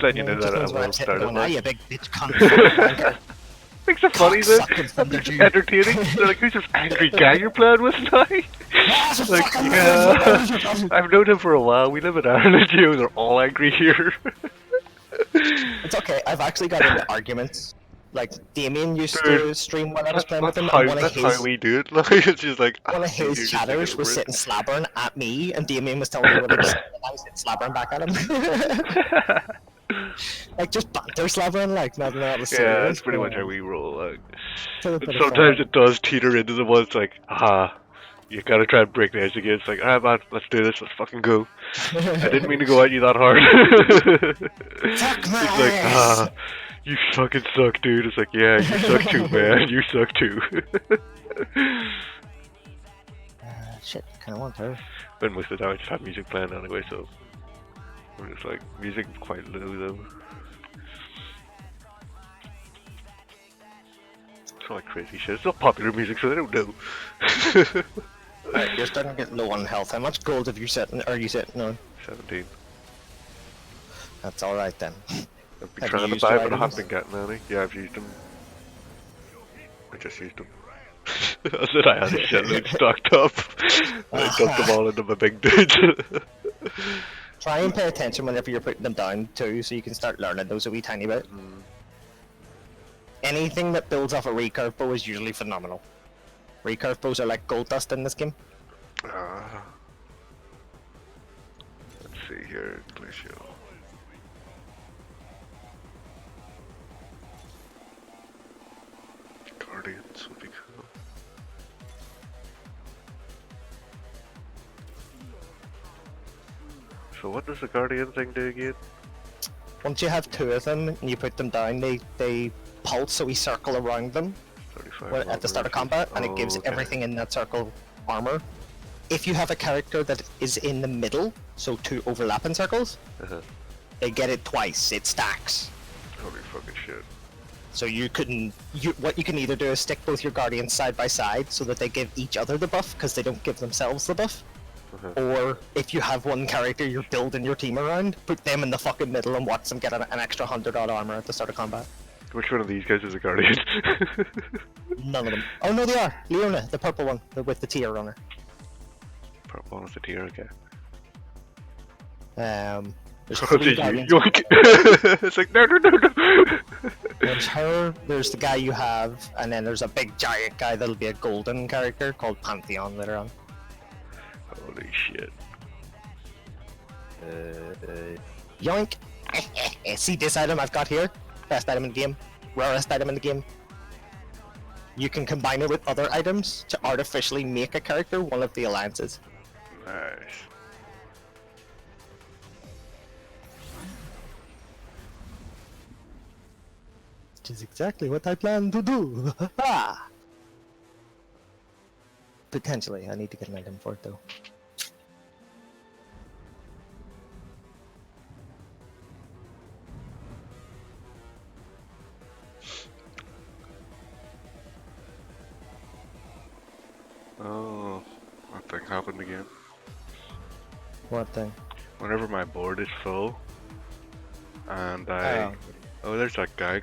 Letting you Yeah, know it just that I means where will I'm sitting start it. going, ah, Like. you big bitch cunt, fucking wanker. Makes it funny though. Cocksucking That's Thunder Jew. entertaining. They're like, who's this angry guy you're playing with now? Ah, it's a Like, fucking yeah, man. I've known him for a while. We live in Ireland, you know, they're all angry here. It's okay, I've actually got into arguments. Like, Damien used Dude, to stream when I was playing with him, how, and that's how we do it. Like, it's just like, one of dude, his you're just taking chatters was over sitting slabbering at me, and Damien was telling me what he was saying, and I was sitting slabbering back at him. it. Like, just banter slabbering, like, nothing that was Yeah, serious. that's pretty much how we roll. Like, It's a but bit of sometimes fun. it does teeter into the ones like, you gotta try and break the ice again. It's like, alright man, let's do this, let's fucking go. I didn't mean to go at you that hard. Fuck my It's like, ass! you fucking suck, dude. It's like, yeah, you suck too, man. You suck too. Shit, kinda want her. But most of the time I just have music playing anyway, so I'm just like, music is quite low though. It's not like crazy shit. It's not popular music, so they don't know. Alright, you're starting to get low on health. How much gold have you are you sitting on? 17. That's alright then. I've been Have trying you to used buy, your but I items? haven't been getting any. Yeah, I've used them. I just used them. I said I had a shitload stocked up. I dumped them all into my big dude. Try and pay attention whenever you're putting them down too, so you can start learning those a wee tiny bit. Anything that builds off a recurve bow is usually phenomenal. Recurve bows are like gold dust in this game. Let's see here, Glacial. Guardians would be cool. So what does the Guardian thing do again? Once you have two of them and you put them down, they pulse a wee circle around them 35 at the start of combat, and it gives okay. everything in that circle armor. If you have a character that is in the middle, so two overlapping circles, they get it twice. It stacks. Holy fucking shit. So what you can either do is stick both your guardians side by side so that they give each other the buff because they don't give themselves the buff. Or if you have one character you're building your team around, put them in the fucking middle and watch them get an extra 100 odd armor at the start of combat. Which one of these guys is a Guardian? None of them. Oh no, they are. Leona, the purple one, with the tier on her. Purple one with the tier, okay. There's Oh, three it's you. guardians. Yoink. It's like, no. There's her, there's the guy you have, and then there's a big giant guy that'll be a golden character called Pantheon later on. Holy shit. Yoink! See this item I've got here? Best item in the game. Rarest item in the game. You can combine it with other items to artificially make a character one of the alliances. Nice. Which is exactly what I plan to do. Potentially, I need to get an item for it though. Oh, that thing happened again. What thing? Whenever my board is full, and I... Oh, there's that guy,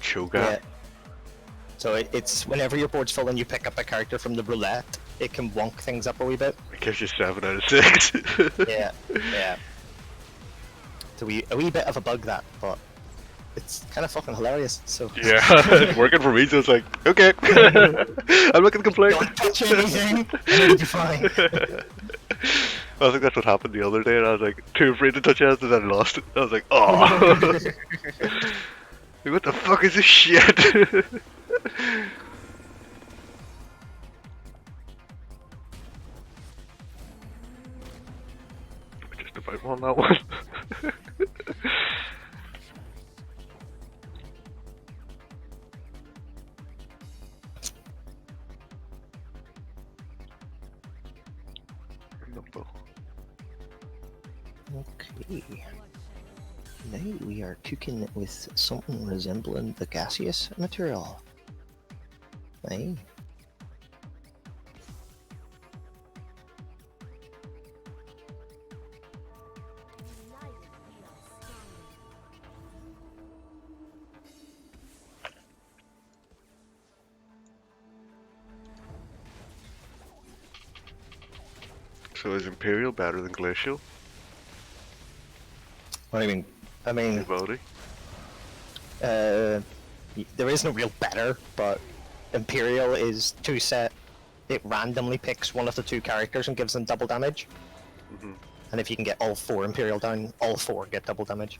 Choga. Yeah. So it's whenever your board's full and you pick up a character from the roulette, it can wonk things up a wee bit. It gives you 7 out of 6. Yeah. It's a wee bit of a bug that, but it's kind of fucking hilarious. So Yeah, it's working for me, so it's like, okay. I'm not gonna complain. don't touch anything, and it'll be fine. I think that's what happened the other day, and I was like too afraid to touch it, and then I lost it. I was like, oh. Like, what the fuck is this shit? Just about won that one. Okay. Now we are cooking with something resembling the gaseous material. Aye. So is Imperial better than Glacial? What do you mean? I mean, Ability? there is no real better, but Imperial is 2 set. It randomly picks one of the 2 characters and gives them double damage. And if you can get all 4 Imperial down, all 4 get double damage.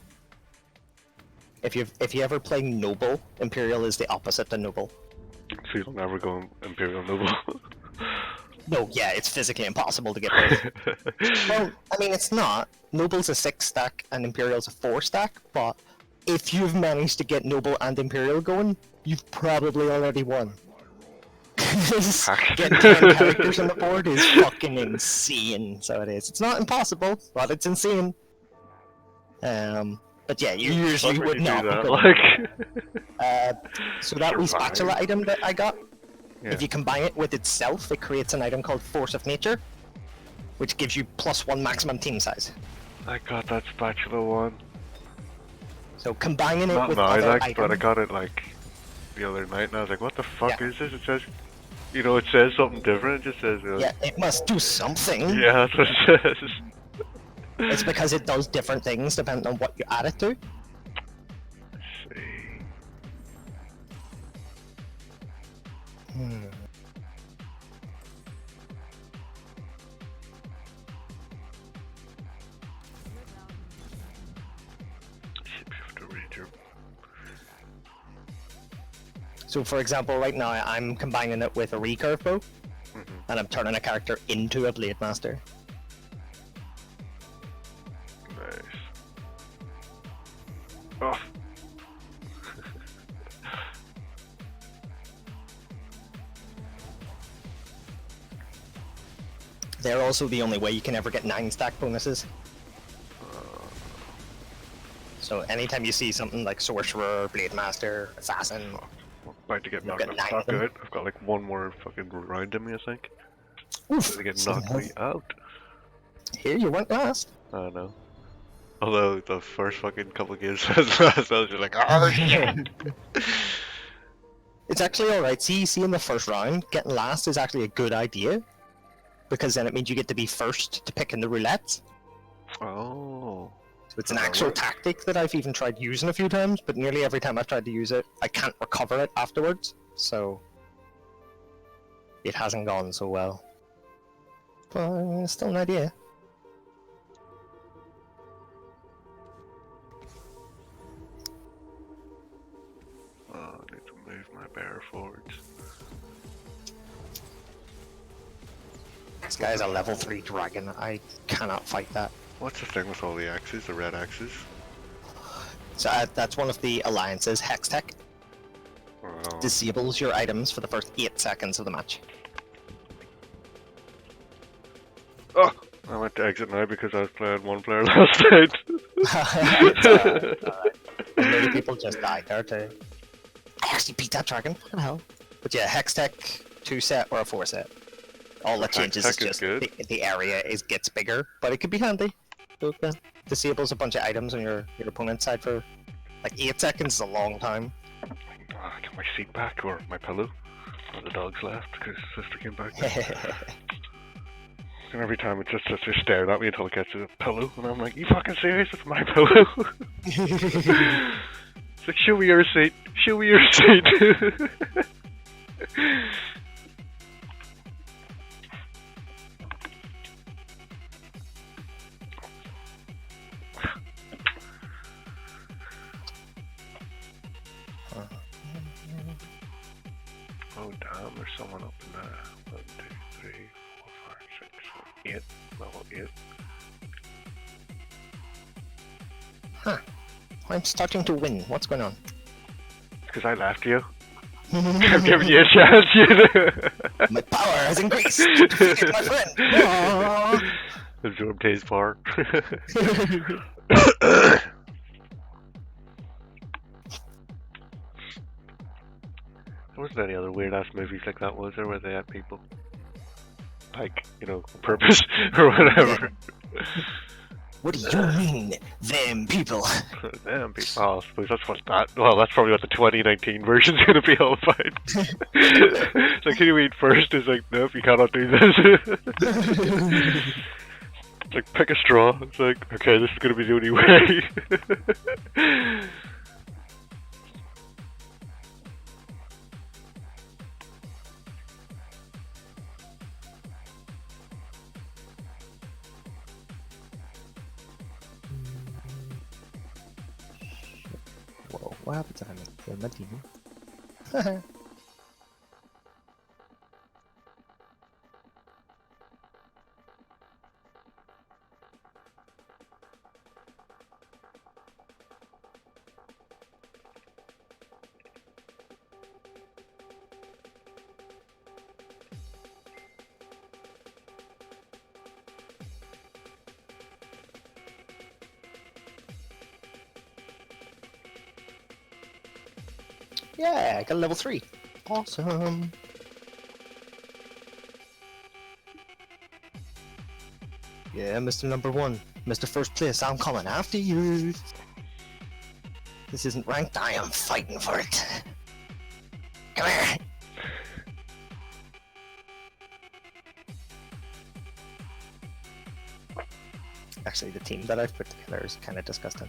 If you ever play Noble, Imperial is the opposite to Noble. So you'll never go Imperial Noble. No, yeah, it's physically impossible to get both. Well, I mean, it's not. Noble's a 6 stack and Imperial's a 4 stack, but if you've managed to get Noble and Imperial going, you've probably already won. Because getting 10 characters on the board is fucking insane, so it is. It's not impossible, but it's insane. But yeah, you usually would not be going. So that wee spatula item that I got, if you combine it with itself, it creates an item called Force of Nature, which gives you +1 maximum team size. I got that spatula one. So combining it Not with now, other like, items... but I got it like the other night, and I was like, "What the fuck is this?" It says, you know, it says something different. It just says, yeah, it must do something. Yeah, that's what it says. It's because it does different things depending on what you add it to. Let's see. So for example, right now I'm combining it with a recurve bow, and I'm turning a character into a Blade Master. Nice. Oh. They're also the only way you can ever get 9 stack bonuses. So anytime you see something like Sorcerer, Blade Master, Assassin... I'm about to get knocked get the 9 fuck of them. out. I've got like one more fucking round in me, I think. Oof, To get so knocked me out. here you weren't last. I know. Although the first fucking couple of games I was last, I was just like, oh shit! It's actually alright. See in the first round, getting last is actually a good idea. Because then it means you get to be first to pick in the roulette. Oh. So it's an actual works. tactic that I've even tried using a few times, but nearly every time I've tried to use it, I can't recover it afterwards. So it hasn't gone so well. But it's still an idea. Oh, I need to move my bear forwards. This guy's a level 3 dragon. I cannot fight that. What's the thing with all the axes, the red axes? So that's one of the alliances, Hextech. Oh. Disables your items for the first 8 seconds of the match. Oh! I went to exit now because I was playing one player last night. It's alright. Many people just died there too. I actually beat that dragon, fucking hell. But yeah, Hextech 2 set or a 4 set. All that changes is Hextech is just good. the area gets bigger, but it could be handy. So, disables a bunch of items on your opponent's side for like 8 seconds is a long time. Oh, I got my seat back, or my pillow. Or the dog's left because sister came back. And every time it just sits there staring at me until it gets to the pillow, and I'm like, you fucking serious? It's my pillow. It's like, show me your seat. Show me your seat. Oh damn, there's someone up in there. 1, 2, 3, 4, 5, 6, 7, 8. Level 8. Huh. I'm starting to win. What's going on? Because I left you. I'm giving you a chance, you know. My power has increased! You defeated my friend! Aww. Absorb his power. There wasn't any other weird ass movies like that, was there, where they had people, like, you know, on purpose or whatever. What do you mean, them people? Damn, oh, I suppose that's what that. Well, that's probably what the 2019 version's gonna be all about. It's like, who do you eat first? It's like, nope, you cannot do this. It's like, pick a straw. It's like, okay, this is gonna be the only way. Whoa, what happened to him? Kill my demon. Yeah, I got a level 3. Awesome. Yeah, Mr. Number 1. Mr. First Place, I'm coming after you. This isn't ranked, I am fighting for it. Come here. Actually, the team that I've put together is kind of disgusting.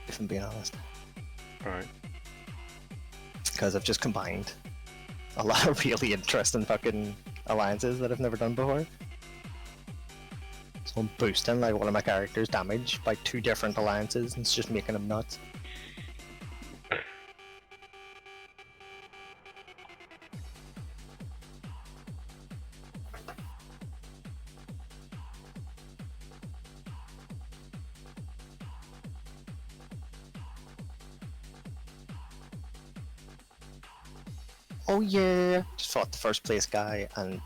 If I'm being honest. Alright. Because I've just combined a lot of really interesting fucking alliances that I've never done before. So I'm boosting like one of my characters' damage by 2 different alliances, and it's just making them nuts. Oh yeah! Just fought the first place guy and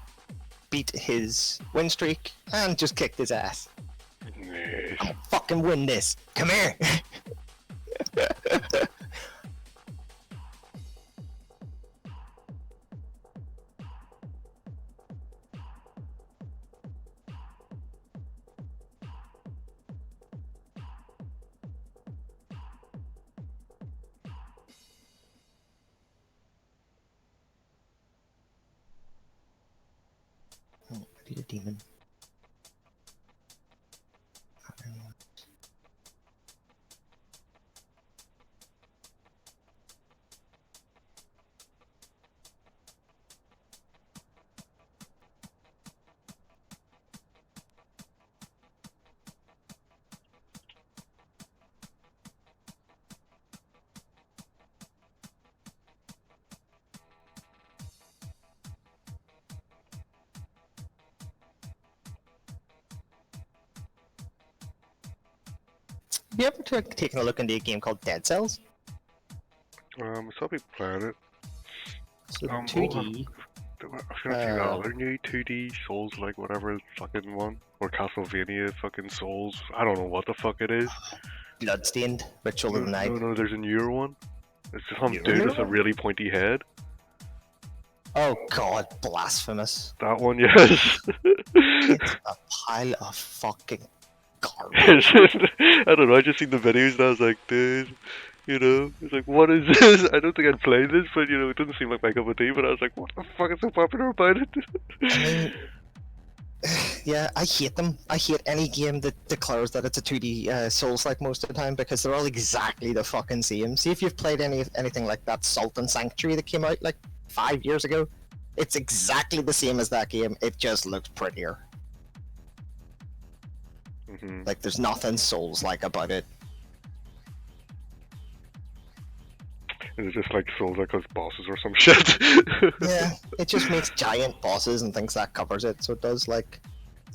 beat his win streak and just kicked his ass. Nice. I'm gonna fucking win this! Come here! Oh, I need a demon. Have you ever taken a look into a game called Dead Cells? I saw people playing it. So I'm 2D. I've seen a few other new 2D Souls, like whatever fucking one. Or Castlevania fucking Souls. I don't know what the fuck it is. Bloodstained, Ritual of the Night. No, there's a newer one. It's just some Newer dude with a one? really pointy head. Oh god, blasphemous. That one, yes. It's a pile of fucking garbage. I don't know, I just seen the videos and I was like, dude, you know, it's like, what is this? I don't think I'd play this, but you know, it doesn't seem like my cup of tea, but I was like, what the fuck is so popular about it? I mean, yeah, I hate them. I hate any game that declares that it's a 2D Souls-like most of the time, because they're all exactly the fucking same. See if you've played anything like that Salt and Sanctuary that came out like 5 years ago. It's exactly the same as that game, it just looks prettier. Like, there's nothing Souls-like about it. Is it just like Souls like those bosses or some shit? Yeah, it just makes giant bosses and thinks that covers it, so it does, like...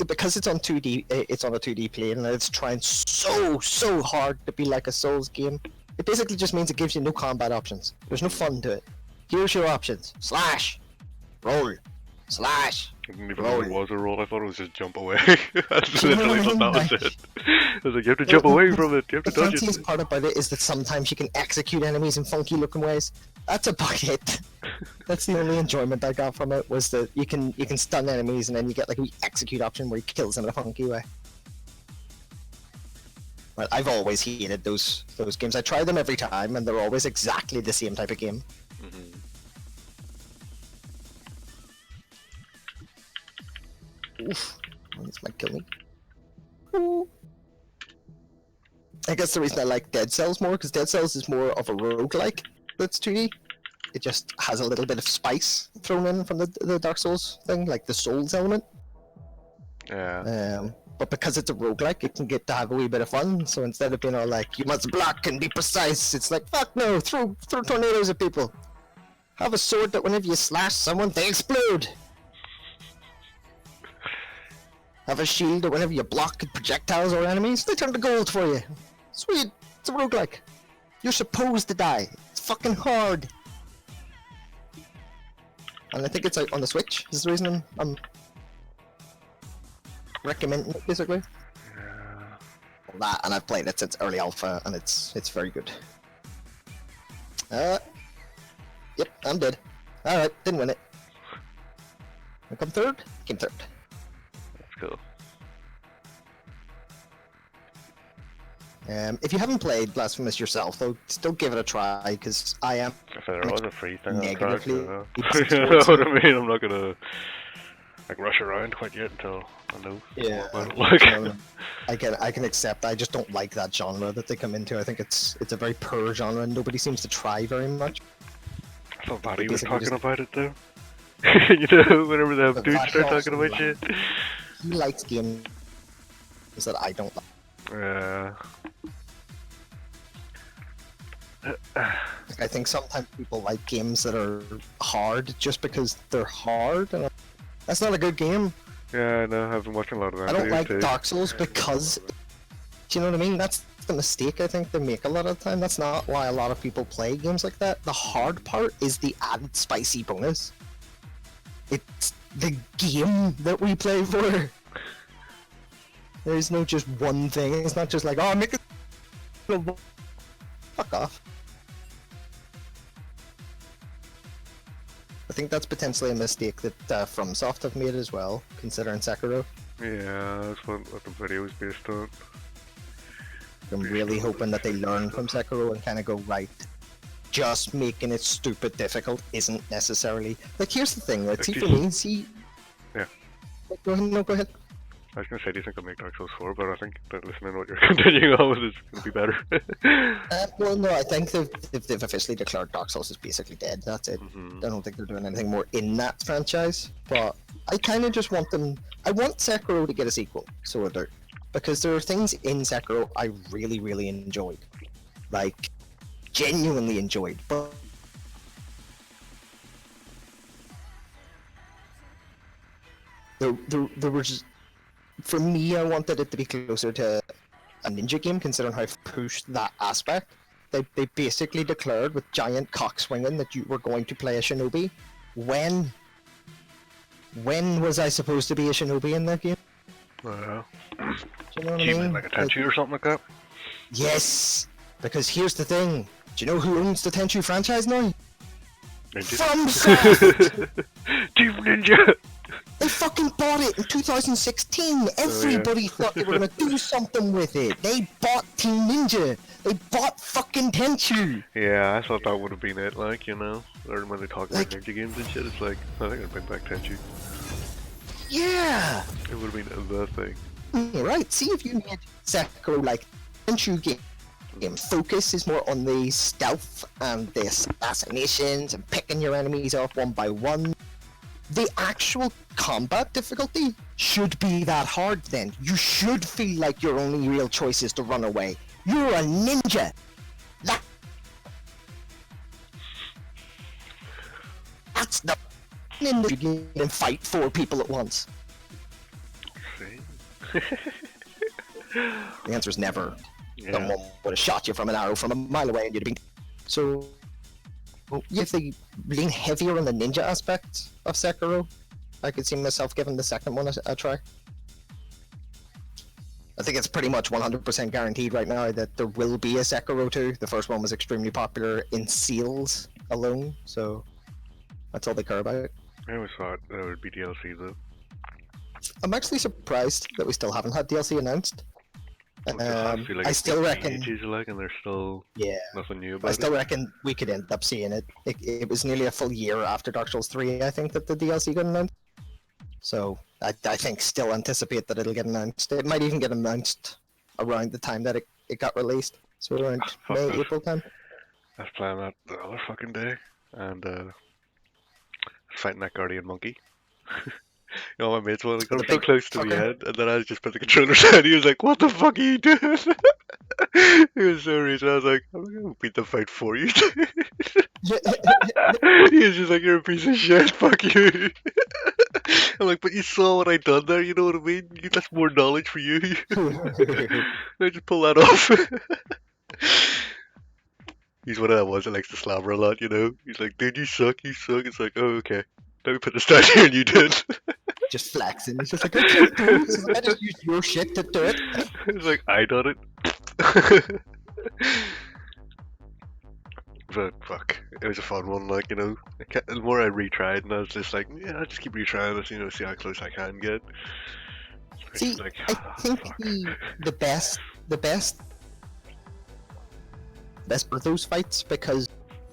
Because it's on 2D, it's on a 2D plane, and it's trying so hard to be like a Souls game. It basically just means it gives you no combat options. There's no fun to it. Here's your options. Slash! Roll! Slash! I didn't even know it was a roll, I thought it was just jump away. That's literally what that was it. I was like, you have to jump away from it, you have to The dodge fanciest it. part about it is that sometimes you can execute enemies in funky looking ways. That's about it. That's the only enjoyment I got from it, was that you can stun enemies and then you get like a wee execute option where you kills them in a funky way. But I've always hated those games. I try them every time, and they're always exactly the same type of game. Mm-hmm. Oof, this might kill me. Ooh. I guess the reason I like Dead Cells more, because Dead Cells is more of a roguelike that's 2D. It just has a little bit of spice thrown in from the Dark Souls thing, like the Souls element. Yeah. But because it's a roguelike, it can get to have a wee bit of fun. So instead of being all like, you must block and be precise, it's like, fuck no, throw tornadoes at people. Have a sword that whenever you slash someone, they explode. Have a shield that whenever you block projectiles or enemies, they turn to gold for you. Sweet, it's a roguelike. You're supposed to die. It's fucking hard. And I think it's out on the Switch, is the reason I'm recommending it, basically. Yeah. Well, that, and I've played it since early alpha, and it's very good. Yep, I'm dead. Alright, didn't win it. I come third? Came third. That's cool. If you haven't played Blasphemous yourself, though, still give it a try, because I am If there was a free thing, I'd try negatively. to. You know what I mean? I'm not gonna like rush around quite yet until I know. Yeah, what about it. I can accept. I just don't like that genre that they come into. I think it's a very pure genre, and nobody seems to try very much. I thought Barry was Basically talking just- about it though. You know, whenever they have But dudes Barry start also talking about shit. He likes games that I don't like. Yeah. I think sometimes people like games that are hard just because they're hard, and that's not a good game. Yeah, I know. I've been watching a lot of that. I don't like too. Dark Souls because, do you know what I mean? That's the mistake I think they make a lot of the time. That's not why a lot of people play games like that. The hard part is the added spicy bonus. It's the game that we play for. There's no just one thing. It's not just like, oh, make it. Fuck off. I think that's potentially a mistake that FromSoft have made as well, considering Sekiro. Yeah, that's what the video was based on. I'm really hoping that they learn from Sekiro and kind of go, right, just making it stupid difficult isn't necessarily... Like, here's the thing, right? See, for me, see... Yeah. Go ahead, no, go ahead. I was gonna say, do you think I'll make Dark Souls 4? But I think that listening to what you're continuing on with is gonna be better. Well, no, I think they've officially declared Dark Souls is basically dead. That's it. I don't think they're doing anything more in that franchise. But I kind of just want them... I want Sekiro to get a sequel, so I do. Because there are things in Sekiro I really, really enjoyed. Like, genuinely enjoyed. But there was... For me, I wanted it to be closer to a ninja game, considering how I've pushed that aspect. They basically declared with giant cock swinging that you were going to play a shinobi. When was I supposed to be a shinobi in that game? Well, Do you know what do I you mean? mean like a Tenchu or something like that? Yes! Because here's the thing. Do you know who owns the Tenchu franchise now? Ninja. FromSoft! Team Ninja! They fucking bought it in 2016. Everybody thought they were gonna do something with it. They bought Team Ninja. They bought fucking Tenchu. Yeah, I thought that would have been it, like, you know? Or when they talk about Like- ninja games and shit, it's like, I think I'd bring back Tenchu. Yeah. It would have been the thing. Right. See if you made Sekiro like Tenchu game. Focus is more on the stealth and the assassinations and picking your enemies off one by one. The actual combat difficulty should be that hard then. You should feel like your only real choice is to run away. You're a ninja! That's the ninja you can and fight 4 people at once. See? The answer is never. Yeah. Someone would have shot you from an arrow from a mile away and you'd have been... So... Well, if they lean heavier on the ninja aspect of Sekiro, I could see myself giving the second one a try. I think it's pretty much 100% guaranteed right now that there will be a Sekiro 2. The first one was extremely popular in sales alone, so that's all they care about. I always thought that would be DLC though. I'm actually surprised that we still haven't had DLC announced. I feel like I it's still been reckon, ages, like, and there's still yeah, nothing new I about still it. reckon we could end up seeing it. It was nearly a full year after Dark Souls 3, I think, that the DLC got announced. So I think still anticipate that it'll get announced. It might even get announced around the time that it got released. So around Fuck May, this. April time. I was playing that the other fucking day, and fighting that guardian monkey. You know, my mates were like, The I'm so big close to the fucker. end, and then I just put the controller down. He was like, "What the fuck are you doing?" He was so raging. I was like, "I'm gonna beat the fight for you." He was just like, "You're a piece of shit. Fuck you." I'm like, "But you saw what I done there. You know what I mean? That's more knowledge for you." I just pull that off. He's one of the ones that likes to slammer a lot, you know? He's like, dude, you suck, you suck. It's like, oh, okay. Let me put this down here and you did. Just flexing. He's just like, I can't do it. He's like, I just used your shit to do it. It's like, I done it. But fuck, it was a fun one, like, you know. The more I retried, and I was just like, yeah, I'll just keep retrying this, you know, see how close I can get. It's See, like, I ah, think fuck. the best for those fights, because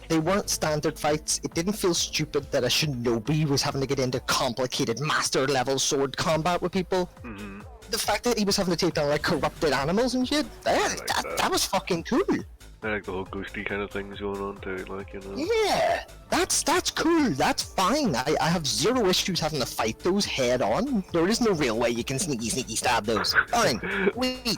they weren't standard fights. It didn't feel stupid that a shinobi was having to get into complicated master level sword combat with people. Mhm. The fact that he was having to take down like corrupted animals and shit, that was fucking cool. I like the whole ghosty kind of things going on too, like, you know. Yeah, that's cool. That's fine. I have zero issues having to fight those head on. There is no real way you can sneaky stab those. Fine. Wait,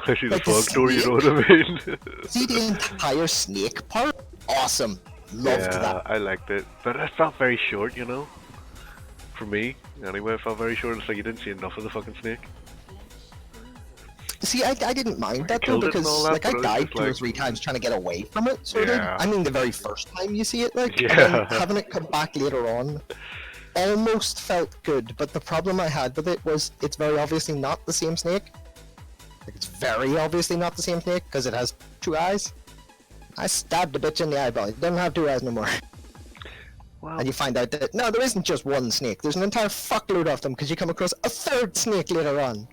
Especially like the the fog door, you know what I mean? see the entire snake part? Awesome. Loved Yeah, that. I liked it. But it felt very short, you know? For me, anyway, it felt very short. It's like you didn't see enough of the fucking snake. See, I didn't mind that though, Killed it and all because that, like I but it was died just 2 or like- 3 times trying to get away from it. So Yeah. I mean, the very first time you see it, like, and Yeah. then having it come back later on, almost felt good. But the problem I had with it was it's very obviously not the same snake. Like, it's very obviously not the same snake because it has 2 eyes. I stabbed the bitch in the eyeball. It doesn't have 2 eyes no more. Well, And you find out that no, there isn't just one snake. There's an entire fuckload of them because you come across a 3rd snake later on.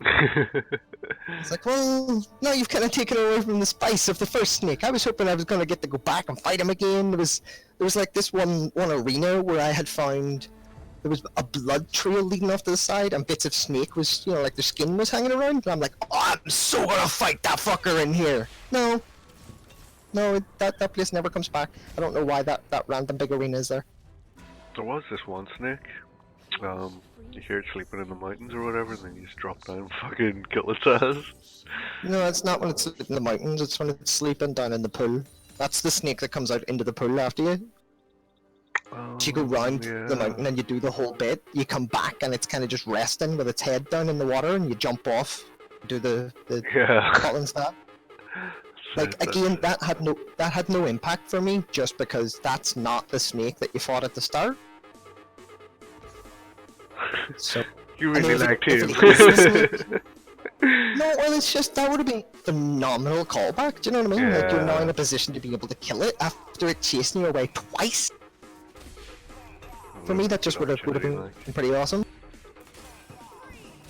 It's like, well, no, you've kind of taken away from the spice of the first snake. I was hoping I was going to get to go back and fight him again. There was like this one arena where I had found there was a blood trail leading off to the side, and bits of snake was, you know, like their skin was hanging around. And I'm like, oh, I'm so gonna fight that fucker in here. No, that place never comes back. I don't know why that random big arena is there. there was this one snake. You hear it sleeping in the mountains or whatever, and then you just drop down and fucking kill its ass. No, it's not when it's sleeping in the mountains. It's when it's sleeping down in the pool. That's the snake that comes out into the pool after you. You go round the mountain and you do the whole bit. You come back and it's kind of just resting with its head down in the water, and you jump off, do the Yeah. Colin stab. Like again, that had no impact for me, just because that's not the snake that you fought at the start. So You I mean, really if liked it him. is the no, well, it's just that would have been phenomenal callback. Do you know what I mean? Like you're now in a position to be able to kill it after it chasing you away twice. For me, that just would have been pretty awesome.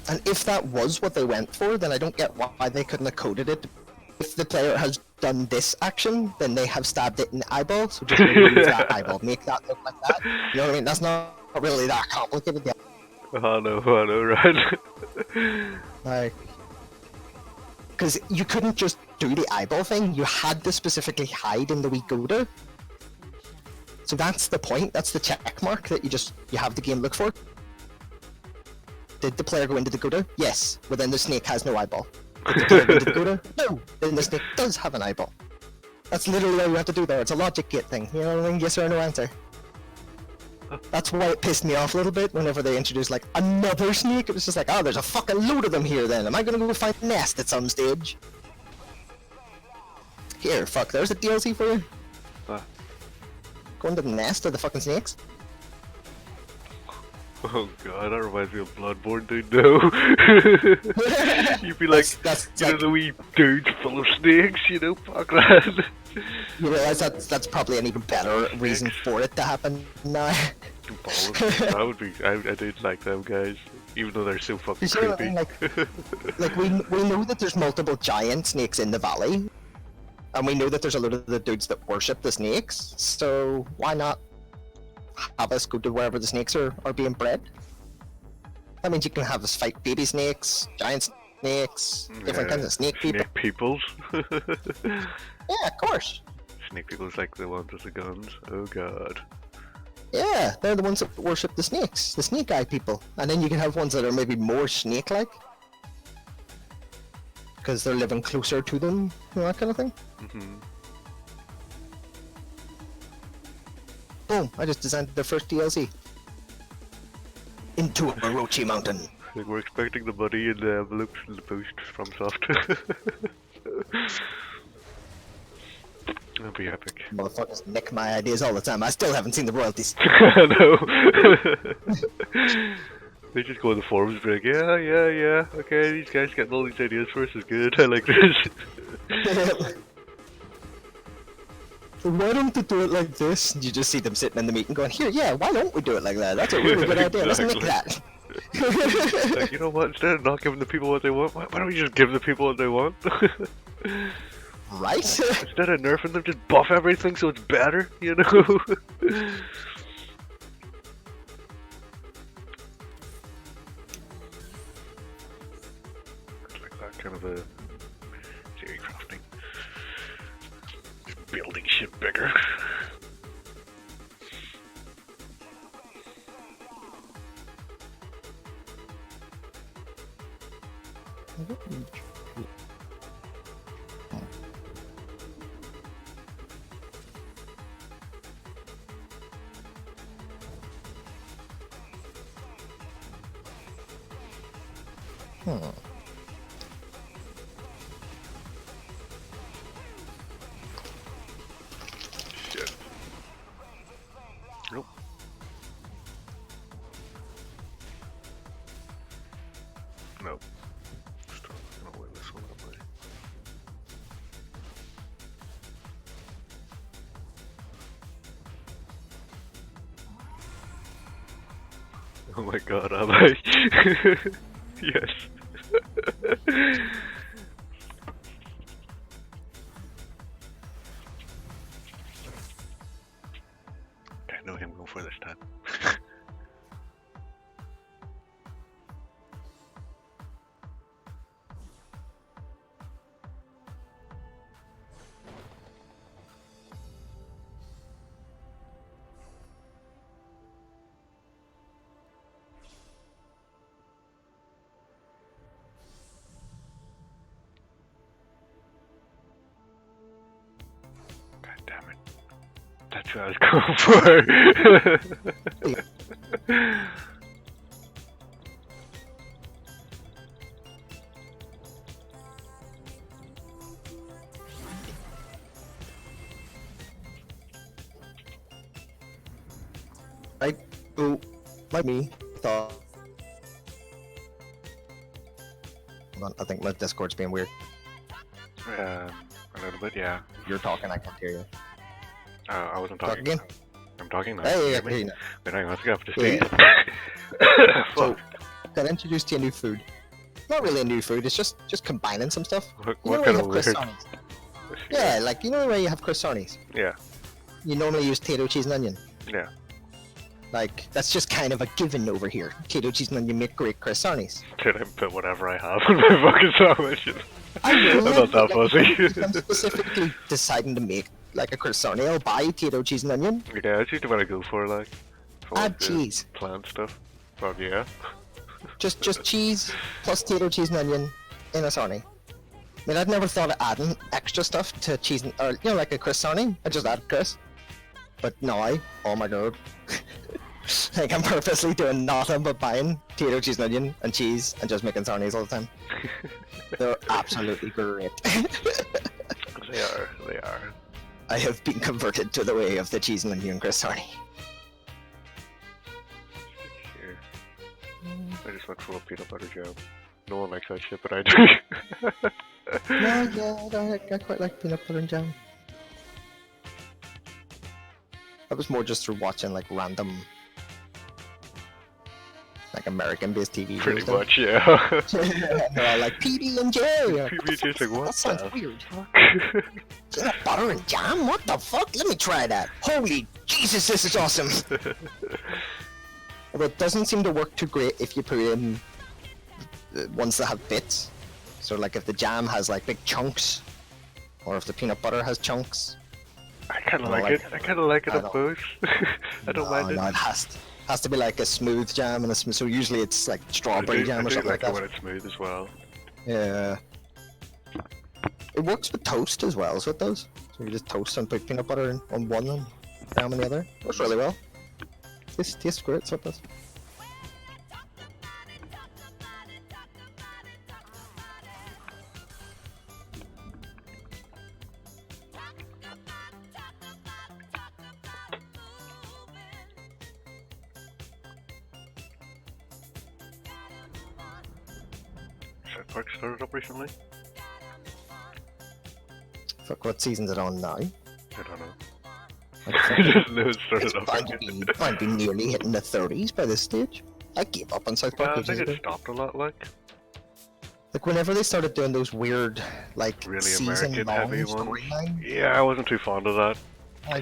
And if that was what they went for, then I don't get why they couldn't have coded it. If the player has done this action, then they have stabbed it in the eyeball, so just remove that eyeball, make that look like that. You know what I mean? That's not really that complicated. Yeah. I know, right? Like, because you couldn't just do the eyeball thing, you had to specifically hide in the wee Gouda. So that's the point, that's the check mark that you have the game look for. Did the player go into the Gouda? Yes. Well then the snake has no eyeball. Did the player go into the Gouda? No. Then the snake does have an eyeball. That's literally all you have to do there, it's a logic gate thing, you know what I mean? Yes or no answer. That's why it pissed me off a little bit whenever they introduced like another snake. It was just like, oh, there's a fucking load of them here then. Am I gonna go find a nest at some stage? Here, fuck, there's a DLC for you. What? Go into the nest of the fucking snakes. Oh god, that reminds me of Bloodborne, dude, no. You'd be like, That's you know, like, the wee dudes full of snakes, you know, fuck that. you realize that's probably an even better reason for it to happen now. Balls. That would be, I did like them guys. even though they're so fucking You see what I creepy. mean? Like we know that there's multiple giant snakes in the valley, and we know that there's a lot of the dudes that worship the snakes. So why not have us go to wherever the snakes are being bred? That means you can have us fight baby snakes, giant snakes, different kinds of snake people. Snake peoples. Yeah, of course. Snake people's like the ones with the guns. Oh god. Yeah, they're the ones that worship the snakes, the snake eye people. And then you can have ones that are maybe more snake-like. Because they're living closer to them, you know, that kind of thing. Boom, I just designed the first DLC. Into a Orochi mountain. Like we're expecting the money in the envelopes and the boost from Soft. That'll be epic. Motherfuckers nick my ideas all the time. I still haven't seen the royalties. No. They just go in the forums and be like, yeah, okay, these guys getting all these ideas for us is good, I like this. Why don't they do it like this? And you just see them sitting in the meeting going, here, yeah, why don't we do it like that? That's a really good idea, let's make that. Like, you know what, instead of not giving the people what they want, why don't we just give the people what they want? Right? Instead of nerfing them, just buff everything so it's better, you know? Like that kind of a theory crafting. Just building shit bigger. Shit. Nope. Nope. Still not gonna win this one, am I? Oh my god, am I? Yes. I know him go for this time. God damn it. That's what I was going for. Right? So, like me, thought... Hold on, I think my Discord's being weird. A little bit, yeah. You're talking, I can't hear you. I wasn't Talk talking. again? I'm talking now. Hey, I Can can you hear hear you me? Wait, hang on, let's get up to Yeah. speed. So, Fuck. got introduced to a new food. Not really a new food, it's just combining some stuff. What You know kind where of you have weird? croissants? Yeah, like, you know where you have croissants? Yeah, You normally use potato, cheese, and onion. yeah. Like, that's just kind of a given over here. Potato, cheese, and onion make great croissants. Did I put whatever I have in my fucking sandwich? I'm not that fussy. If I'm specifically deciding to make like a croissant, I'll buy potato, cheese, and onion. Yeah, that's usually what I go for, like. For Add like, the cheese. plant stuff. But yeah. Just cheese plus potato, cheese, and onion in a sarnie. I mean, I'd never thought of adding extra stuff to cheese, or you know, like a croissant. I just add Chris. But now, oh my god. Like, I'm purposely doing nothing but buying potato, cheese, and onion, and cheese, and just making sarnies all the time. They're absolutely great. They are. I have been converted to the way of the cheese and onion Chris sarnie. Here. I just went full of peanut butter jam. No one likes that shit, but I do. Yeah, I quite like peanut butter and jam. That was more just through watching like random like American-based TV Pretty shows. much, yeah. They're all like PB and J. PB&J's like, what That sounds the weird. fuck? Peanut butter and jam? What the fuck? Let me try that. Holy Jesus, this is awesome. Although it doesn't seem to work too great if you put in the ones that have bits. So like if the jam has like big chunks, or if the peanut butter has chunks. I kind of I like like it. I kind of like it I on don't- both. I don't mind it. No, it has to be like a smooth jam and so usually it's like strawberry jam or I do something like like it when that. it's smooth as well. Yeah. It works with toast as well, so it does. So you just toast and put peanut butter on one and jam on the other. Works really well. This tastes great, so it does. South Park started up recently. Fuck, what season's it on now? I don't know. Like, I just knew it started it's up bound again. to be nearly hitting the 30s by this stage. I gave up on South Yeah, Park I ages think it ago. stopped a lot, like. Like whenever they started doing those weird, like Really season-long American-heavy ones. storylines, Yeah, I wasn't too fond of that.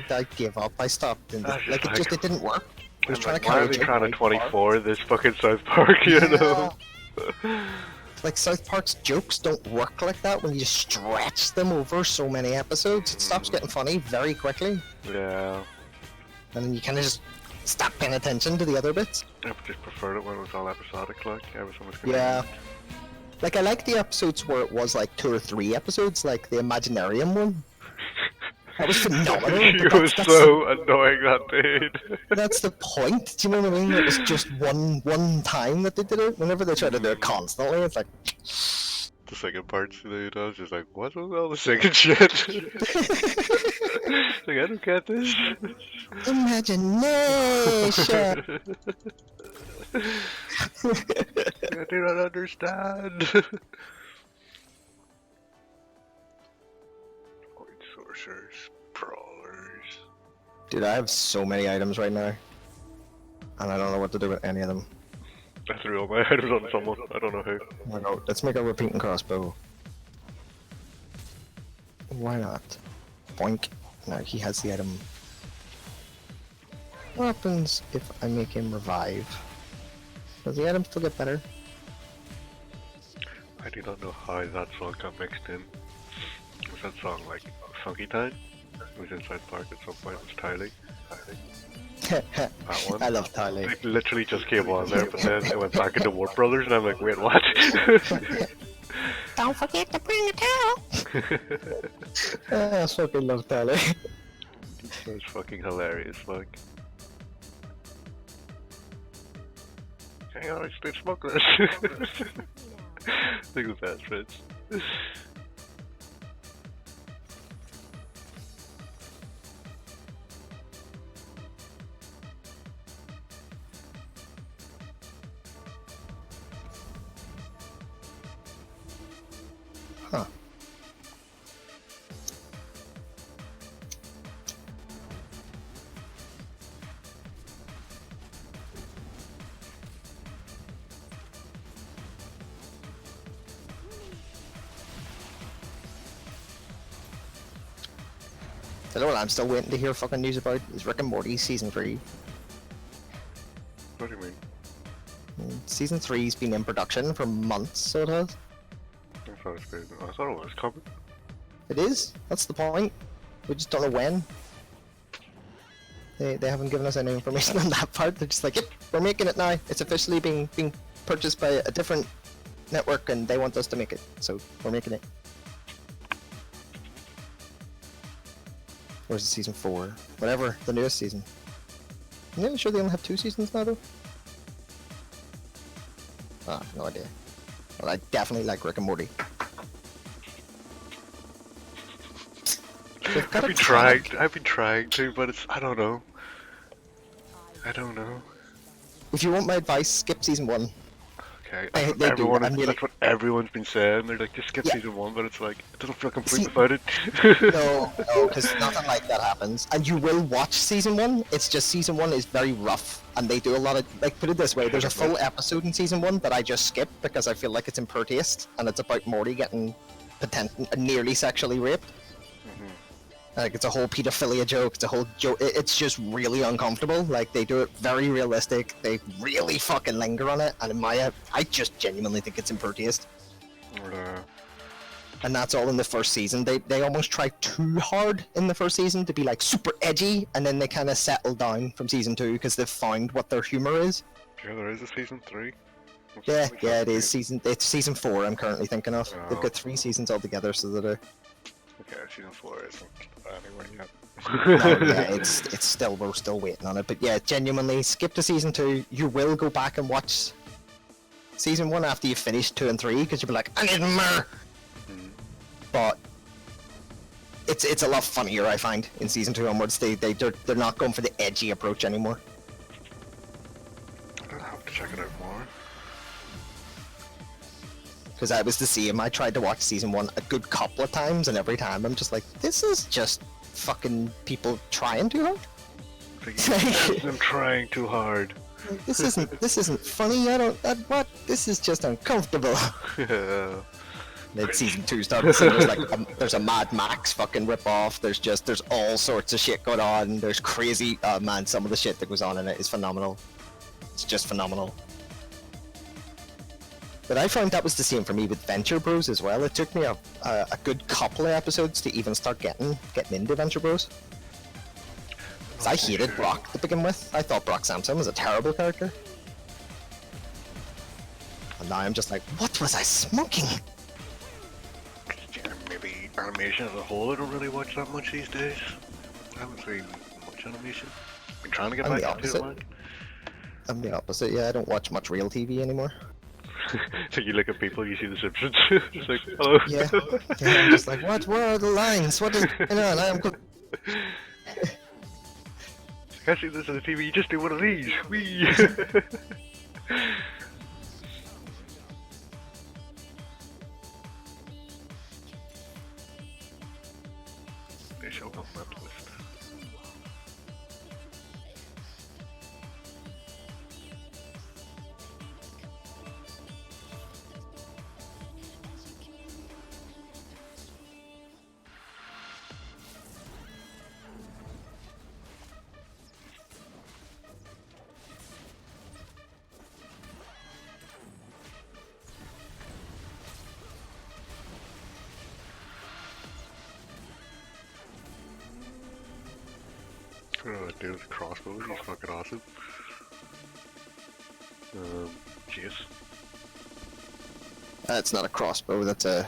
I gave up. I stopped. And That's like just it didn't work. I was I'm trying like, to why carry are they a joke trying to very far. 24 this fucking South Park, you know? Like South Park's jokes don't work like that when you just stretch them over so many episodes. It stops getting funny very quickly, Yeah. and then you kind of just stop paying attention to the other bits. I just preferred it when it was all episodic, like, everything was Yeah. Like I like the episodes where it was like 2 or 3 episodes, like the Imaginarium one. That was phenomenal. You but was that's so annoying, that dude. that's the point. Do you know what I mean? It was just one time that they did it. Whenever they try to do it constantly, it's like. The second parts, dude, I was just like, what was all the second shit? Like, I don't get this. Imagination. I do not understand. Point sorcerers, brawlers. Dude, I have so many items right now, and I don't know what to do with any of them. I threw all my items on someone. I don't know who. Oh, no, let's make a repeating crossbow. Why not? Boink. Now he has the item. What happens if I make him revive? Does the item still get better? I do not know how that song got mixed in. Was that song like Funky Time? It was in South Park at some point. It was Tylee. That one. I love Tyler. It literally just came on there, but then it went back into Warp Brothers, and I'm like, wait, what? Don't forget to bring a towel! I fucking love Tyler. That's fucking hilarious, like. Hang on, I just need smoke this. Think the best fits. Huh. You know what I'm still waiting to hear fucking news about is Rick and Morty Season 3. What do you mean? Season 3's been in production for months, so it has. I thought it was coming. It is. That's the point. We just don't know when. They haven't given us any information on that part. They're just like, yep, we're making it now. It's officially being purchased by a different network, and they want us to make it, so we're making it. Where's the season 4? Whatever, the newest season. I'm nearly sure they only have 2 seasons now, though. Ah, no idea. Well, I definitely like Rick and Morty. They've got I've been trying to, but it's, I don't know. I don't know. If you want my advice, skip season 1. Okay, They do. I'm really that's what everyone's been saying. They're like, just skip yeah. season 1, but it's like, it doesn't feel complete See, without it. no, because nothing like that happens. And you will watch season 1. It's just season 1 is very rough, and they do a lot of like. Put it this way: there's a full episode in season 1 that I just skipped because I feel like it's in poor taste, and it's about Morty getting nearly sexually raped. Like it's a whole pedophilia joke. It's a whole joke. It's just really uncomfortable. Like they do it very realistic. They really fucking linger on it, and in my, I just genuinely think it's in poor taste. And that's all in the first season. They almost try too hard in the first season to be like super edgy, and then they kind of settle down from season 2 because they've found what their humor is. Yeah, there is a season 3. Yeah, it is It's season 4. I'm currently thinking of. Oh. They've got 3 seasons altogether, so they do. Okay, season 4 isn't anywhere yet. No, yeah, it's still, we're still waiting on it. But yeah, genuinely, skip to season 2. You will go back and watch season 1 after you finish 2 and 3 because you'll be like, I need more. But it's a lot funnier, I find, in season 2 onwards. They're not going for the edgy approach anymore. I don't have to check it out more. Because I was the same. I tried to watch season 1 a good couple of times, and every time I'm just like, this is just fucking people trying too hard. I'm trying too hard. This isn't funny. What? This is just uncomfortable. Yeah. Then season 2 starts. There's like there's a Mad Max fucking rip-off. There's all sorts of shit going on. There's crazy. Man, some of the shit that goes on in it is phenomenal. It's just phenomenal. But I found that was the same for me with Venture Bros as well. It took me a good couple of episodes to even start getting into Venture Bros. Because I hated Brock to begin with. I thought Brock Samson was a terrible character. And now I'm just like, what was I smoking? Maybe animation as a whole, I don't really watch that much these days. I haven't seen much animation. Been trying to get back into it, man. I'm the opposite, yeah, I don't watch much real TV anymore. So you look at people, you see the Simpsons. It's like, hello. Yeah, I'm just like, what are the lines? What is going on? I am good. I can't see this on the TV, you just do one of these. Whee! They show up that list. Oh, dude with the crossbow, he's fucking awesome. Jeez. That's not a crossbow, that's a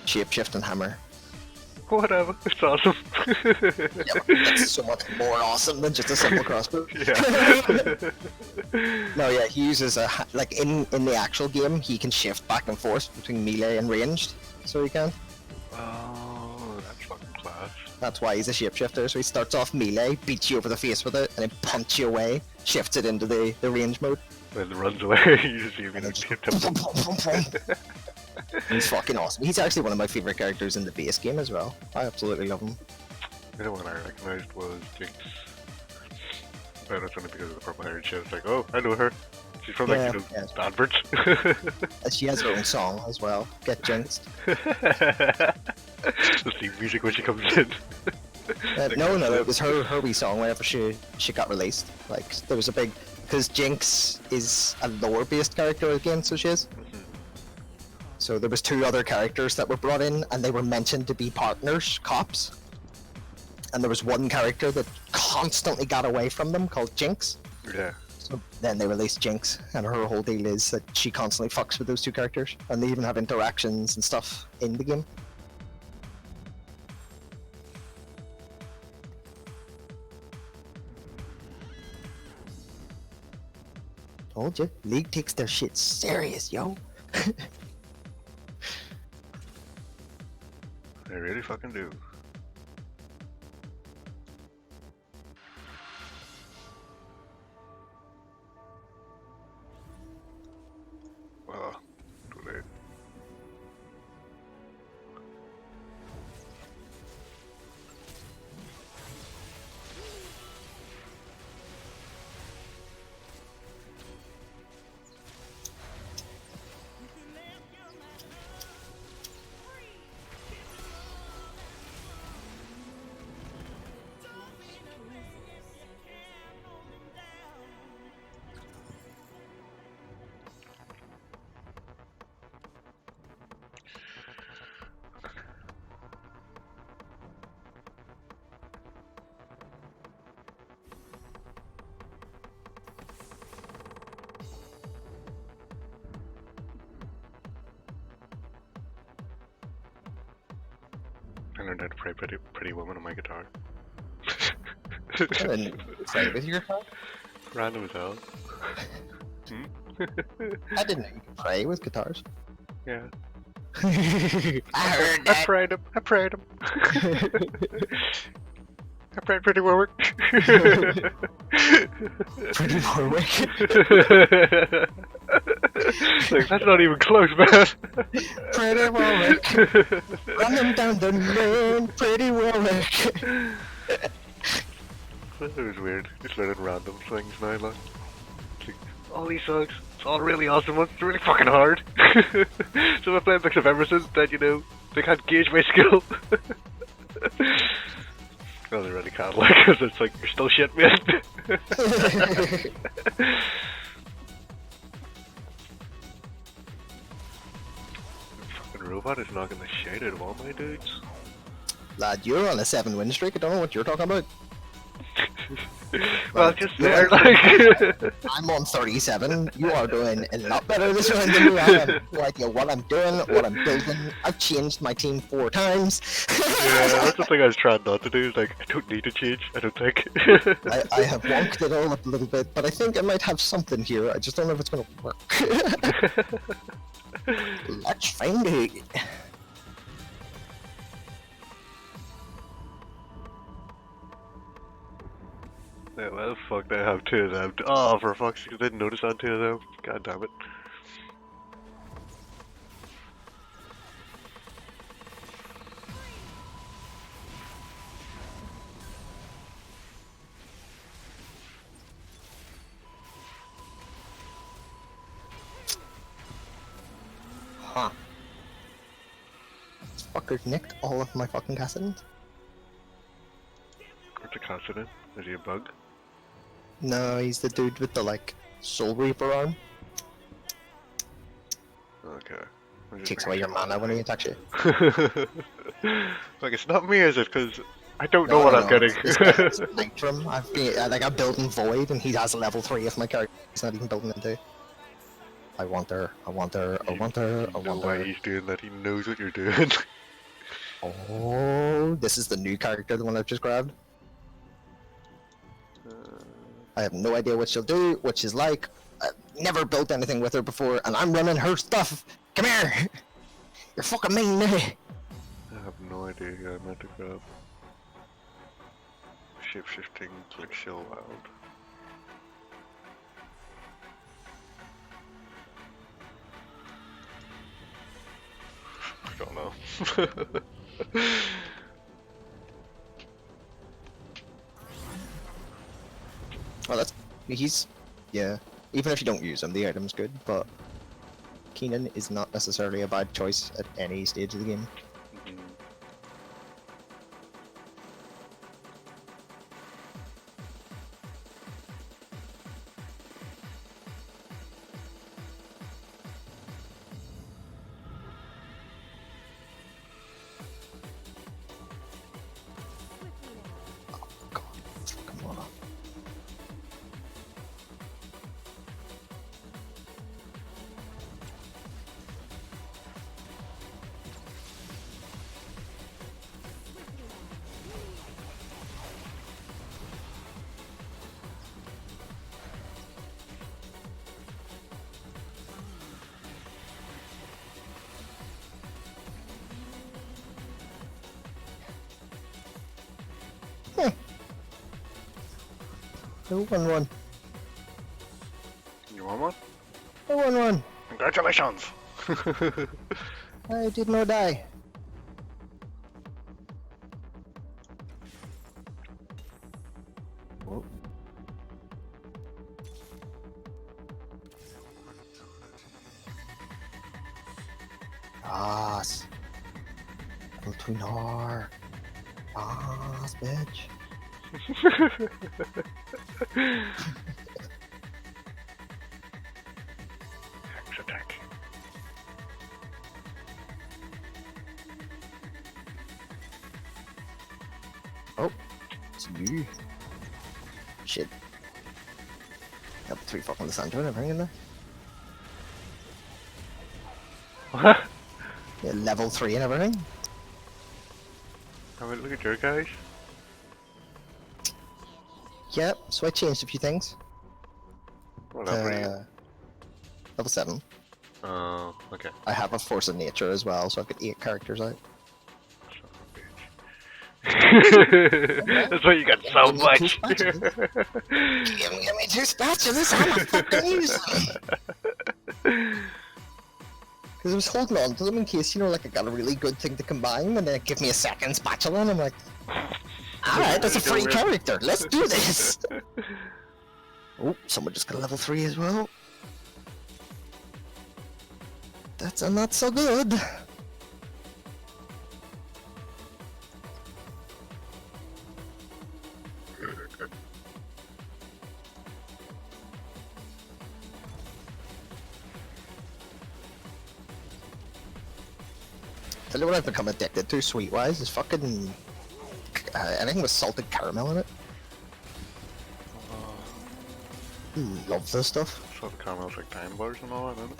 shape-shifting hammer. Whatever, it's awesome. Yeah, that's so much more awesome than just a simple crossbow. Yeah. No, yeah, he uses like in the actual game, he can shift back and forth between melee and ranged, so he can. Oh, that's fucking class. That's why he's a shapeshifter, so he starts off melee, beats you over the face with it, and then punch you away, shifts it into the range mode. Then it runs away, you just see him And in then just the He's fucking awesome. He's actually one of my favorite characters in the base game as well. I absolutely love him. The only one I recognized was Jinx. But that's only because of the purple hair and shit. It's like, oh, I know her. She's from like, the adverts. She has her own song as well. Get Jinxed. The theme music when she comes in. No, it was her wee song whenever she got released. Like, there was a big... Because Jinx is a lore-based character again, so she is. So there was 2 other characters that were brought in, and they were mentioned to be partners, cops. And there was one character that constantly got away from them, called Jinx. Yeah. So then they released Jinx, and her whole deal is that she constantly fucks with those 2 characters, and they even have interactions and stuff in the game. Told you, League takes their shit serious, yo. They really fucking do. Well, I learned how to play Pretty Woman on my guitar. I didn't play with your guitar. Random as hell. I didn't know you could play with guitars. Yeah. I heard I that. prayed him. I prayed him. I prayed Pretty Woman. Pretty Warwick. Like, that's not even close, man. Pretty Warwick. Running down the lane, Pretty Warwick. That was weird. Just learning random things now, like. It's like, all these songs, it's all really awesome ones, it's really fucking hard. So I play a mix of everything that, you know, they can't gauge my skill. Well, they really can't, like, because it's like, you're still shit, man. Fucking robot is knocking the shit out of all my dudes. Lad, you're on a 7-win streak. I don't know what you're talking about. Well, just there, like. I'm on 37. You are doing a lot better this round than me. I have no idea what I'm doing, what I'm building. I've changed my team 4 times. Yeah, that's the thing I was trying not to do. Is like, I don't need to change. I don't think. I have wonked it all up a little bit, but I think I might have something here. I just don't know if it's going to work. Let's find it. Yeah, well, fuck, I have 2 of them. Oh, for fuck's sake, I didn't notice on 2 of them. God damn it. Huh. This fucker's nicked all of my fucking castings. What's a consonant? Is he a bug? No, he's the dude with the, like, Soul Reaper arm. Okay. Takes away your mana when he attacks you. Like, it's not me, is it? Because I don't know what I'm getting. It's Nitrum. I'm building Void, and he has a level 3 of my character. He's not even building into. I want her. I want her. I want her. I You know want why her. he's doing that. He knows what you're doing. Oh, this is the new character, the one I've just grabbed. I have no idea what she'll do, what she's like. I've never built anything with her before, and I'm running her stuff. Come here! You're fucking mean me! I have no idea who I meant to grab. Shape-shifting, click shell wild. I don't know. Well, he's, yeah. Even if you don't use him, the item's good, but Keenan is not necessarily a bad choice at any stage of the game. Oh, God, fucking water. Oh, 1-1. You want one? Oh, 1-1. Congratulations! I did not die. Oh. Boss. Tunar. Boss, bitch. Hex attack. Oh, it's you. Shit. Got 3 fucking Lissandra and everything in there. What? Yeah, level 3 and everything. Have a look at your guys. Yep, so I changed a few things. What level are you? Level 7. Oh, okay. I have a Force of Nature as well, so I've got 8 characters out. That's why you got so much. Give me 2 spatulas, I'm a fucking use them. Because I was holding on to them in case, you know, like I got a really good thing to combine, and then it give me a second spatula, and I'm like, alright, that's a free character, let's do this! Oh, someone just got a level 3 as well. That's not so good. Tell you what I've become addicted to, sweet-wise, is fucking... anything with salted caramel in it. Love this stuff. Salted caramel's like time bars and all that, isn't it?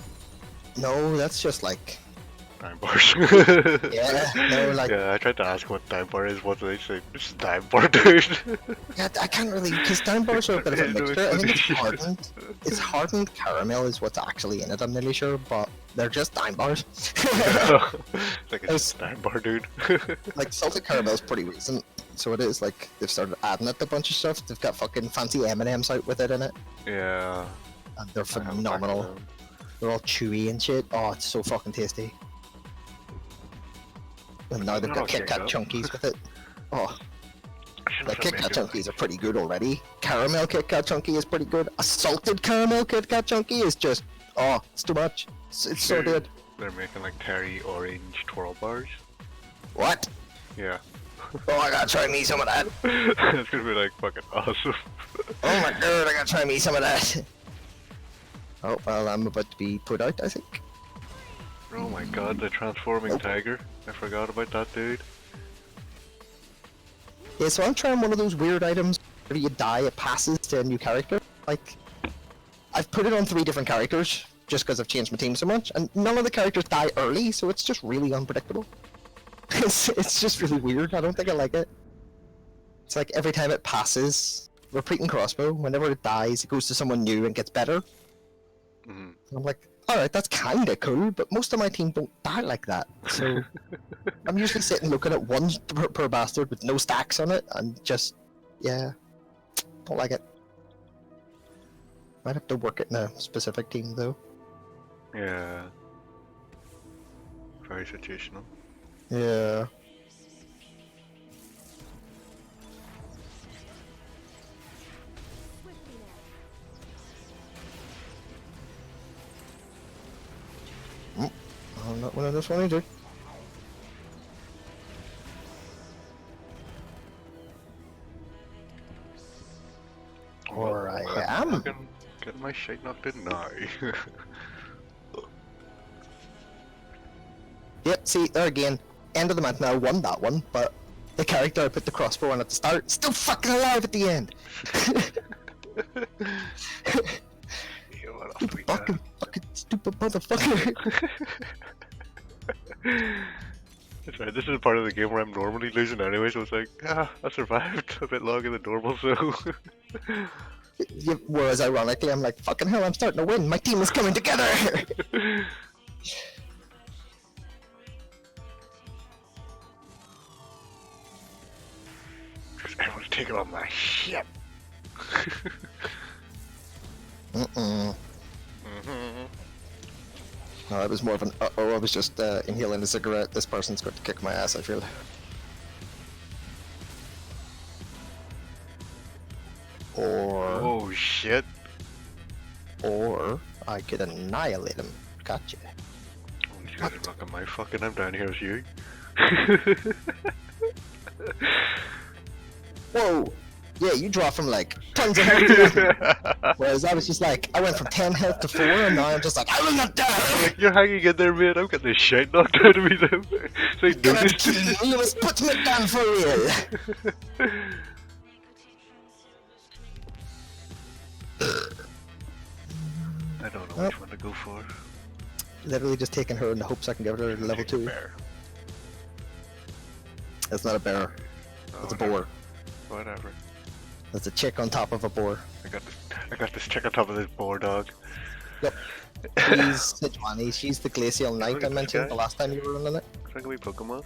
No, that's just like... Time bars. Yeah, no, like... Yeah, I tried to ask what time bar is, what do they say? It's time bar, dude. Yeah, I can't really, because time bars are a bit of a mixture. I think it's hardened. It's hardened caramel is what's actually in it, I'm nearly sure, but they're just time bars. Like it's time bar, dude. Like, salted caramel is pretty recent, so it is, like, they've started adding it to a bunch of stuff. They've got fucking fancy M&Ms out with it in it. Yeah. And they're phenomenal. They're all chewy and shit. Oh, it's so fucking tasty. And now they've got Kit Kat Chunkies with it. Oh. The Kit Kat Chunkies are pretty good already. Caramel Kit Kat Chunky is pretty good. A salted caramel Kit Kat Chunky is just... Oh, it's too much. It's so good. They're making like Terry Orange twirl bars. What? Yeah. Oh, I gotta try me some of that. It's gonna be like fucking awesome. Oh my god, I gotta try me some of that. Oh, well, I'm about to be put out, I think. Oh my god, the transforming tiger. I forgot about that, dude. Yeah, so I'm trying one of those weird items where you die, it passes to a new character. Like, I've put it on 3 different characters, just because I've changed my team so much, and none of the characters die early, so it's just really unpredictable. It's just really weird, I don't think I like it. It's like every time it passes, repeating crossbow, whenever it dies, it goes to someone new and gets better. And I'm like, alright, that's kinda cool, but most of my team don't die like that, so... I'm usually sitting looking at one per bastard with no stacks on it, and just... yeah... don't like it. Might have to work it in a specific team, though. Yeah. Very situational. Yeah. I'm not one of this one either. Or I am. Getting my shit knocked in now. Yep, see, there again. End of the month now, I won that one, but the character I put the crossbow on at the start, still fucking alive at the end! You fucking stupid motherfucker! That's right, this is part of the game where I'm normally losing anyway, so it's like, I survived a bit longer than normal, so... Yeah, whereas ironically, I'm like, fucking hell, I'm starting to win, my team is coming together! Everyone's taking all my shit! No, it was more of an uh-oh, I was just inhaling a cigarette. This person's going to kick my ass, I feel. Or... oh shit! Or I could annihilate him. Gotcha. Oh, you guys are rocking my fucking, I'm down here with you. Whoa! Yeah, you draw from like tons of health to nothing. Whereas I was just like, I went from 10 health to 4, and now I'm just like, I will not die! Like, you're hanging in there, mate. I'm getting the shit knocked out of me though. So you Gonna kill me, was put me down for real! I don't know which one to go for. Literally just taking her in the hopes I can get her to level 2. That's not a bear. Oh, It's a whatever. boar. Whatever. That's a chick on top of a boar. I got this chick on top of this boar dog. Yep. She's Sejuani. She's the glacial knight Look I at this mentioned guy. the last time you were running it. Looks like a wee Pokemon.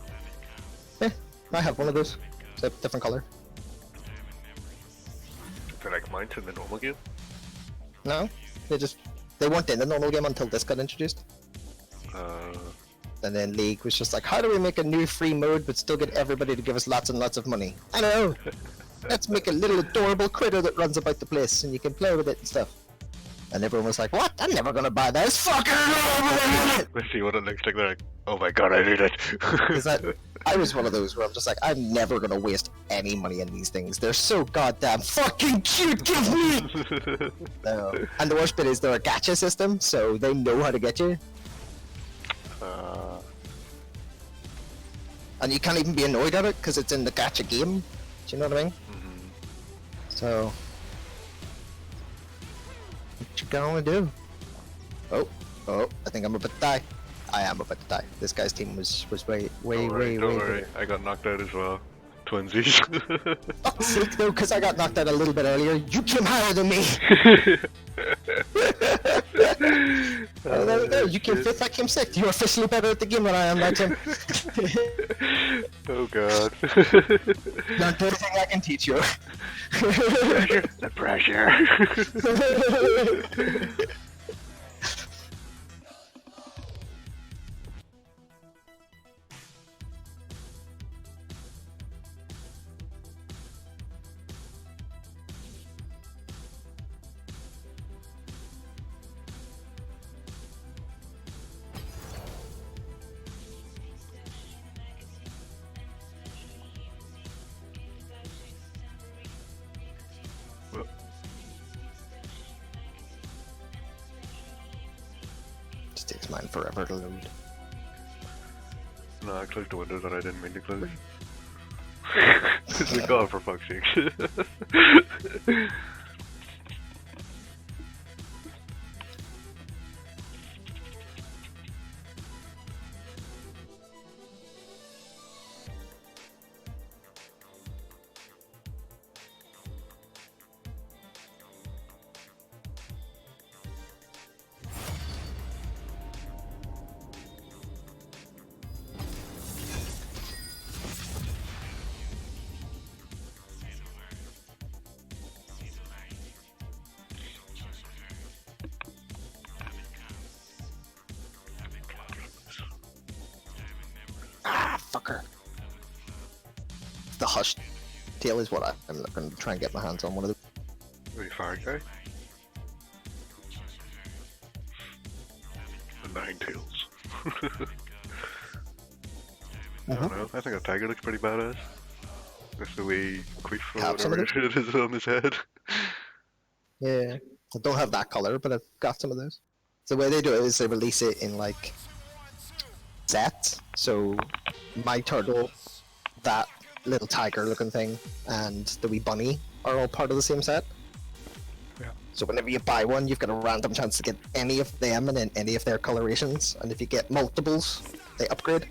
Yeah, I have one of those. It's a different color. They're like mounts in the normal game. No, they weren't in the normal game until this got introduced. Uh, And then League was just like, how do we make a new free mode but still get everybody to give us lots and lots of money? I know! Let's make a little adorable critter that runs about the place and you can play with it and stuff. And everyone was like, what? I'm never gonna buy this fucker! let's see what it looks like. They're like, oh my god, I need it. I was one of those where I'm just like, I'm never gonna waste any money in these things. They're so goddamn fucking cute, give me! No. And the worst bit is they're a gacha system, so they know how to get you. And you can't even be annoyed at it because it's in the gacha game. Do you know what I mean? Mm-hmm. So, what you gonna do? Oh, I think I'm about to die. I am about to die. This guy's team was way Don't worry. better. I got knocked out as well. Twinsies. Fuck's sake though, because I got knocked out a little bit earlier. You came higher than me! Oh, there we go. You came fifth, I came sixth. You're officially better at the game than I am, right, Tim? Oh god. Not anything I can teach you. The pressure. Just takes mine forever to load. No, I closed the window that I didn't mean to close. Good God, for fuck's sake. Ah, fucker. The Hush Tail is what I'm going to try and get my hands on. One of the. Wait, fire guy? The Nine Tails. I don't know. I think a tiger looks pretty badass. With the way Queef or Have some of whatever it is on his head. Yeah. I don't have that color, but I've got some of those. So the way they do it is they release it in like sets. So my turtle, that little tiger looking thing, and the wee bunny are all part of the same set. Yeah. So whenever you buy one, you've got a random chance to get any of them and then any of their colorations. And if you get multiples, they upgrade.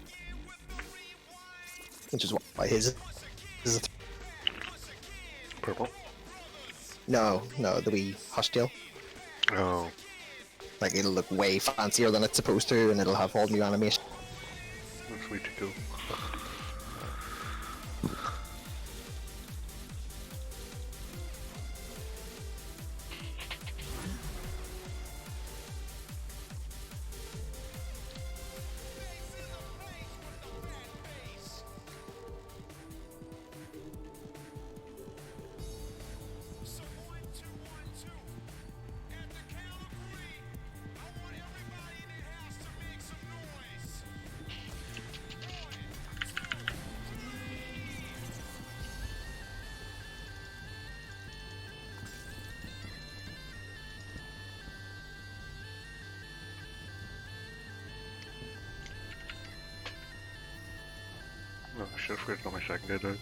Which is why his is Purple? no, the wee Hush Tail. Oh. Like it'll look way fancier than it's supposed to, and it'll have all new animation. That's way too cool. No, I should have forgotten my second guy down.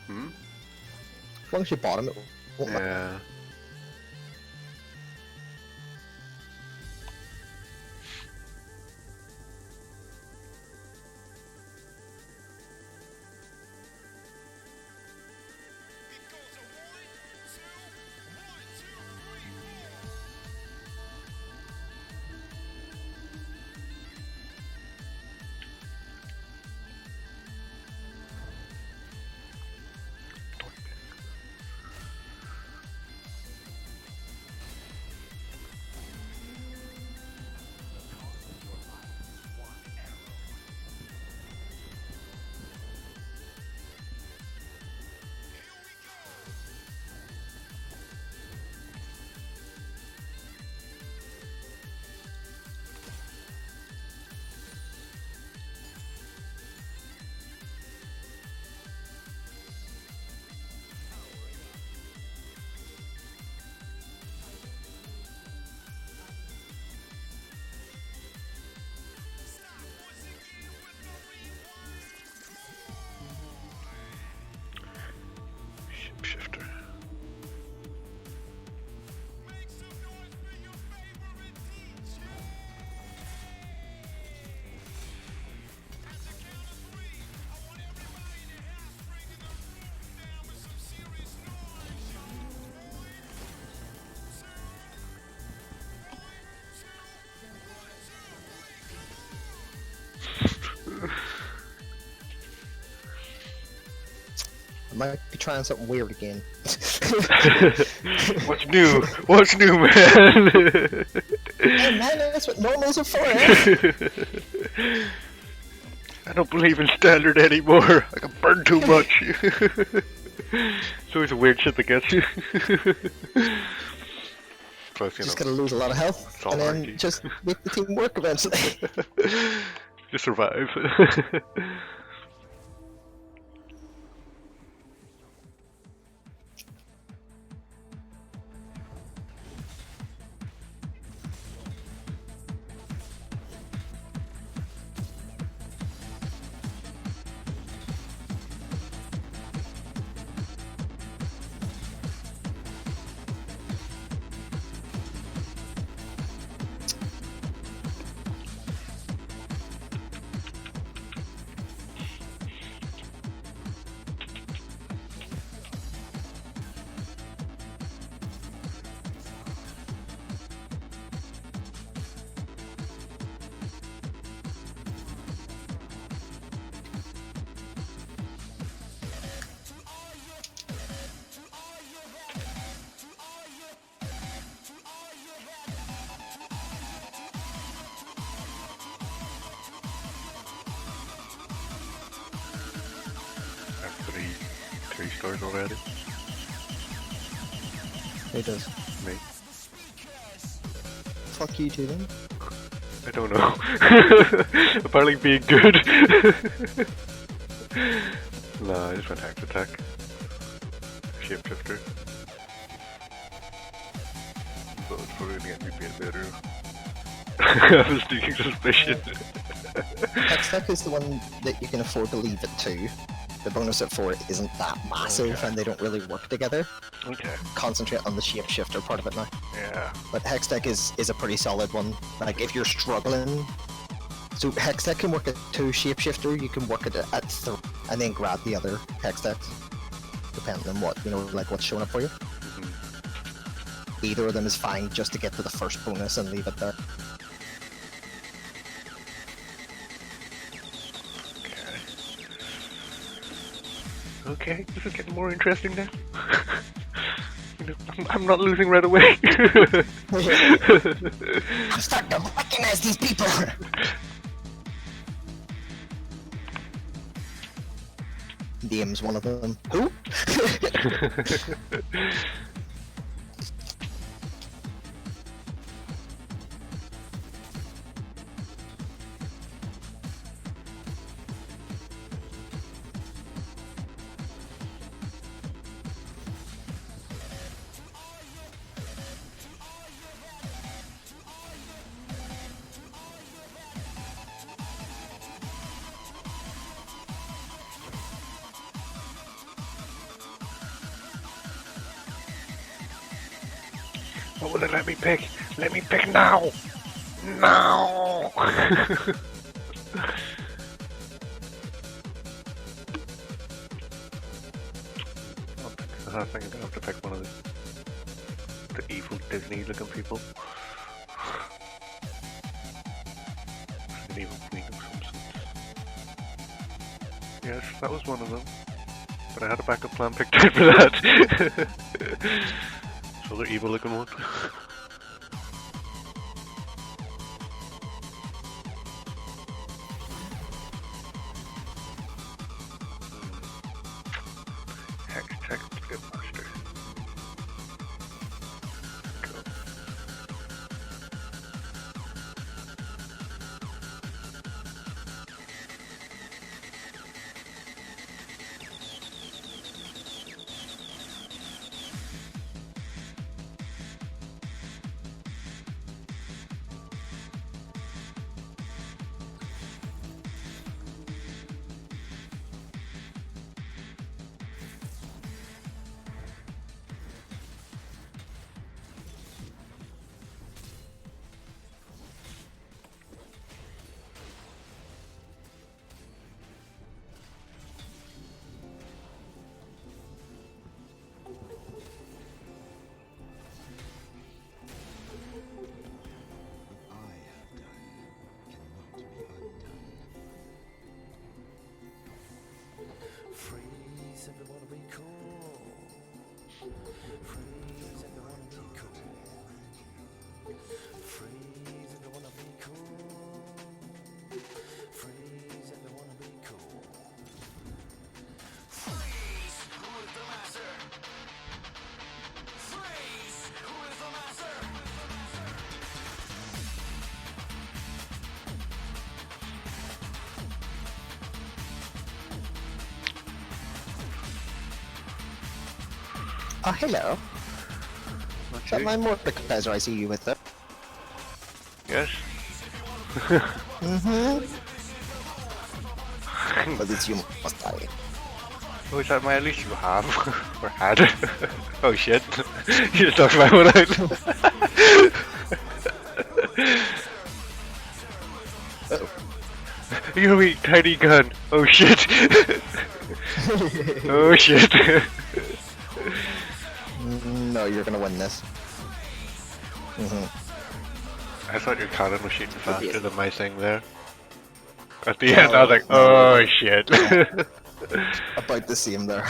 Hmm? As long as you bought him, it won't matter. Yeah. Shapeshifter. I might be trying something weird again. What's new? What's new, man? Hey man, that's what normals are for, eh? I don't believe in standard anymore. I can burn too much. It's always a weird shit that gets you. Plus, you Just know, gotta lose a lot of health, it's all and then RNG. just make the team work eventually. Just survive. Three stars already. Who does? Me. Fuck you too then. I don't know. Apparently being good. Nah, I just went hack attack. Shapeshifter. So it's probably gonna get me being better. I was thinking suspicion. Hextech is the one that you can afford to leave at 2. The bonus at 4 isn't that massive, Okay. and they don't really work together. Okay. Concentrate on the shapeshifter part of it now. Yeah. But Hextech is a pretty solid one. Like, if you're struggling... So Hextech can work at 2, Shapeshifter you can work at 3, and then grab the other Hextechs. Depending on what, you know, like what's showing up for you. Mm-hmm. Either of them is fine just to get to the first bonus and leave it there. Okay, this is getting more interesting now. You know, I'm not losing right away. I'm starting to recognize these people! DM's one of them. Who? What will it let me pick? Let me pick now! Now! I think I'm gonna have to pick one of the evil Disney looking people. An evil queen of some sort. Yes, that was one of them. But I had a backup plan picked out for that. So the evil looking one. Hex check to master. Go. Oh, hello. Not Is that you? my Mordekaiser I see you with there? Yes. Mm-hmm. But it's you must die. Oh, is that my at least you have? Or had? Oh shit. You just talked my one out. Oh. You wee tiny gun. Oh shit. Oh shit. No, you're gonna win this. Mm-hmm. I thought your cannon was shooting faster than my thing there. At the end, I was like, No. oh shit. About the same there.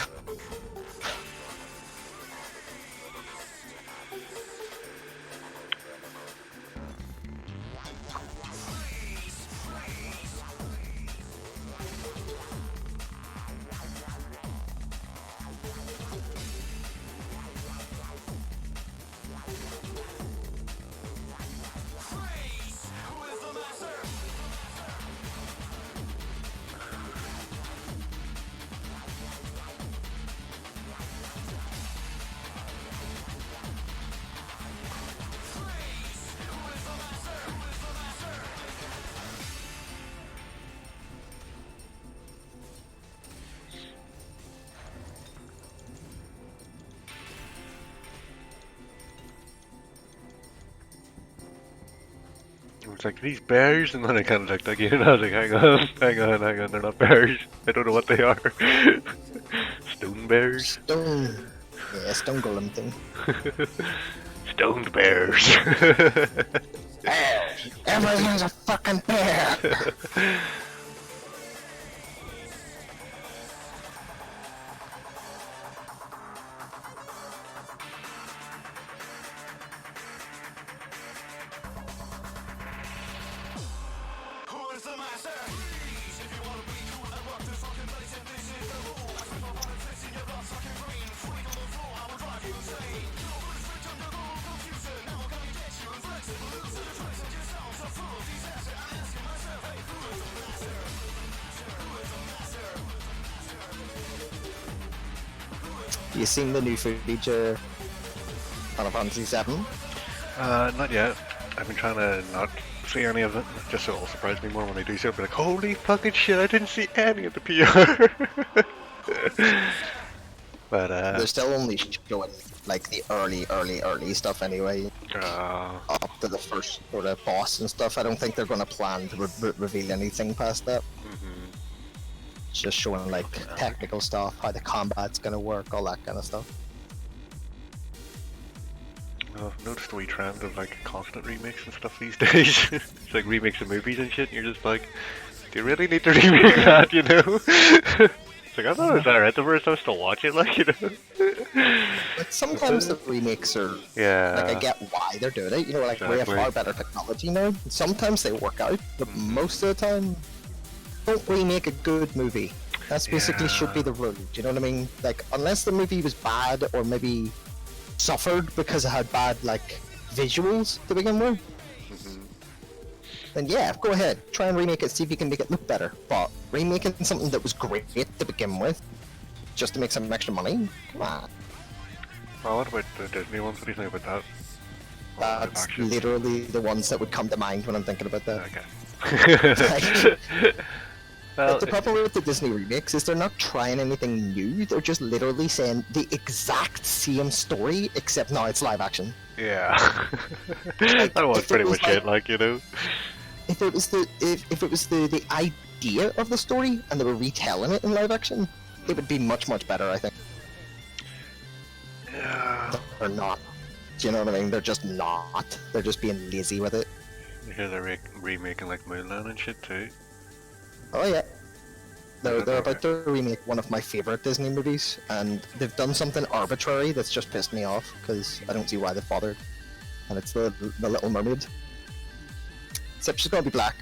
It's like, these bears? And then I kind of looked again, I was like, hang on, they're not bears. I don't know what they are. Stone bears? Stone. Yeah, stone golem thing. Stoned bears. Bears! Everything's a fucking bear! You seen the new footage of Final Fantasy VII? Not yet. I've been trying to not see any of it, just so it'll surprise me more when they do so. I'll be like, holy fucking shit, I didn't see any of the PR. But, They're still only showing like the early stuff anyway. Up to the first sort of boss and stuff. I don't think they're going to plan to reveal anything past that. It's just showing like technical stuff, how the combat's going to work, all that kind of stuff. Well, I've noticed a wee trend of like constant remakes and stuff these days. It's like remakes of movies and shit, and you're just like, do you really need to remake that, you know? It's like, I thought it was alright the first time, I still watch it, like, you know? Like sometimes the remakes are, Yeah. like I get why they're doing it, you know, like we have far better technology now. Sometimes they work out, but most of the time, don't remake a good movie. That's basically should be the rule, do you know what I mean? Like, unless the movie was bad or maybe suffered because it had bad, like, visuals to begin with, then yeah, go ahead, try and remake it, see if you can make it look better. But remaking something that was great to begin with, just to make some extra money, come on. Well, what about the Disney ones? What do you think about that? That's literally the ones that would come to mind when I'm thinking about that. Okay. Well, the problem with the Disney remakes is they're not trying anything new, they're just literally saying the exact same story, except now it's live action. Yeah. That was pretty much it, like, you know? If it was the idea of the story and they were retelling it in live action, it would be much better, I think. Yeah. They're not. Do you know what I mean? They're just not. They're just being lazy with it. You hear they're remaking like Moonland and shit too. Oh yeah. They're about to remake one of my favourite Disney movies, and they've done something arbitrary that's just pissed me off, because I don't see why they've bothered. And it's the Little Mermaid. Except she's gonna be black.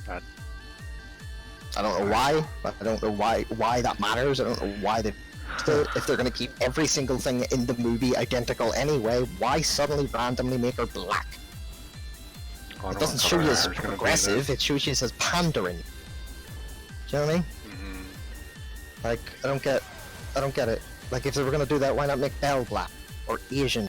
That. I don't know why, but I don't know why that matters. I don't know why they... if they're gonna keep every single thing in the movie identical anyway, why suddenly randomly make her black? It doesn't show you as progressive, it shows you as pandering. Do you know what I mean? Like, I don't get it. Like, if they were gonna do that, why not make Belle black or Asian?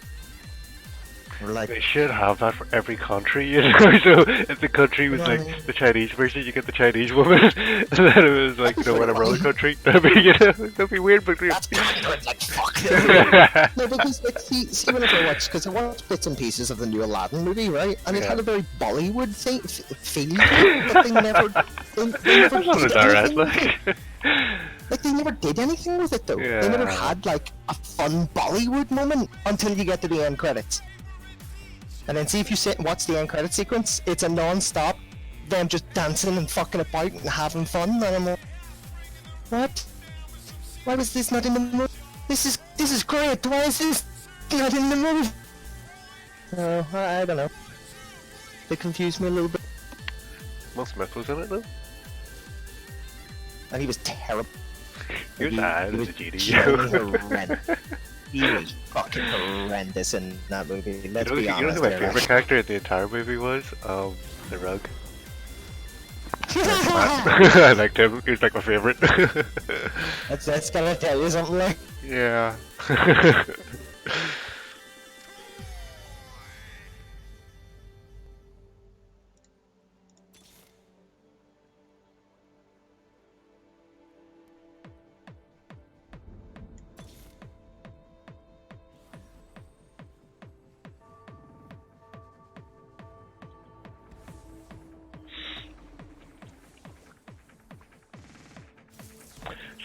Or like, They should have that for every country, you know. So if the country was like the Chinese version, you get the Chinese woman, and then it was like, you know, whatever other country. That'd be, you know, that'd be weird, but that's pandering, like fuck. No, because like, see whenever I watch, because I watched bits and pieces of the new Aladdin movie, right? And it had a very Bollywood feel, but they never That's not did alright, anything with it. Like, they never did anything with it though. Yeah. They never had like a fun Bollywood moment until you get to the end credits. And then see if you sit and watch the end credit sequence, it's a non-stop them just dancing and fucking about and having fun, and I'm like, what? Why was this not in the movie? This is great, why is this not in the movie? Oh, I don't know. They confused me a little bit. Will Smith was in it though. And he was terrible. He was He was a genuinely horrendous. He was fucking horrendous in that movie. Let's be You know honest. who my there, favorite like. character in the entire movie was? The Rug. I liked him. He was like my favorite. That's gonna tell you something, like. Yeah.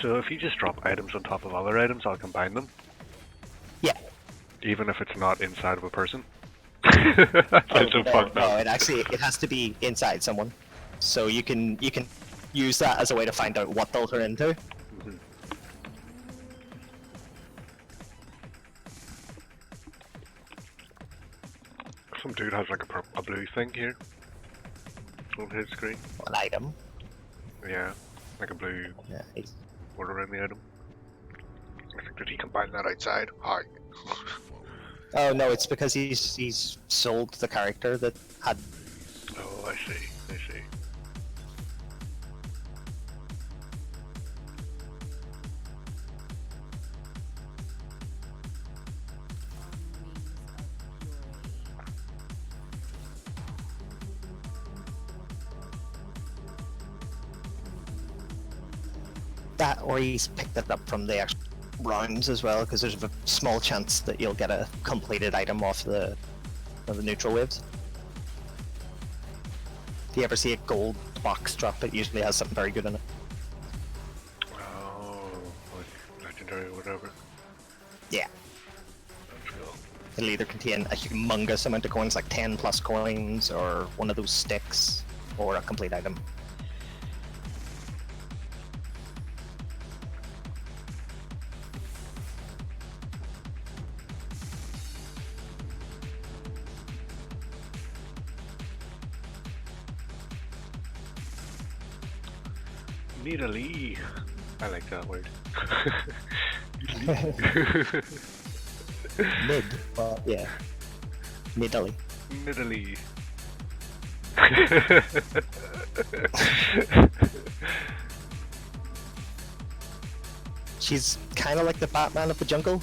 So if you just drop items on top of other items, I'll combine them. Yeah. Even if it's not inside of a person. That's so fucked No, up. it has to be inside someone. So you can use that as a way to find out what they'll turn into. Mhm. Some dude has like a blue thing here on his screen. An item. Yeah, like a blue Yeah. border around the item. I think that he combined that outside. Hi. Oh no, it's because he's sold the character that had. Oh, I see. I see. That, or he's picked it up from the actual rounds as well, because there's a small chance that you'll get a completed item off the neutral waves. If you ever see a gold box drop, it usually has something very good in it. Oh, like legendary or whatever. Yeah. That's cool. It'll either contain a humongous amount of coins, like 10 plus coins, or one of those sticks, or a complete item. Needly. I like that word. Mid, yeah. Middly. Needly. She's kind of like the Batman of the jungle.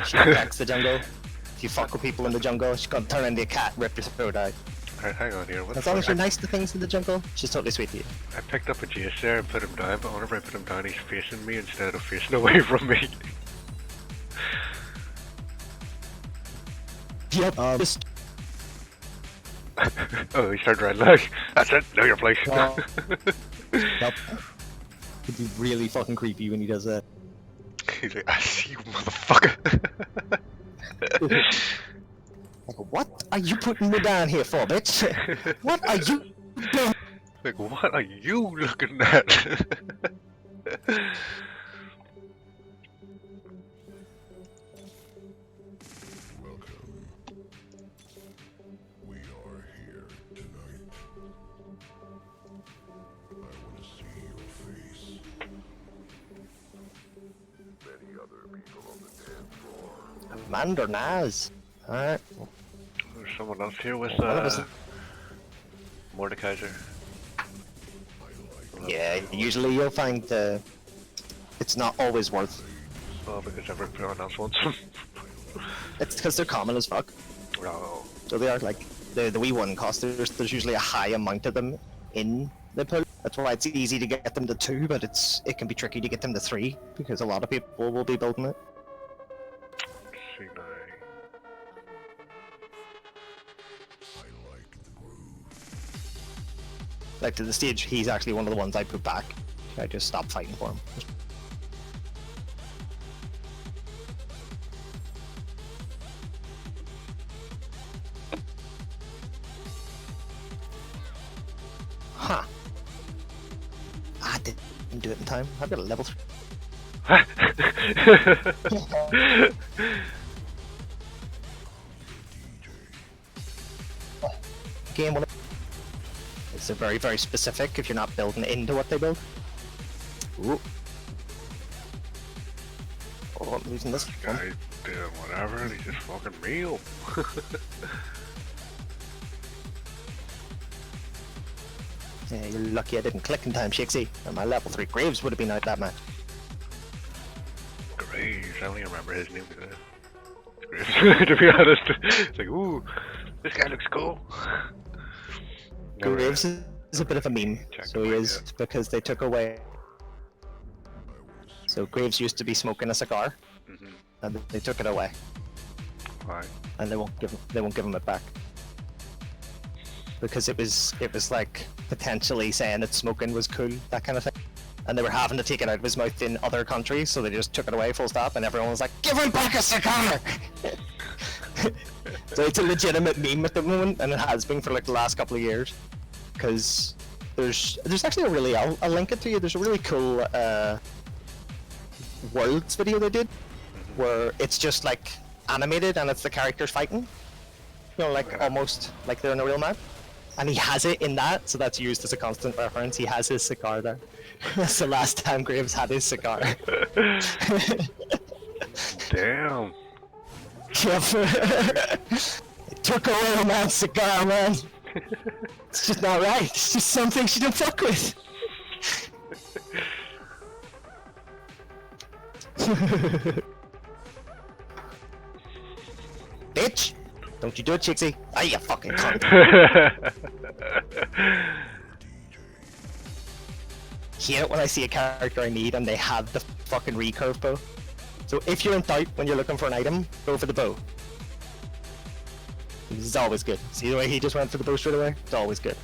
She protects the jungle. If you fuck with people in the jungle, she's gonna turn into a cat, rip your throat out. Alright, hang on here. What As the long fuck? as you're nice to things in the jungle, she's totally sweet to you. I picked up a Jace there and put him down, but whenever I put him down, he's facing me instead of facing away from me. Yep. Oh, he turned around like, that's it, know your place. Yep. It'd be really fucking creepy when he does that. He's like, I see you, motherfucker. Like, what are you putting me down here for, bitch? What are you doing? Like, what are you looking at? Welcome. We are here tonight. I want to see your face. Many other people on the dance floor. Amanda Naz. Alright. There's someone else here with, One of us- Mordekaiser. Yeah, usually you'll find it's not always worth Oh, because everyone else wants them. It's because they're common as fuck. Oh. So they are like the wee one cost. There's usually a high amount of them in the pool. That's why it's easy to get them to 2, but it can be tricky to get them to 3 because a lot of people will be building it. Let's see now. Like to the stage, he's actually one of the ones I put back. I just stopped fighting for him. Huh. I didn't do it in time. I've got a level 3. Game one. It's very, very specific if you're not building into what they build. Ooh. Oh, I'm losing this one. Guy doing whatever, and he's just fucking real. Yeah, you're lucky I didn't click in time, Shixie. And my level 3 Graves would have been out that match. Graves, I only remember his name. Graves, to be honest. It's like, ooh, this guy looks cool. Never, Graves is a bit of a meme, so he is, because they took away. So Graves used to be smoking a cigar, and they took it away, Why? and they won't give him it back because it was like potentially saying that smoking was cool, that kind of thing, and they were having to take it out of his mouth in other countries, so they just took it away full stop, and everyone was like, "Give him back a cigar!" So it's a legitimate meme at the moment, and it has been for like the last couple of years. Because there's actually a really, I'll link it to you. There's a really cool Worlds video they did, where it's just like animated and it's the characters fighting. You know, like almost like they're in a real map. And he has it in that, so that's used as a constant reference. He has his cigar there. That's the last time Graves had his cigar. Damn. It took away a man's cigar, man. It's just not right. It's just something she don't fuck with. Bitch! Don't you do it, Chixie. Ah, you fucking cunt. Hate it when I see a character I need and they have the fucking recurve bow. So if you're in doubt when you're looking for an item, go for the bow. This is always good. See the way he just went for the bow straight away? It's always good.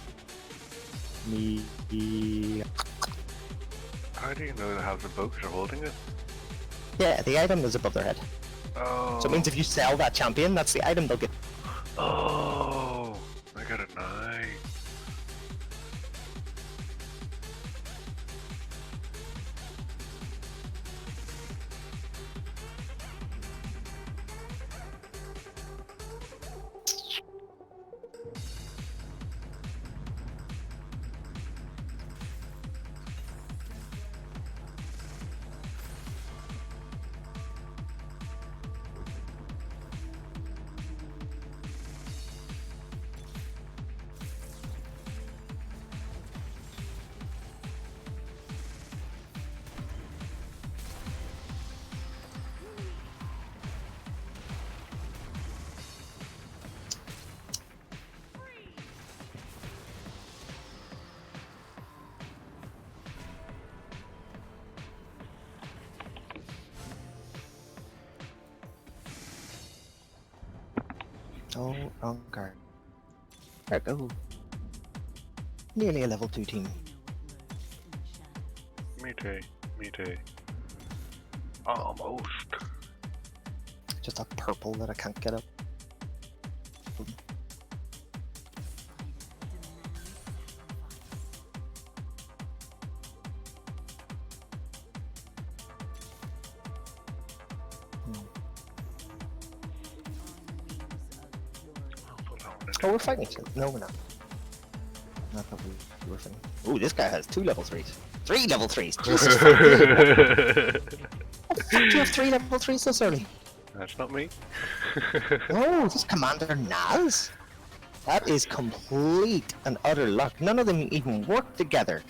How do you know how the boats are holding it? Yeah, the item is above their head. Oh. So it means if you sell that champion, that's the item they'll get. Oh, I got it now. Oh, wrong card. There we go. Nearly a level 2 team. Me too. Me too. Almost. Just a purple that I can't get up. Oh, we're fighting each other. No, we're not. Not that we were fighting. Ooh, this guy has 2 level 3s. 3 level 3s! Jesus fuck. Do you have 3 level 3s this early? That's not me. Oh, this Commander Naz? That is complete and utter luck. None of them even work together.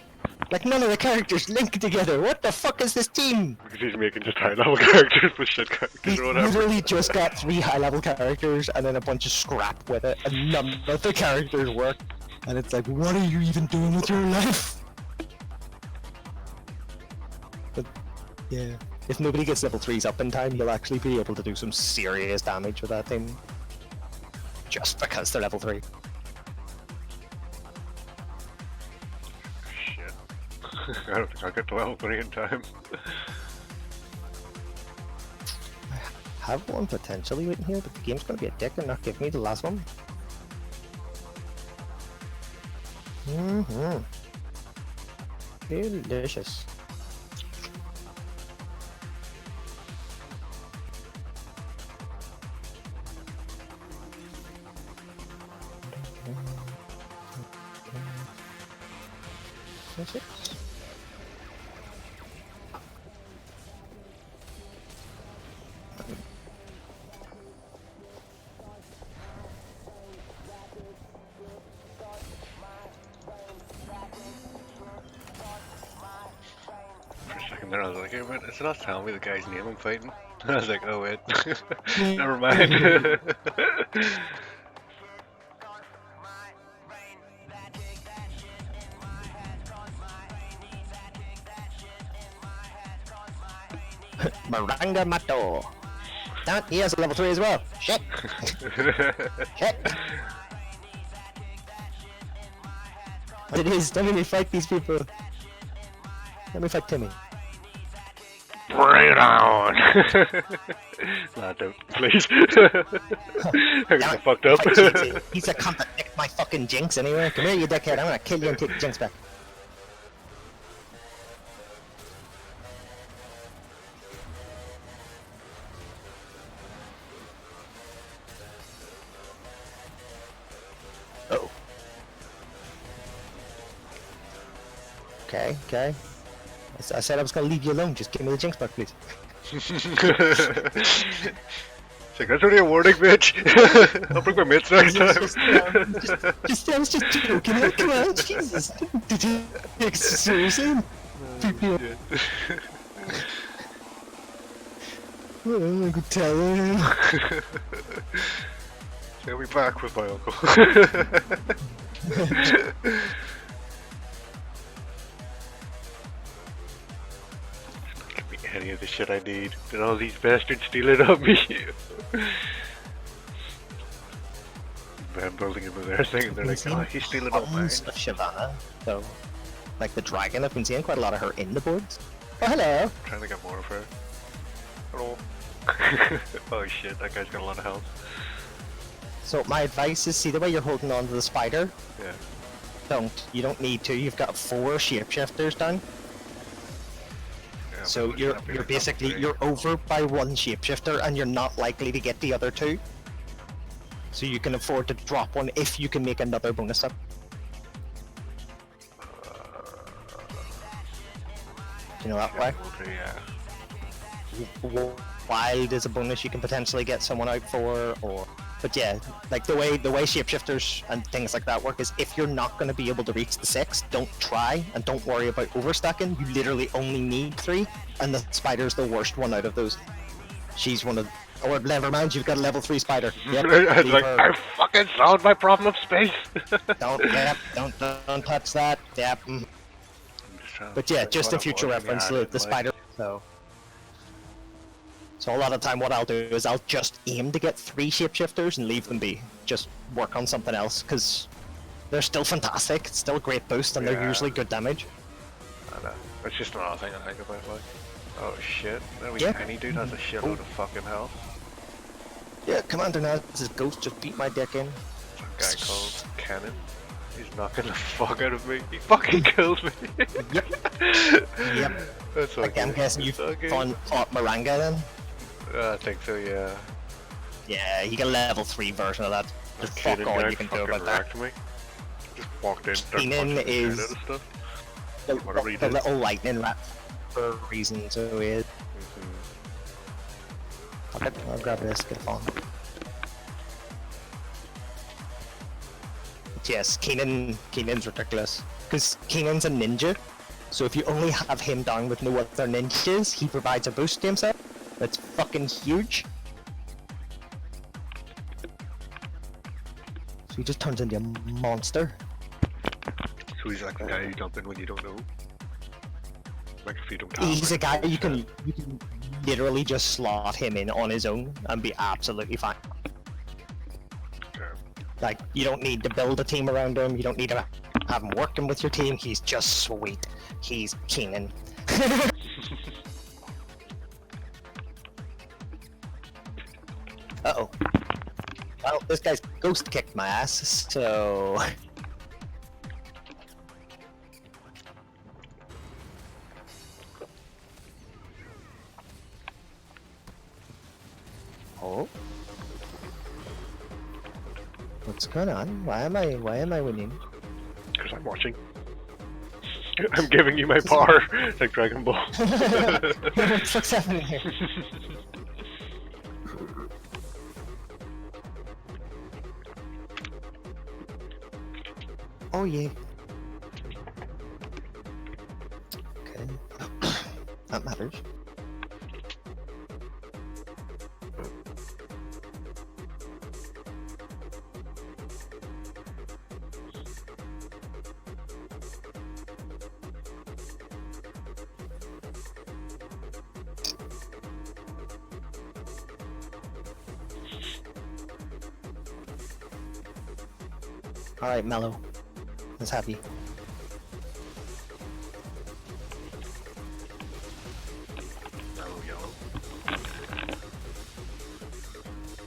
Like, none of the characters link together. What the fuck is this team? Because he's making just high level characters with shit characters He's or whatever. literally just got 3 high-level characters and then a bunch of scrap with it, and none of the characters work. And it's like, what are you even doing with your life? But, yeah. If nobody gets level 3s up in time, you'll actually be able to do some serious damage with that team. Just because they're level 3. Shit. I don't think I'll get to level 3 in time. I have one potentially waiting here, but the game's gonna be a dick and not give me the last one. Delicious. That's it. For a second there I was like, hey, wait, is it not telling me the guy's name I'm fighting? I was like, oh wait. Never mind. Maranga Mato. Damn it, he has a level 3 as well. Shit. Shit. It is. Let me fight these people. Let me fight Timmy. Bring it on! Nah, don't, please. I got fucked up. He's a cunt that nicked my fucking jinx anyway. Come here, you dickhead. I'm gonna kill you and take the jinx back. Oh. Okay, okay. I said I was gonna leave you alone. Just give me the jinx back, please. It's like, that's only a warning, bitch. I'll bring my mates next time. I was just joking. Like, come on, Jesus. Did you take it seriously? People. I could tell him. I'll be back with my uncle. Give me any of the shit I need. Did all these bastards steal it off me? I'm building him with everything and they're like, oh, he's stealing all mine. Tons of Shyvana, so like the dragon, I've been seeing quite a lot of her in the boards. Oh, hello. I'm trying to get more of her. Hello. Oh shit, that guy's got a lot of health. So my advice is, see the way you're holding on to the spider? Yeah. You don't need to. You've got 4 shapeshifters down. Yeah, So but you're happy with basically level you're over by 1 shapeshifter and you're not likely to get the other 2. So you can afford to drop one if you can make another bonus up. Do you know that way? three, yeah. Wild is a bonus you can potentially get someone out for, or but yeah, like the way shapeshifters and things like that work is if you're not going to be able to reach the 6, don't try and don't worry about overstacking. You literally only need 3, and the spider's the worst one out of those. She's one of, or never mind, you've got a level 3 spider. Yep, I was like, her. I fucking solved my problem of space. Don't touch that. Yep. But yeah, just in future reference, the spider. So a lot of time what I'll do is I'll just aim to get 3 shapeshifters and leave them be. Just work on something else, because they're still fantastic, it's still a great boost, and they're usually good damage. I know. It's just another thing I think about, like, oh shit, that wee Yeah. tiny dude has a shitload of fucking health. Yeah, Commander Naz's ghost just beat my dick in. There's a guy called Cannon. He's knocking the fuck out of me. He fucking kills me. Yep. Yep. That's Like, I'm guessing you fought Maranga then? I think so, yeah. Yeah, you get a level 3 version of that. There's fuck Keenan all guy you can do fucking about that. wrecked me. Just walked in, started Keenan punching the shit is- out of stuff. Whatever he The did. little lightning rat for a reason, so he is. Okay, I'll grab this, get it on. But yes, Keenan's ridiculous. Because Keenan's a ninja, So if you only have him down with no other ninjas, he provides a boost to himself. That's fucking huge. So he just turns into a monster. So he's like the guy you jump in when you don't know. Like if you don't have. He's a like, guy full you set. can literally just slot him in on his own and be absolutely fine. Okay. Like, you don't need to build a team around him, you don't need to have him working with your team, he's just sweet. He's Keenan. Uh-oh. Well, this guy's ghost kicked my ass, so... Oh? What's going on? Why am I winning? Because I'm watching. I'm giving you my power, like Dragon Ball. What the fuck's happening here? Oh yeah. Okay. That matters. Alright, Mellow. Let's have you. Oh, yellow.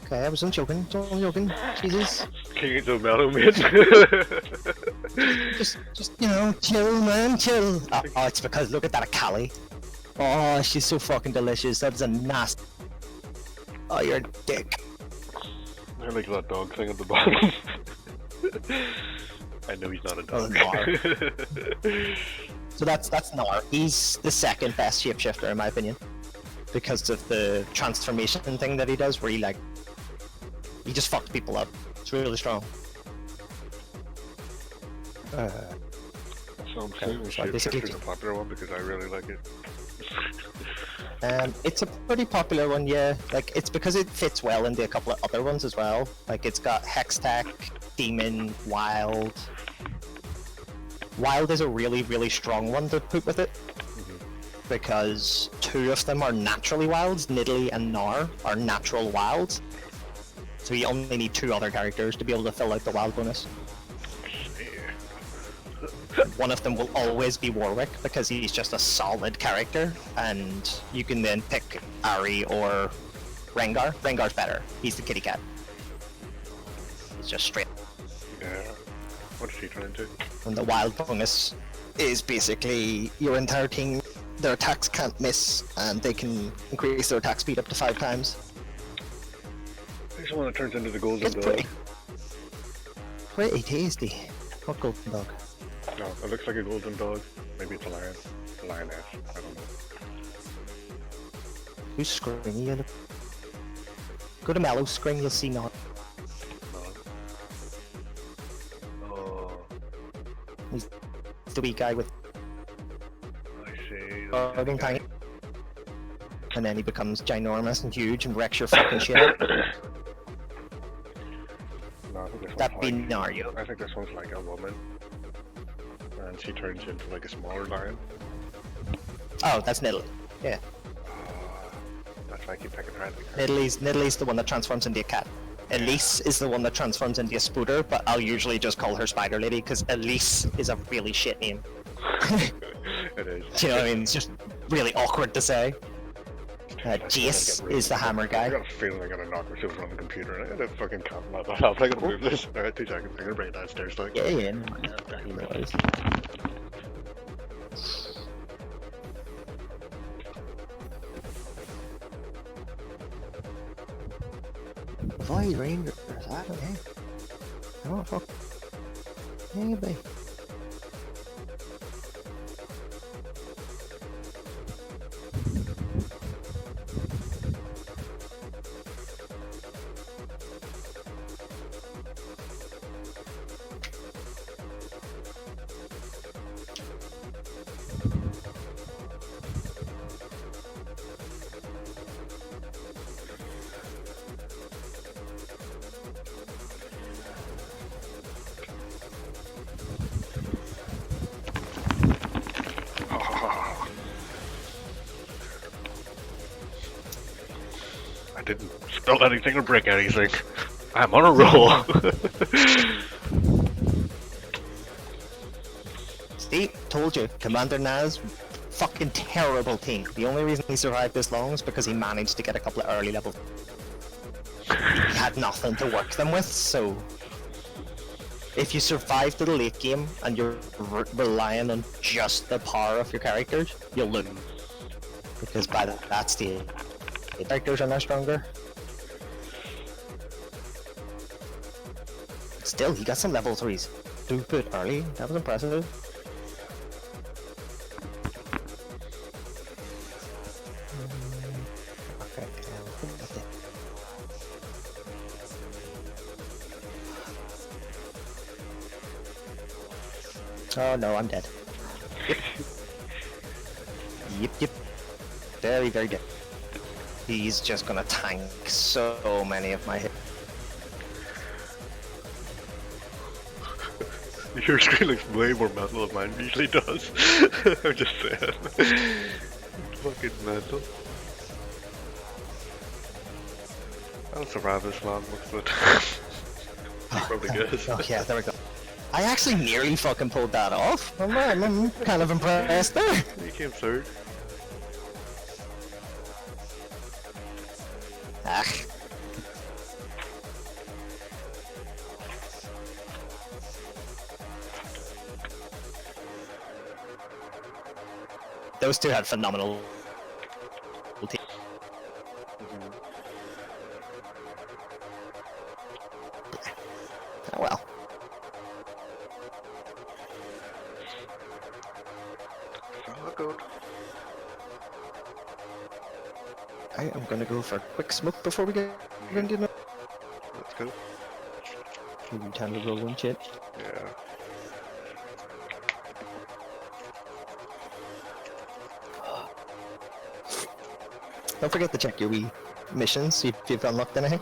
Okay, I wasn't joking. Don't joking. Jesus. King of the Mellow Mid. Just, you know, chill, man, chill. Oh, it's because look at that Akali. Oh, she's so fucking delicious. That's a nasty. Oh, you're a dick. I like that dog thing at the bottom. I know he's not a Oh, dog. So that's Nar. He's the second best shapeshifter in my opinion, because of the transformation thing that he does, where he just fucks people up. It's really strong. So I'm assuming so I basically Shapeshifter's a popular one because I really like it. It's a pretty popular one, yeah. Like, it's because it fits well into a couple of other ones as well. Like, it's got Hextech, Demon, Wild. Wild is a really, really strong one to put with it, because two of them are naturally wilds. Nidalee and Gnar are natural wilds. So you only need two other characters to be able to fill out the wild bonus. One of them will always be Warwick, because he's just a solid character, and you can then pick Ari or Rengar. Rengar's better. He's the kitty cat. He's just straight. Yeah. What is he trying to do? And the wild bonus is basically your entire team, their attacks can't miss, and they can increase their attack speed up to 5 times. There's one that turns into the golden It's dog. pretty tasty. What golden dog? No, it looks like a golden dog. Maybe it's a lion. A lioness. I don't know. Who's screaming? Go to Mellow Screen, you'll see Gnar. No. Oh, He's the wee guy with I see. Garden Tiny. And then he becomes ginormous and huge and wrecks your fucking shit up. No, I think this That'd be one's like, Nario. I think this one's like a woman. And she turns into like a smaller lion. Oh, that's Nidalee. Yeah. That's why I keep picking her. Nidalee's the one that transforms into a cat. Elise is the one that transforms into a spooter, but I'll usually just call her Spider Lady, because Elise is a really shit name. It is. Do you know what I mean? It's just really awkward to say. Jace is the hammer I guy. got a feeling I'm gonna knock myself on the computer and I gotta fucking can't let that happen. I gotta move this. Alright, 2 seconds. I'm gonna bring it downstairs like. Yeah, yeah, no, he knows. Void Rangers, I don't know. Oh, fuck. Maybe. didn't spill anything or break anything. I'm on a roll. See, told you, Commander Naz, fucking terrible team. The only reason he survived this long is because he managed to get a couple of early level. He had nothing to work them with, so if you survive to the late game and you're relying on just the power of your characters, you'll lose. Because by that stage, the characters are now stronger. Still, he got some level 3s. Stupid early, that was impressive. Okay, oh no, I'm dead. Yep. Very, very dead. He's just gonna tank so many of my hits. Your screen looks way more metal than mine usually does. I'm just saying. Fucking metal. I'll survive this long with it. Probably good. Oh yeah, there we go. I actually nearly fucking pulled that off. I'm kind of impressed there. You came third. Ah. Those two had phenomenal team. Oh well. Oh, good. I am gonna go for a quick smoke before we get into it. Let's go. Time to roll one shit. Yeah. Don't forget to check your Wii missions, see if you've unlocked anything.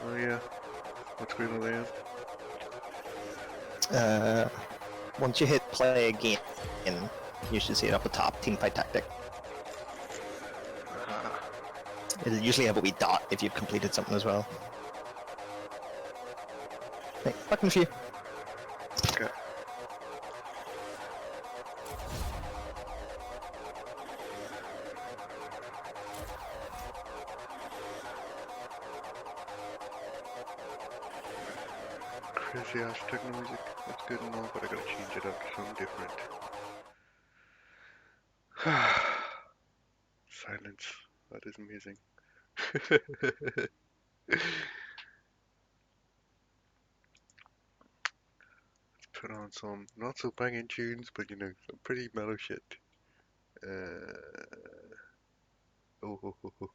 Oh yeah. What screen are they in? Once you hit play again, you should see it up the top, Teamfight Tactic. It'll usually have a wee dot if you've completed something as well. Hey, back in a few. Okay. Crazy ass techno music. That's good and all, but I gotta change it up to something different. Silence. That is amazing. Let's put on some not so banging tunes, but you know, some pretty mellow shit.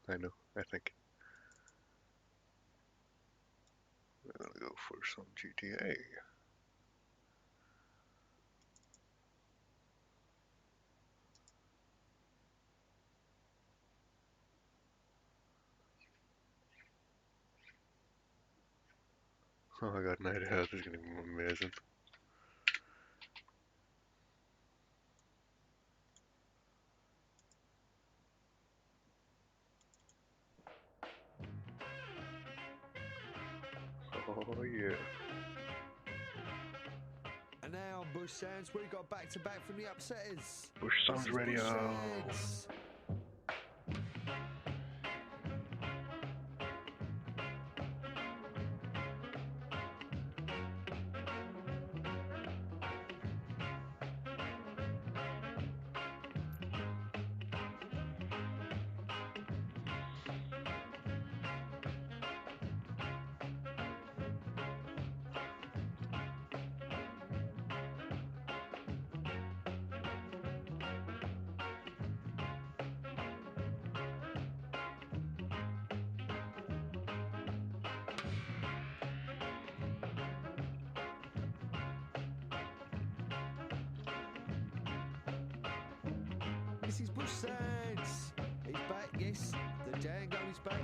I know, I think. I'm gonna go for some GTA. Oh my god, Night House is gonna be amazing. Oh yeah. And now on Bush Sounds, we got back to back from the Upsetters. Bush Sounds This is Radio. Bush Sounds. This is Bush Sounds. He's back, yes. The Django is back.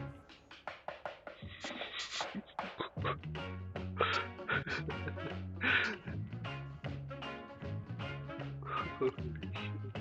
Holy shit.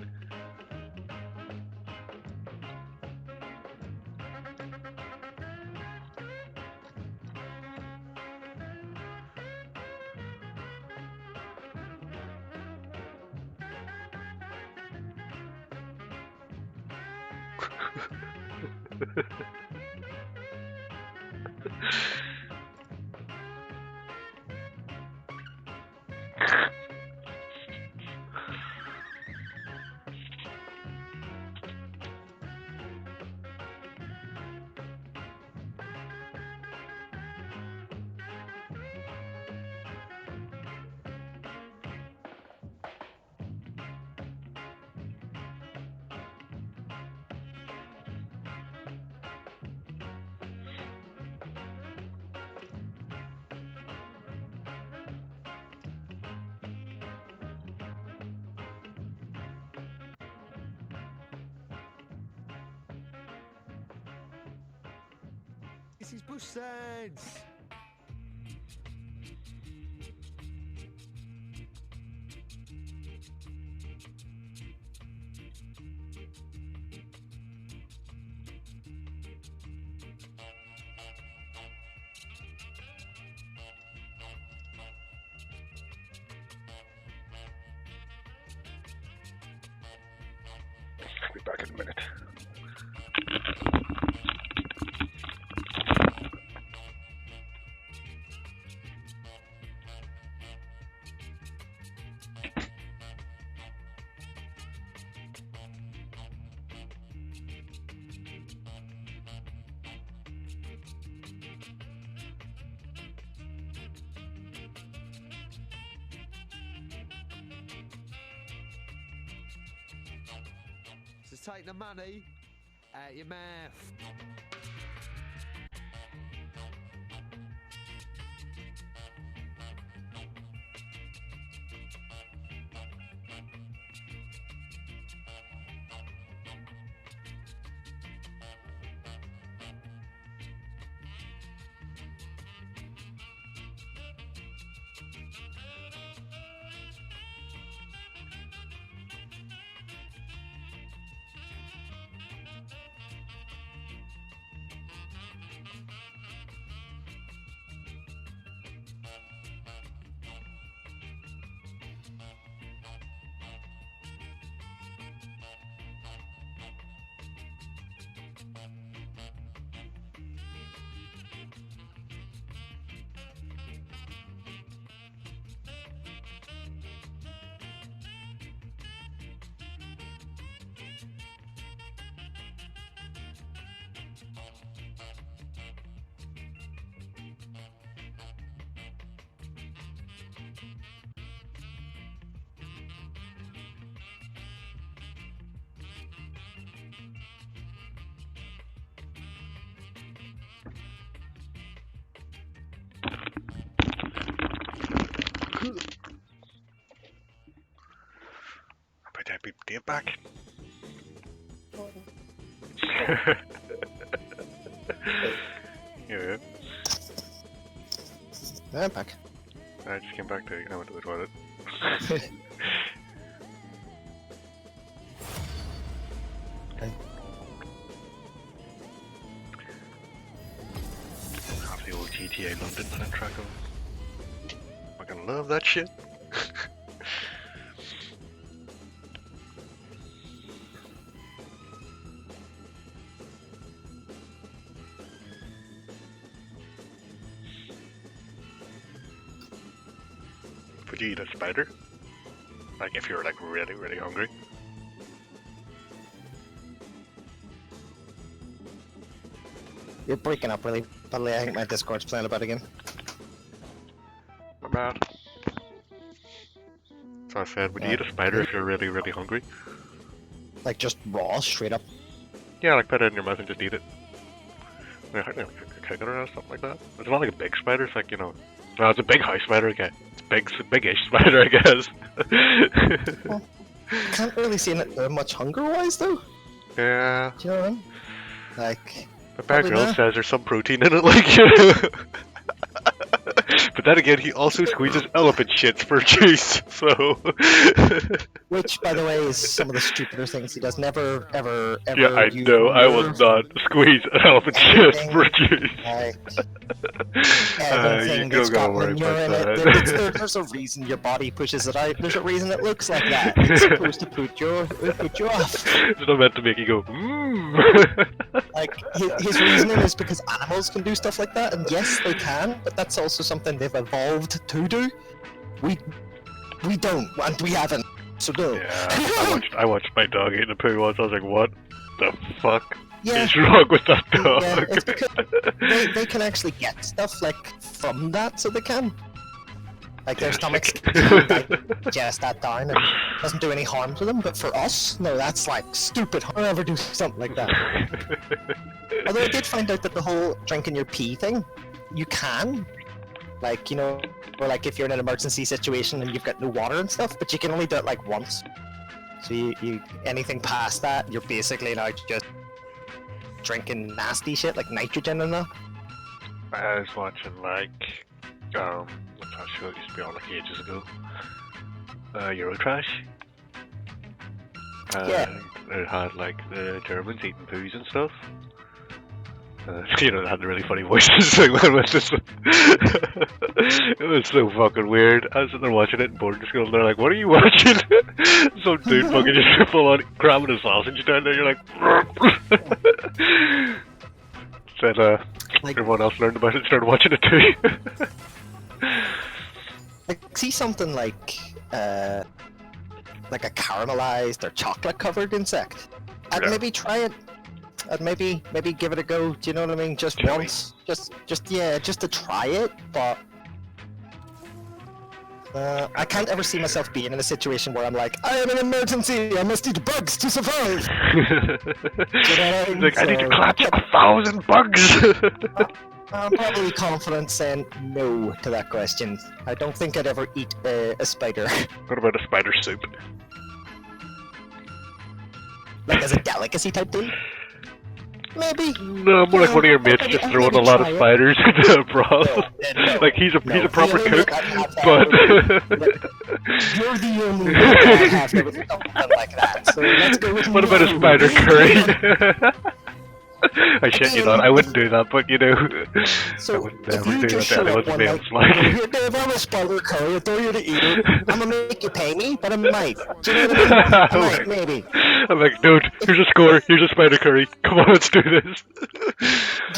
This is Bush Sands. I'll be back in a minute. So take the money out your mouth. About that be damn back. Yeah, I'm back. I just came back to I went to the toilet. Have the old GTA London soundtrack on. Fucking love that shit. Would you eat a spider? Like if you were like really, really hungry? You're breaking up really badly. I think my Discord's playing about again. My bad. So I said, would you eat a spider if you're really, really hungry? Like just raw, straight up. Yeah, like put it in your mouth and just eat it. Yeah, I think cook it or something like that. It's not like a big spider, it's like, you know... No, it's a big house spider, okay. It's big-ish spider, I guess. Well, can't really see it much hunger-wise, though. Yeah. Do you know what I mean? Like... But Bear probably Grylls not. says there's some protein in it, like, you know. But then again, he also squeezes elephant shits for juice, so... Which, by the way, is some of the stupider things he does. Never, ever, ever. Yeah, I use know, I will nerve, not squeeze an elephant shit anything, for juice. Like, You anything that's don't gotta got worry manure in about it. that. There's a reason your body pushes it out. There's a reason it looks like that. It's supposed to put you off. It's not meant to make you go, mmm. Like, his reasoning is because animals can do stuff like that, and yes, they can, but that's also something they've evolved to do. We don't, and we haven't, so no. Yeah, I watched my dog eating a poo once. I was like, what the fuck Yeah. is wrong with that dog? Yeah, it's because they can actually get stuff, like, from that, so they can. Like, their stomachs can digest that down and doesn't do any harm to them, but for us, no, that's, like, stupid. I'll never do something like that. Although I did find out that the whole drinking your pee thing, you can. Like, you know, or like if you're in an emergency situation and you've got no water and stuff, but you can only do it like once. So you anything past that, you're basically now just drinking nasty shit like nitrogen and that. I was watching like, what's that show that used to be on like ages ago? Eurotrash. Yeah. It had like the Germans eating poos and stuff. You know, they had the really funny voices. Like, it was so fucking weird. I was sitting there watching it in boarding school, and they're like, "What are you watching?" Some dude fucking just full on cramming a sausage down there. You're like, said, Like, everyone else learned about it and started watching it too. like see something like a caramelized or chocolate covered insect. I'd Yeah. maybe try it. I'd maybe give it a go. Do you know what I mean? Just Jelly. once, just to try it. But I can't ever see myself being in a situation where I'm like, I am an emergency. I must eat bugs to survive. He's like, I need to So- clutch 1,000 bugs. I'm probably confident saying no to that question. I don't think I'd ever eat a spider, What about a spider soup? like as a delicacy type thing. Maybe. No, more like one of your mates just I'll throwing a maybe lot try of it. spiders into a broth. No. Like he's a No, proper the only cook, I'd have that but You're the only one I have that would do something like that. So let's go with what about a no. spider curry? I shit you not, I wouldn't do that, but you know, I So would if never you do just that show to up anyone's one mates. night, Like, here, Dave, I'm a spider curry. I dare you to eat it. I'm gonna make you pay me, but I might. Do you know what I mean? I might, maybe. I'm like, dude, here's a score, here's a spider curry. Come on, let's do this.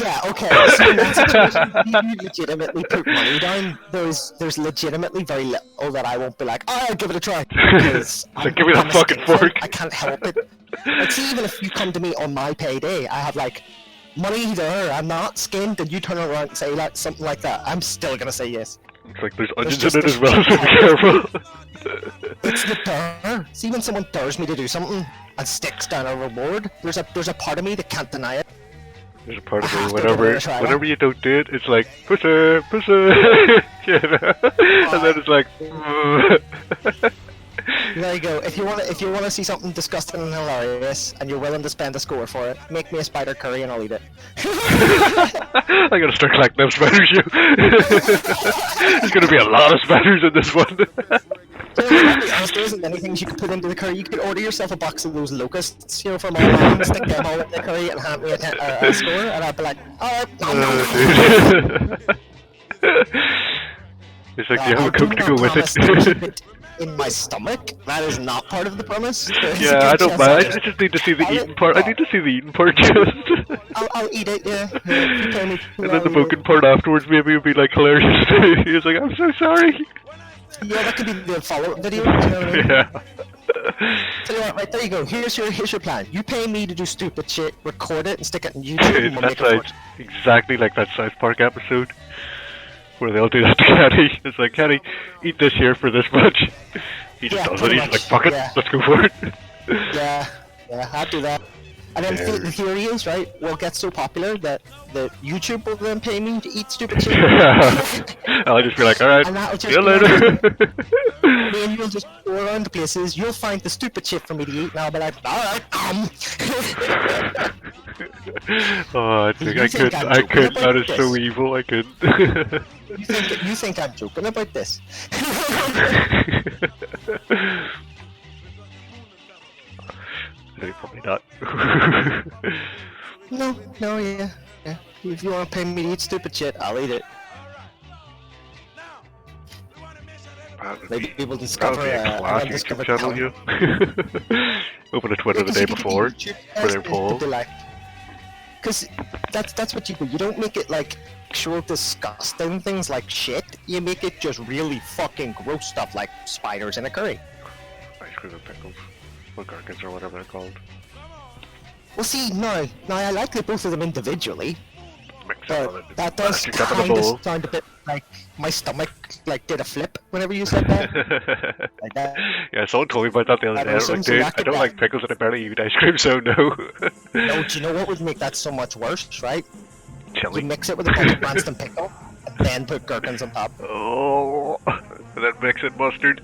Yeah, okay. So in that situation, you legitimately put money down. There's legitimately very little that I won't be like, oh, I'll give it a try. Because Like, give me that I'm a fucking stick fork. I can't help it. Like, see, even if you come to me on my payday, I have like money there. I'm not skinned, and you turn around and say like something like that. I'm still gonna say yes. It's like there's onions just in it a as well, so be shit careful. It's the dare. See, when someone dares me to do something and sticks down a reward, there's a part of me that can't deny it. There's a part of I me, have to give it a whenever try, whenever you don't do it, it's like, pussy, you know? And then it's like, There you go. If you wanna see something disgusting and hilarious, and you're willing to spend a score for it, make me a spider curry and I'll eat it. I gotta start collecting them spiders, you. There's gonna be a lot of spiders in this one. So, to be honest, there isn't many things you could put into the curry. You could order yourself a box of those locusts, you know, from online, stick them all in the curry, and hand me a score, and I'd be like, alright, Dude. It's like, do you have a Coke to go with it? In my stomach? That is not part of the premise. There's a Yeah, good I don't chance mind. I'll I just need to see the I'll- eating part. I need to see the eating part just. I'll eat it, yeah. Yeah, if you pay me, And then the I'll- broken part afterwards maybe would be like hilarious too. He was like, I'm so sorry. Yeah, that could be the follow-up video. You know what I mean? Yeah. Tell you what, right, there you go. Here's your plan. You pay me to do stupid shit, record it, and stick it on YouTube, and we'll That make it work. sounds exactly like that South Park episode where they all do that to Kenny. It's like, Kenny, eat this here for this much. He just Yeah, does it. pretty He's like, much, fuck it, yeah. let's go for it. Yeah, I'd do that. And then Yeah. the theory is, right, we'll get so popular that YouTube will then pay me to eat stupid shit. I'll just be like, alright, And that'll just see you be later. Me and you'll just go around the places, you'll find the stupid shit for me to eat, and I'll be like, alright, Oh, I think You I think could. I'm I joking could. That about is so this? evil. I could. You think I'm joking about this? Probably not. No, yeah. If you want to pay me to eat stupid shit, I'll eat it. Maybe people That would discover be a class YouTube undiscovered channel, talent. you. Open a Twitter the day before for their poll. Because that's what you do. You don't make it like actual disgusting things like shit. You make it just really fucking gross stuff like spiders in a curry. Ice cream and pickles. Or gherkins or whatever they're called. Well, see, no, I like the both of them individually, Mix it but all in. that does Mash it up in a kind bowl. of sound a bit like my stomach like did a flip whenever you said that. Like that. Yeah, someone told me about that the other I day. I was assume like, so dude, that I could don't be- like pickles and I barely eat ice cream, so no. No, do you know what would make that so much worse, right? Chili. You mix it with a bunch of Branston pickle, and then put gherkins on top. Oh, and then mix it mustard.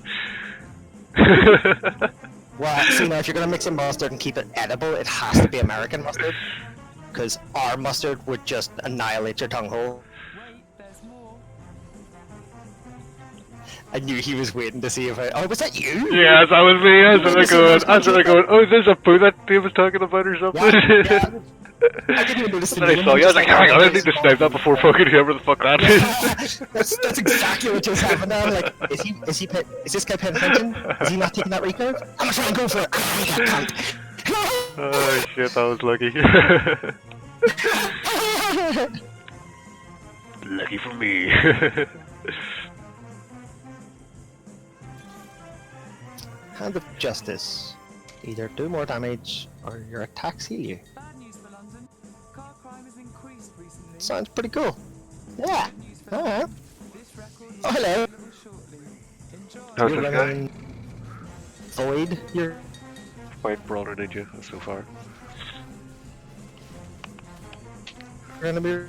Well, see now, if you're gonna mix in mustard and keep it edible, it has to be American mustard, because our mustard would just annihilate your tongue hole. I knew he was waiting to see if I. Oh, was that you? Yes, that was me. I was going, oh, is this a poo that Dave was talking about or something? Yeah. I didn't even notice the And I name. saw you, I was just like, hang on, I need to snipe that before fucking whoever the fuck that is. that's exactly what just happened now. Like, is this guy paying attention? Is he not taking that recurve? I'm gonna try and go for it. I can't. Oh shit, that was lucky. Lucky for me. Hand of Justice. Either do more damage or your attacks heal you. Bad news for London. Car crime has increased recently. Sounds pretty cool. Yeah. News for Alright. This record is Oh, hello. available shortly. Enjoy. How's You're this guy? running Void. You're. Quite broader ninja so far. Gonna be.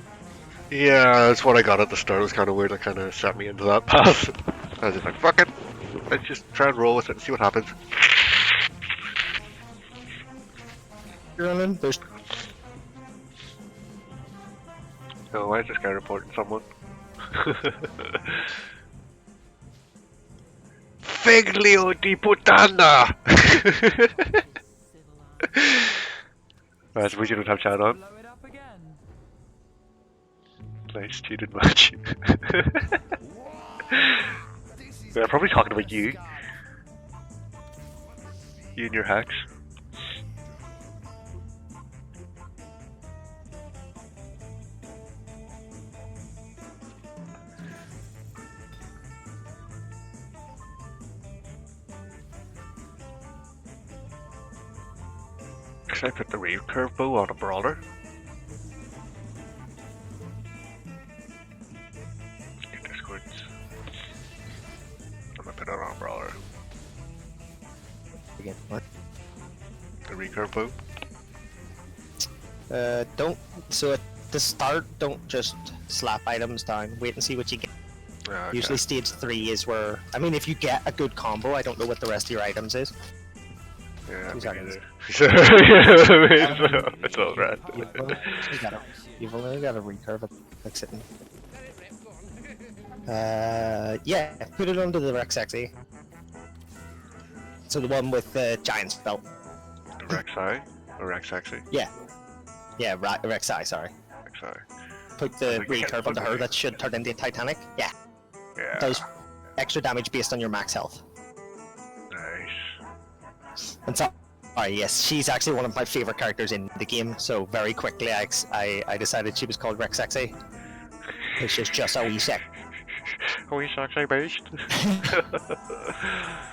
Yeah, that's what I got at the start. It was kind of weird. It kind of set me into that path. I was just like, fuck it. Let's just try and roll with it and see what happens. You're running. There's. Oh, why is this guy reporting someone? Figlio di puttana! I suppose you don't have chat on. Blow it up again. Nice cheated match. They're probably talking about you. You and your hacks. Should I put the recurve bow on a brawler? Get discords. I'm gonna put it on a brawler. Again. What? The recurve bow. Don't. So at the start, don't just slap items down. Wait and see what you get. Ah, okay. Usually stage 3 is where. I mean, if you get a good combo, I don't know what the rest of your items is. Yeah, 2 me seconds. neither. So, it's all right. You've only got a recurve like sitting. Yeah, put it under the Rex XE. So the one with the giant's belt. The Rek'Sai? Or Rek'Saxi? Yeah, Rex I, sorry. Rek'Sai. Put the think you can't recurve put onto her. it. That should turn into a Titanic. Yeah, Yeah. does extra damage based on your max health. Nice. And so, yes, she's actually one of my favorite characters in the game. So very quickly, I decided she was called Rex XA. It's just a wee sec. Are we Saxi based?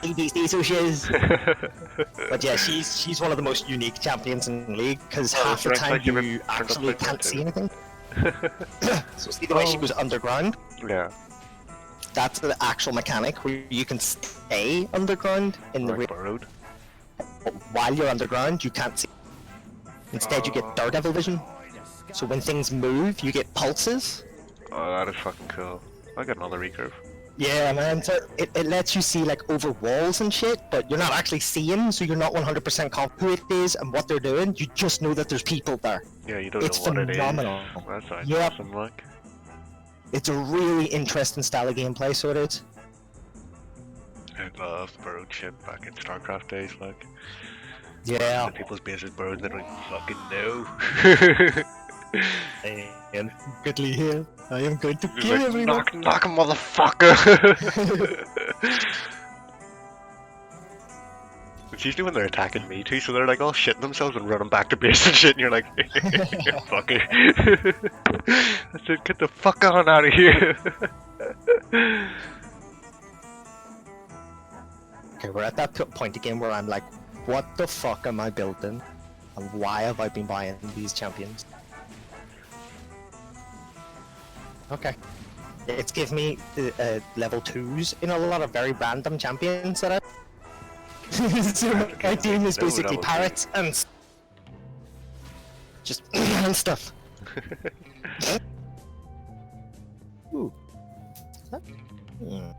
EDC, so she is. But yeah, she's one of the most unique champions in the league because Oh, half the Rex, time like, you you turned up actually like that can't too. see anything. So see the way she Oh. goes underground? Yeah. That's the actual mechanic where you can stay underground in the Like burrowed. while you're underground, you can't see. Instead, you get Daredevil vision. So when things move, you get pulses. Oh, that is fucking cool. I'll get another recurve. Yeah, man. So it lets you see like over walls and shit, but you're not actually seeing, so you're not 100% confident who it is and what they're doing. You just know that there's people there. Yeah, you don't It's know what it is. phenomenal. That sounds Yep. awesome, like. It's a really interesting style of gameplay, so it is. I love burrowed shit back in StarCraft days, like. Yeah. The people's bases burrowed, they don't even fucking know. And goodly here, I am going to He's kill like, everyone. knock him, motherfucker! It's usually when they're attacking me too, so they're like all shitting themselves and running back to base and shit, and you're like, fucker. That's it, get the fuck on out of here. Okay, we're at that point again where I'm like, what the fuck am I building? And why have I been buying these champions? Okay. It's give me level 2s in a lot of very random champions that I... So my team is basically parrots and... just and stuff. Ooh. Hmm.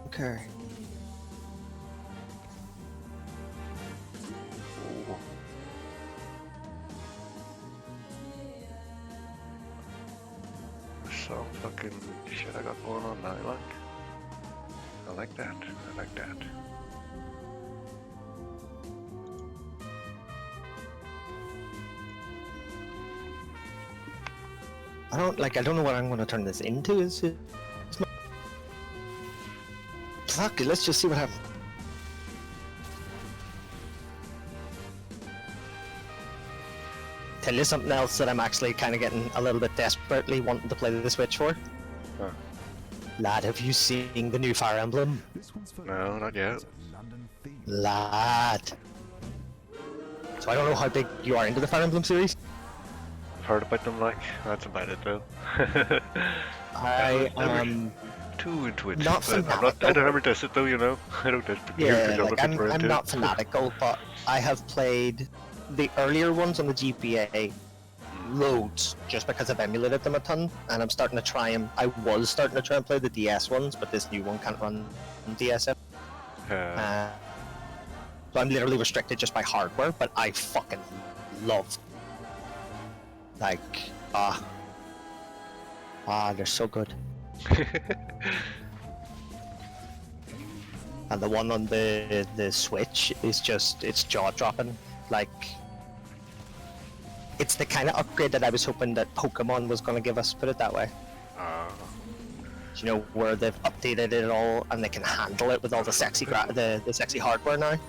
Okay. So fucking shit I got going on now, like. I like that, I like that. I don't know what I'm gonna turn this into. Fuck it, let's just see what happens. Tell you something else that I'm actually kind of getting a little bit desperately wanting to play the Switch for. Huh. Lad, have you seen the new Fire Emblem? This one's for No, not yet. London theme. Lad. So I don't know how big you are into the Fire Emblem series. I've heard about them, like. That's about it, though. I never too into it. not But I don't ever diss it, though, you know? I don't diss it. yeah, Other like people are I'm into not it. fanatical, but I have played the earlier ones on the GPA loads just because I've emulated them a ton, and I'm starting to try and I was starting to try and play the DS ones, but this new one can't run on DSM. So I'm literally restricted just by hardware, but I fucking love. Like, they're so good. And the one on the Switch is just, it's jaw dropping. Like, it's the kind of upgrade that I was hoping that Pokemon was going to give us, put it that way. You know, where they've updated it all and they can handle it with all the sexy the sexy hardware now.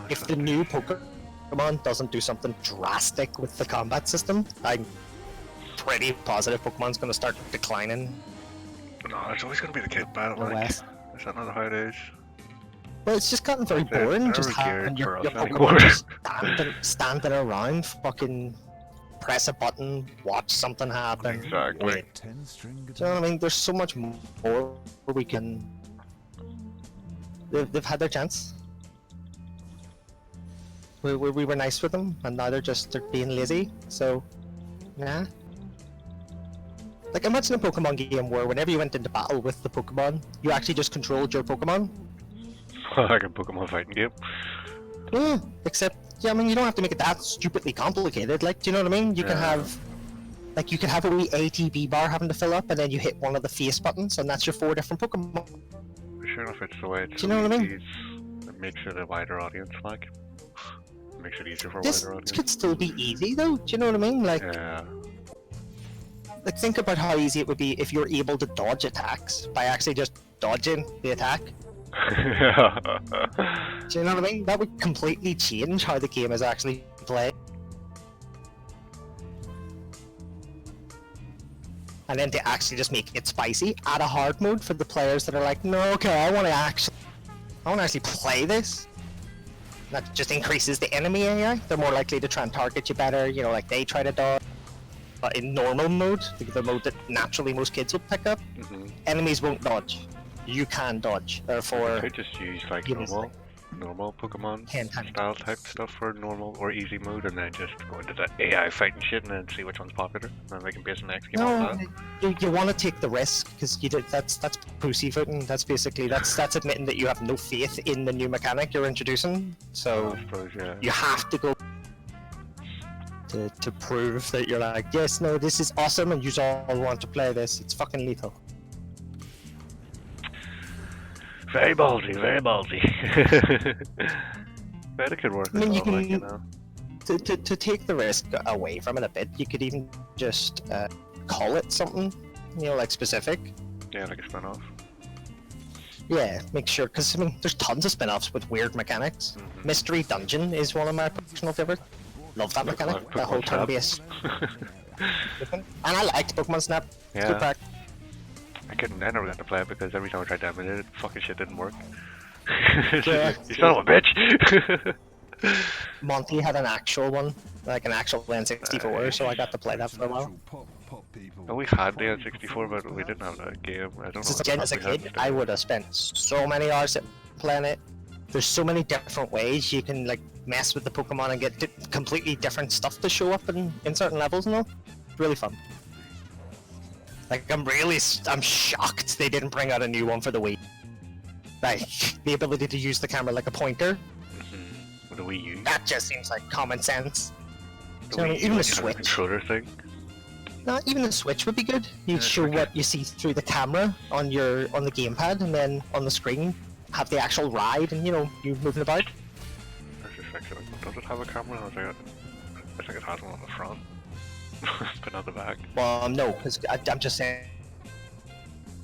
If the new Pokemon doesn't do something drastic with the combat system, I'm pretty positive Pokemon's going to start declining. No, it's always going to be the kid battle, in the like. West. Is that not how it is? Well, it's just gotten very They're boring, just very having geared your for us Pokemon anymore. just standing around, fucking press a button, watch something happen. Exactly. Wait. 10-string Do you know guitar. what I mean? There's so much more where we can... They've had their chance. We were nice with them, and now they're being lazy, so... Nah. Like, imagine a Pokemon game where whenever you went into battle with the Pokemon, you actually just controlled your Pokemon. Like a Pokemon fighting game. Yeah, except, yeah, I mean, you don't have to make it that stupidly complicated, like, do you know what I mean? You can Yeah. have... Like, you could have a wee ATB bar having to fill up, and then you hit one of the face buttons, and that's your 4 different Pokemon. Sure enough, it's the way it's Do you know what I mean? It makes it a wider audience, like. It makes it easier for a This wider audience. could still be easy, though, do you know what I mean? Like, Yeah. like, think about how easy it would be if you're able to dodge attacks by actually just dodging the attack. Do you know what I mean? That would completely change how the game is actually played. And then to actually just make it spicy, add a hard mode for the players that are like, no, okay, I want to actually play this. That just increases the enemy AI. They're more likely to try and target you better, you know, like they try to dodge. But in normal mode, the mode that naturally most kids will pick up, Mhm. enemies won't dodge. you can dodge. I Therefore, could just use like you miss, normal Pokemon 10 times. style type stuff for normal or easy mode, and then just go into the AI fighting shit and then see which one's popular, and then we can base the next game off No, that. you want to take the risk because you did. That's pussyfooting. That's basically that's admitting that you have no faith in the new mechanic you're introducing. So I suppose, yeah. you have to go to prove that you're like, yes, no, this is awesome, and you all want to play this. It's fucking lethal. Very ballsy, very ballsy. But it could work. I mean, as you well, like, can- know. To take the risk away from it a bit, you could even just call it something, like specific. Yeah, like a spin-off. Yeah, make sure, because I mean, there's tons of spin-offs with weird mechanics. Mhm. Mystery Dungeon is one of my personal favorites. Love that mechanic, Pokemon that whole Snap. turn-based. And I liked Pokemon Snap. Yeah. Good pack. I never got to play it because every time I tried to emulate it, fucking shit didn't work. Yeah. You son of a bitch! Monty had an actual one, like an actual N64, so I got to play that for a while. Pop people. Well, we had the N64, but we didn't have that game. I don't know. Since what again, the as a fuck we had kid, instead. I would have spent so many hours playing it. There's so many different ways you can like mess with the Pokemon and get completely different stuff to show up in certain levels and all. It's really fun. Like I'm shocked they didn't bring out a new one for the Wii. Like the ability to use the camera like a pointer. Mhm. With the Wii U. That just seems like common sense. The So, Wii U, even the like, had Switch. controller thing. No, even the Switch would be good. You'd Yeah, show okay. what you see through the camera on the gamepad, and then on the screen have the actual ride, and you moving about. That's just actually, does it have a camera? I think it has one on the front, but not the back. Well, no, because I'm just saying,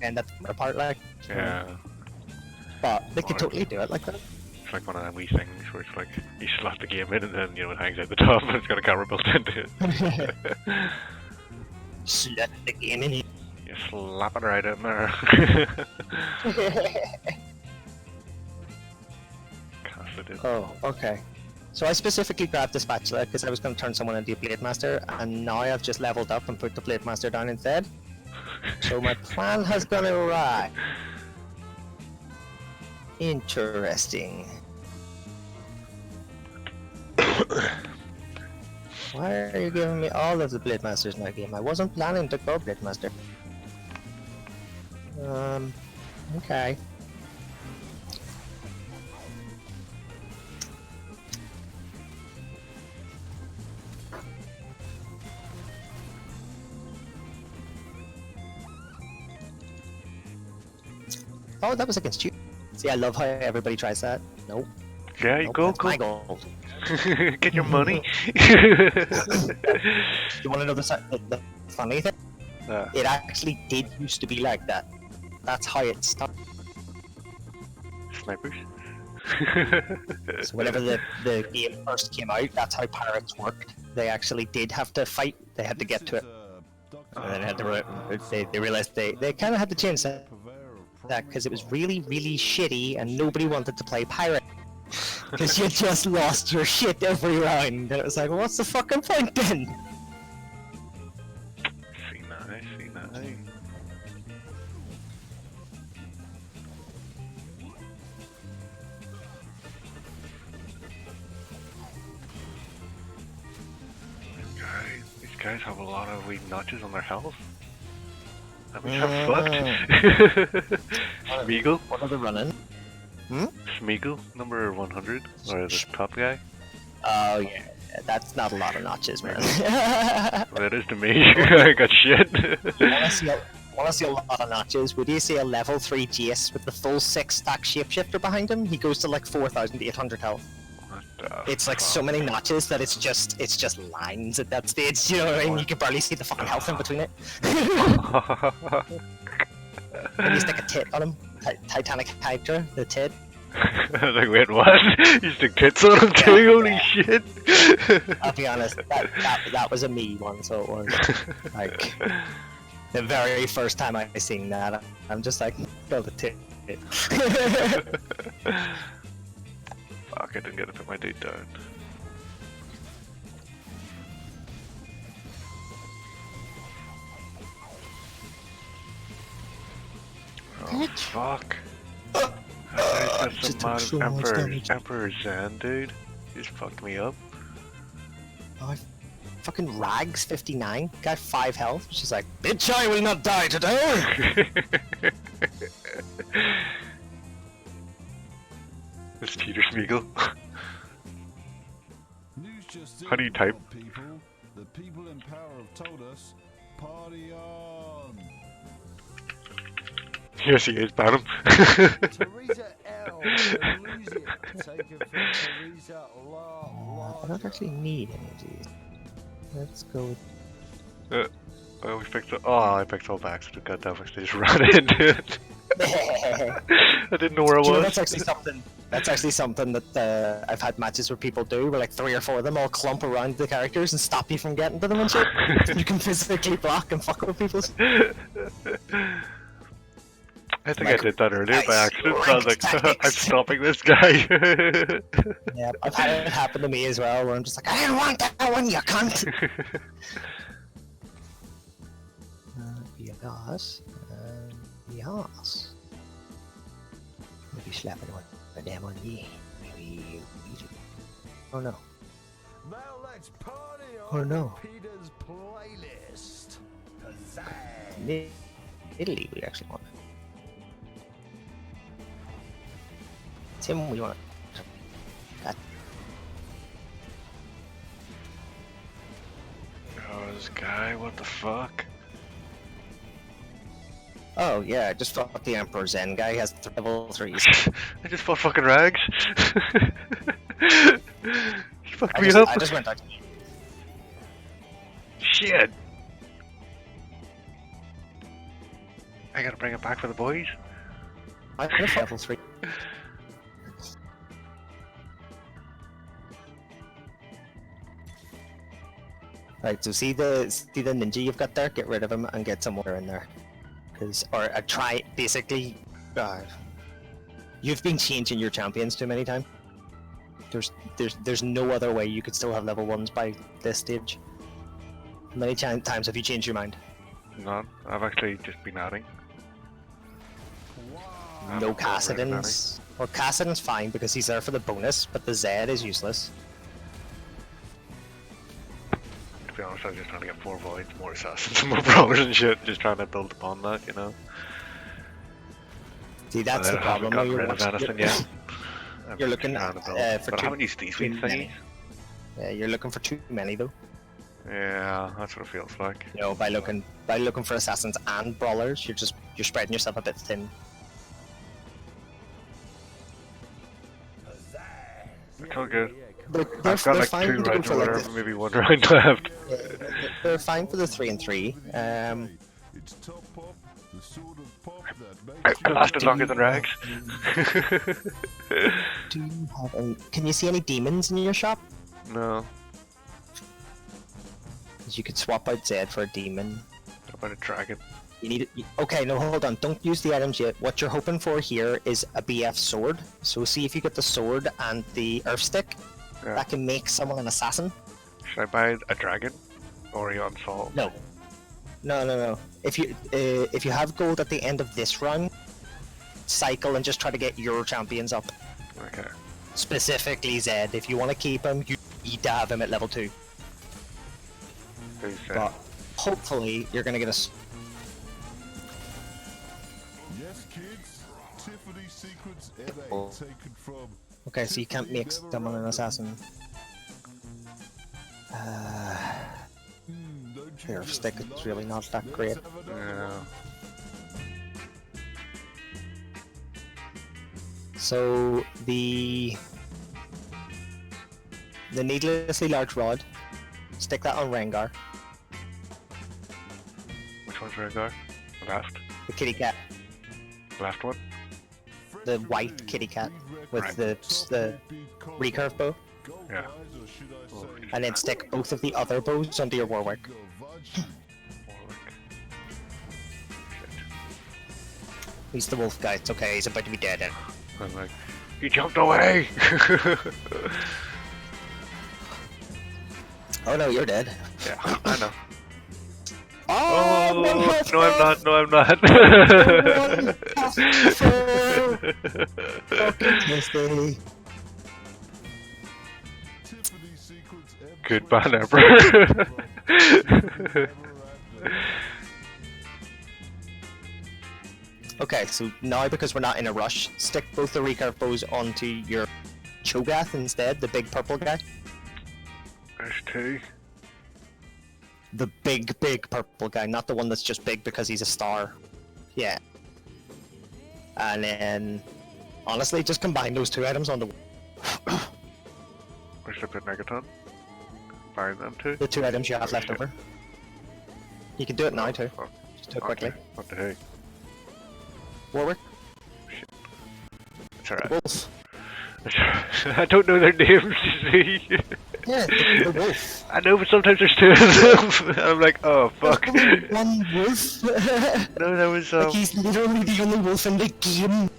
and that part like. Yeah, But they could Or- totally do it like that. it's like one of them wee things where it's like you slot the game in and then it hangs out the top and it's got a camera built into it. Slap the game in. You slap it right in there. Cast it in. Oh, okay. So I specifically grabbed the spatula because I was going to turn someone into a Blade Master, and now I've just leveled up and put the Blade Master down instead. So my plan has gone awry. Interesting. Why are you giving me all of the Blade Masters in my game? I wasn't planning to go Blade Master. Okay. Oh, that was against you. See, I love how everybody tries that. Nope. Yeah, you Nope, go, that's go. my goal. Get your money. You want to know the funny thing? It actually did used to be like that. That's how it started. Snipers. So whenever the game first came out, that's how pirates worked. They actually did have to fight. They had to get to it. And then had to they realized they kind of had to change that because it was really, really shitty and nobody wanted to play pirate. Because you just lost your shit every round. And it was like, what's the fucking point then? See nice, see nice. These guys have a lot of weed notches on their health. I mean, have fucked. Smeagol? What are they running? Smeagol, number 100, or the top guy. Oh yeah, that's not a lot of notches, man. Well, it is to me. I got shit. wanna see a lot of notches? Would you see a level 3 Jace with the full 6 stack shapeshifter behind him? He goes to like 4,800 health. What the It's like so fuck? many notches that it's just lines at that stage. You know what I mean? You can barely see the fucking health in between it. And you stick a tit on him. Titanic Hydra, the tit. I was like, wait, what? You stick tits on him too? Holy shit! I'll be honest, that was a me one, so it was like the very first time I seen that, I'm just like, go the tit. Fuck, I didn't get to put my dude down. Oh, fuck? That's Just some took so much damage. Emperor Zen, dude. He just fucked me up. Oh, fucking Rags 59, guy 5 health. She's like, bitch, I will not die today! It's Peter Smeagol. News just How do you type? People. The people in power have told us, party on. Yes, he is, ban him. Teresa L. will lose it. Taken from Teresa La. I don't actually need any of these. Let's go with... Oh, we picked up. Oh, I picked all back, so goddamn, I just ran into it. I didn't know where I Do you know, was. that's actually something that I've had matches where people do, where like 3 or 4 of them all clump around the characters and stop you from getting to them and shit. You can physically block and fuck with people. I think Like, I did that earlier by nice accident. So I was like, tactics. I'm stopping this guy. Yeah, I've had it happen to me as well, where I'm just like, I didn't want that one, you cunt! Yes. Yes. Maybe slapping one of them on me. Maybe eat it. Oh no. Now let's party Oh on no. Peter's playlist. Italy, we actually want. Tim, we want. God. Oh, this guy, what the fuck? Oh yeah, just fought the Emperor Zen guy. He has level 3s. I just fought fucking Rags. He fucked me up. I just went out. Shit. I gotta bring it back for the boys. I'm gonna level 3. Right, so see the ninja you've got there? Get rid of him and get some more in there. Try basically. You've been changing your champions too many times. There's no other way you could still have level 1s by this stage. How many times have you changed your mind? None. I've actually just been adding. No Cassidans. Well, Cassidon's fine because he's there for the bonus, but the Z is useless. To be honest, I was just trying to get 4 voids, more assassins, more brawlers and shit. Just trying to build upon that, you know. See, that's the I haven't problem. though, gotten rid of anything yet. You're looking trying to build. for But I too haven't used these too sweet many. thingies. Yeah, you're looking for too many though. Yeah, that's what it feels like. You know, by looking for assassins and brawlers, you're spreading yourself a bit thin. It's all good. They're I've got like fine 2 to go rounds for or like whatever, maybe 1 round left. they're fine for the 3 and 3. It's top pop, the sort of pop that I makes you lasted longer than Rags. Do you have any? Can you see any demons in your shop? No. 'Cause you could swap out Zed for a demon. What about a dragon? You need it. Okay, no, hold on. Don't use the items yet. What you're hoping for here is a BF sword. So see if you get the sword and the earth stick. Yeah. That can make someone an assassin. Should I buy a dragon? Or are you on salt? No. No. If you have gold at the end of this run, cycle and just try to get your champions up. Okay. Specifically Zed. If you want to keep him, you need to have him at level 2. Who's But hopefully you're gonna get a. Yes, kids. Tiffany secrets NA Oh. taken from. Okay, so you can't make someone an assassin. Don't you Their just stick love is really it? not that Let's great. have another Yeah. one. So the needlessly large rod, stick that on Rengar, Which one's Rengar? The left? the kitty cat, Left one? the white kitty cat with the recurve bow, Yeah. and then stick both of the other bows onto your Warwick. Warwick. Shit. He's the wolf guy. It's okay. He's about to be dead. Then. I'm like, he jumped away! Oh no, you're dead. Yeah, I know. Oh, Oh, no I'm not, no I'm not. Fucking Tuesday. Tiffany secrets Good ban ever. Okay, so now because we're not in a rush, stick both the recurve bows onto your Cho'Gath instead, the big purple guy. There's two. The big purple guy, not the one that's just big because he's a star. Yeah. And then, honestly, just combine those two items on the Where's the put Megaton? Combine them two. two items you have left over. You can do it now too. Oh, Just do it quickly. what the heck? Warwick, It's alright. wolf. I don't know their names, you see. Yeah, the wolf. I know, but sometimes there's two of them. I'm like, oh fuck. There's only one wolf. No, there was Like he's literally the only wolf in the game.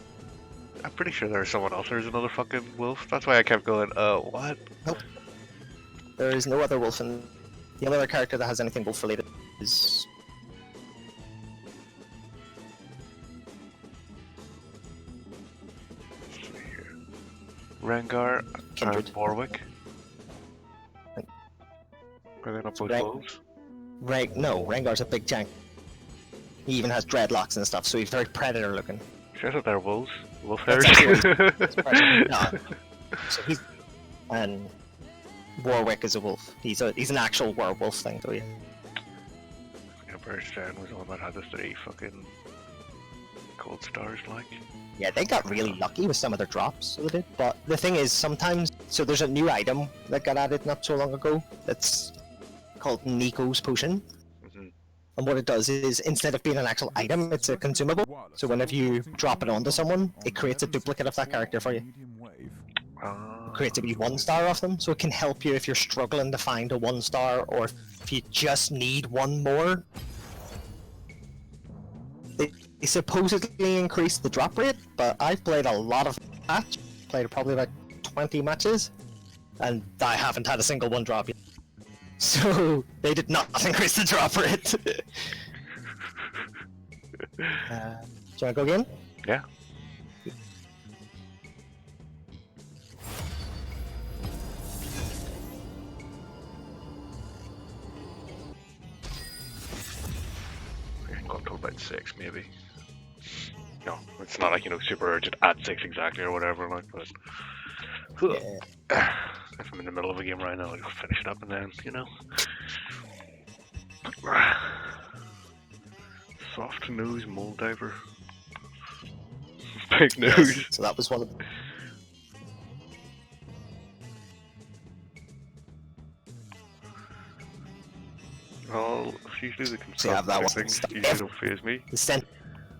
I'm pretty sure there was someone else. There's another fucking wolf. That's why I kept going. What? Nope. There is no other wolf in. The only other character that has anything wolf related is. Rengar Kindred. and Warwick. Are they not both Right. wolves? No, Rengar's a big giant. He even has dreadlocks and stuff, so he's very predator looking. Sure that they're wolves. Wolf That's hairs. No. So he's and Warwick is a wolf. He's an actual werewolf thing, so yeah. Emperor Stan was the one that had the 3 fucking gold stars, like. Yeah, they got really lucky with some of their drops, so they did. But the thing is, sometimes so there's a new item that got added not so long ago that's called Nico's Potion. Mhm. And what it does is, instead of being an actual item, it's a consumable. So whenever you drop it onto someone, it creates a duplicate of that character for you. Ah. Creates a wee 1-star of them, so it can help you if you're struggling to find a 1-star, or if you just need one more. They supposedly increase the drop rate, but I've played a lot of matches, played probably about 20 matches, and I haven't had a single one drop yet. So they did not increase the drop rate. Do you wanna go again? Yeah. I can go up to about 6, maybe. No, it's not like, super urgent at 6 exactly or whatever, like, but. Yeah. If I'm in the middle of a game right now, I'll just finish it up and then, Soft nose mold diver. Big nose. So that was one of. Oh, usually the So you have that cosmetic one. things usually don't phase me. The cent.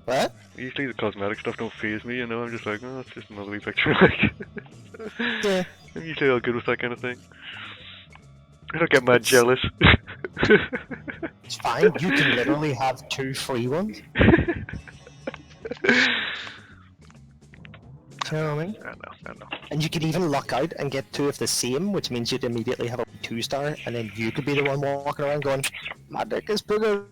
What? Usually the cosmetic stuff don't phase me, I'm just like, oh, it's just another wee picture, like. Yeah. I'm usually all good with that kind of thing. I don't get mad jealous. It's fine. You can literally have 2 free ones. Do you know what I mean? I know. And you could even luck out and get 2 of the same, which means you'd immediately have a 2-star, and then you could be the one walking around going, "My dick is bigger."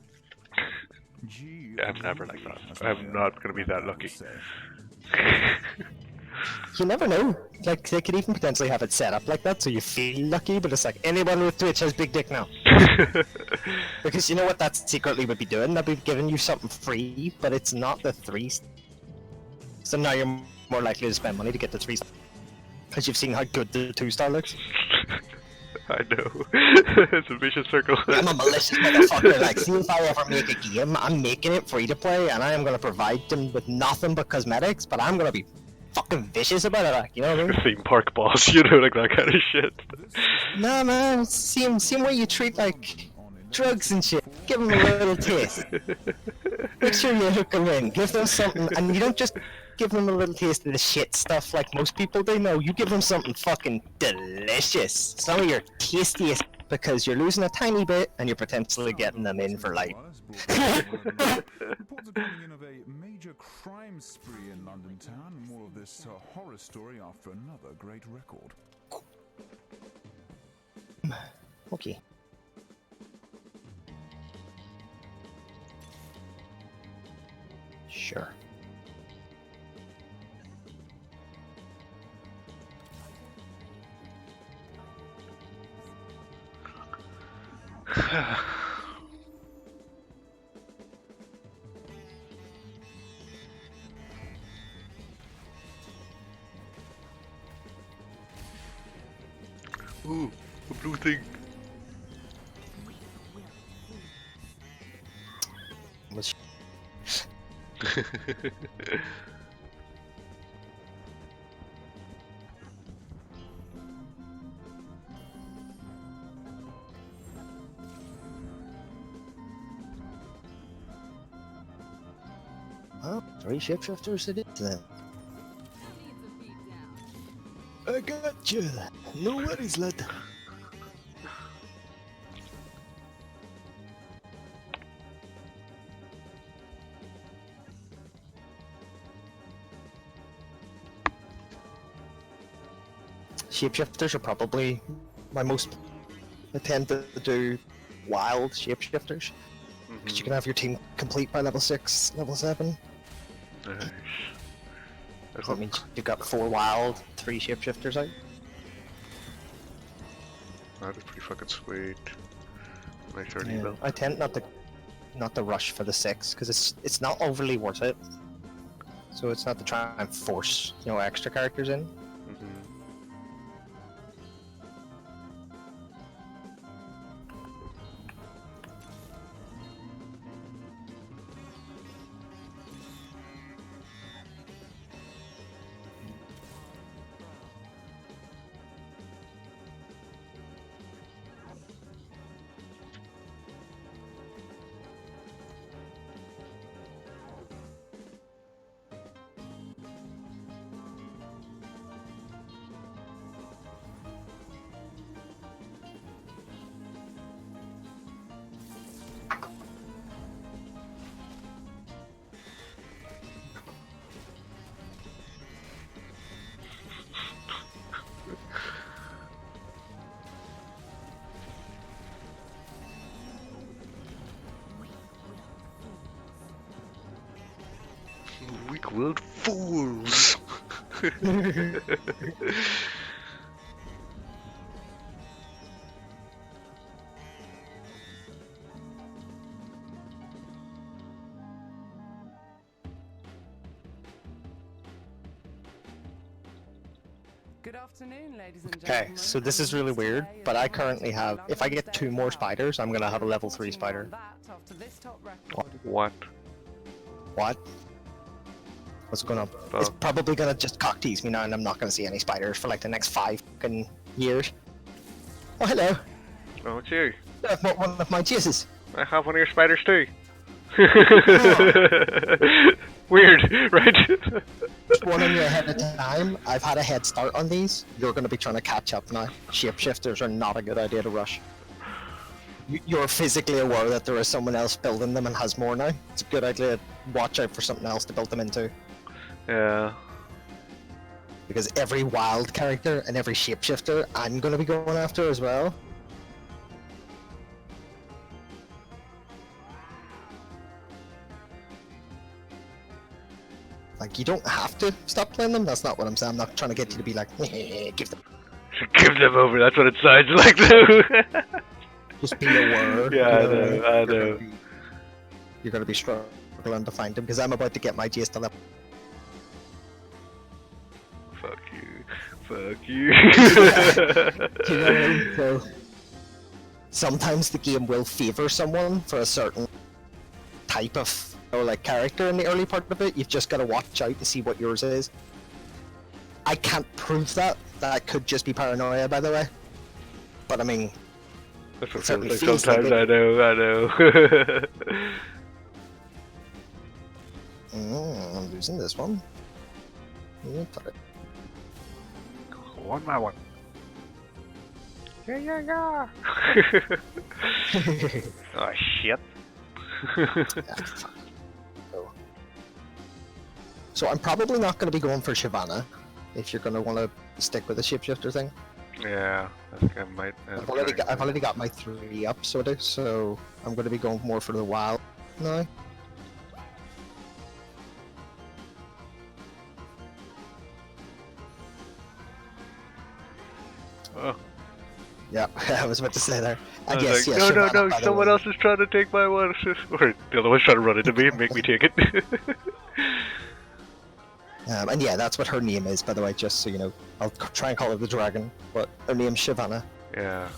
I'm never like that. I'm not gonna be that lucky. You never know. Like, they could even potentially have it set up like that, so you feel lucky, but it's like, anyone with Twitch has big dick now. Because you know what that secretly would be doing? That'd be giving you something free, but it's not the 3. So now you're more likely to spend money to get the 3. Because you've seen how good the 2-star looks. I know. It's a vicious circle. I'm a malicious motherfucker. Like, see, if I ever make a game, I'm making it free to play, and I am gonna provide them with nothing but cosmetics, but I'm gonna be fucking vicious about it, like, you know what I mean? Theme park boss, like that kind of shit. Nah, man, it's same way you treat, like, drugs and shit. Give them a little taste. Make sure you hook them in. Give them something, and you don't just give them a little taste of the shit stuff like most people do. No, you give them something fucking delicious. Some of your tastiest, because you're losing a tiny bit, and you're potentially getting them in for life. Reports are coming in of a major crime spree in London town. More of this horror story after another great record. Okay. Sure. Ooh, a blue thing. Was oh, 3 shapeshifters it is then. I got you. No worries, lad. Shapeshifters are probably my most. I tend to do wild shapeshifters because you can have your team complete by level 6, level 7. Nice. So that means you've got 4 wild, 3 shapeshifters out. That is pretty fucking sweet. Nice early Yeah, build. I tend not to rush for the 6 because it's not overly worth it. So it's not to try and force extra characters in. Weak-willed fools! Good afternoon, ladies and Okay, gentlemen. so this is really weird, but I currently have. If I get 2 more spiders, I'm gonna have a level 3 spider. What? What? What's going on? It's probably gonna just cock tease me now, and I'm not gonna see any spiders for like the next 5 fucking years. Oh, hello. Oh, it's you. You have one of my chases. I have one of your spiders too. Weird, right? One on you ahead of time. I've had a head start on these. You're gonna be trying to catch up now. Shapeshifters are not a good idea to rush. You're physically aware that there is someone else building them and has more now. It's a good idea to watch out for something else to build them into. Yeah. Because every wild character and every shapeshifter I'm gonna be going after as well. Like, you don't have to stop playing them, that's not what I'm saying. I'm not trying to get you to be like, give them. Give them over, that's what it sounds like though. Just be aware. Yeah, you I know. You're gonna be struggling to find them, because I'm about to get my GS to level. Fuck you. Fuck you. You know, so sometimes the game will favor someone for a certain type of like character in the early part of it. You've just got to watch out and see what yours is. I can't prove that. That could just be paranoia, by the way. But I mean, That's what certainly feels feels sometimes. like it. I know. I'm losing this one. Yeah, put it. One by one. Yeah. Oh shit. So I'm probably not going to be going for Shyvana, if you're going to want to stick with the shapeshifter thing. Yeah, I think I might. I've already got my 3 up, sort of, so I'm going to be going more for the wild now. Oh. Yeah, I was about to say there. I And was yes, like, yes, no, Shyvana, no, by the someone way. else is trying to take my one. Or the other one's trying to run into me and make me take it. And yeah, that's what her name is, by the way, just so you know. I'll try and call her the dragon, but her name's Shyvana. Yeah.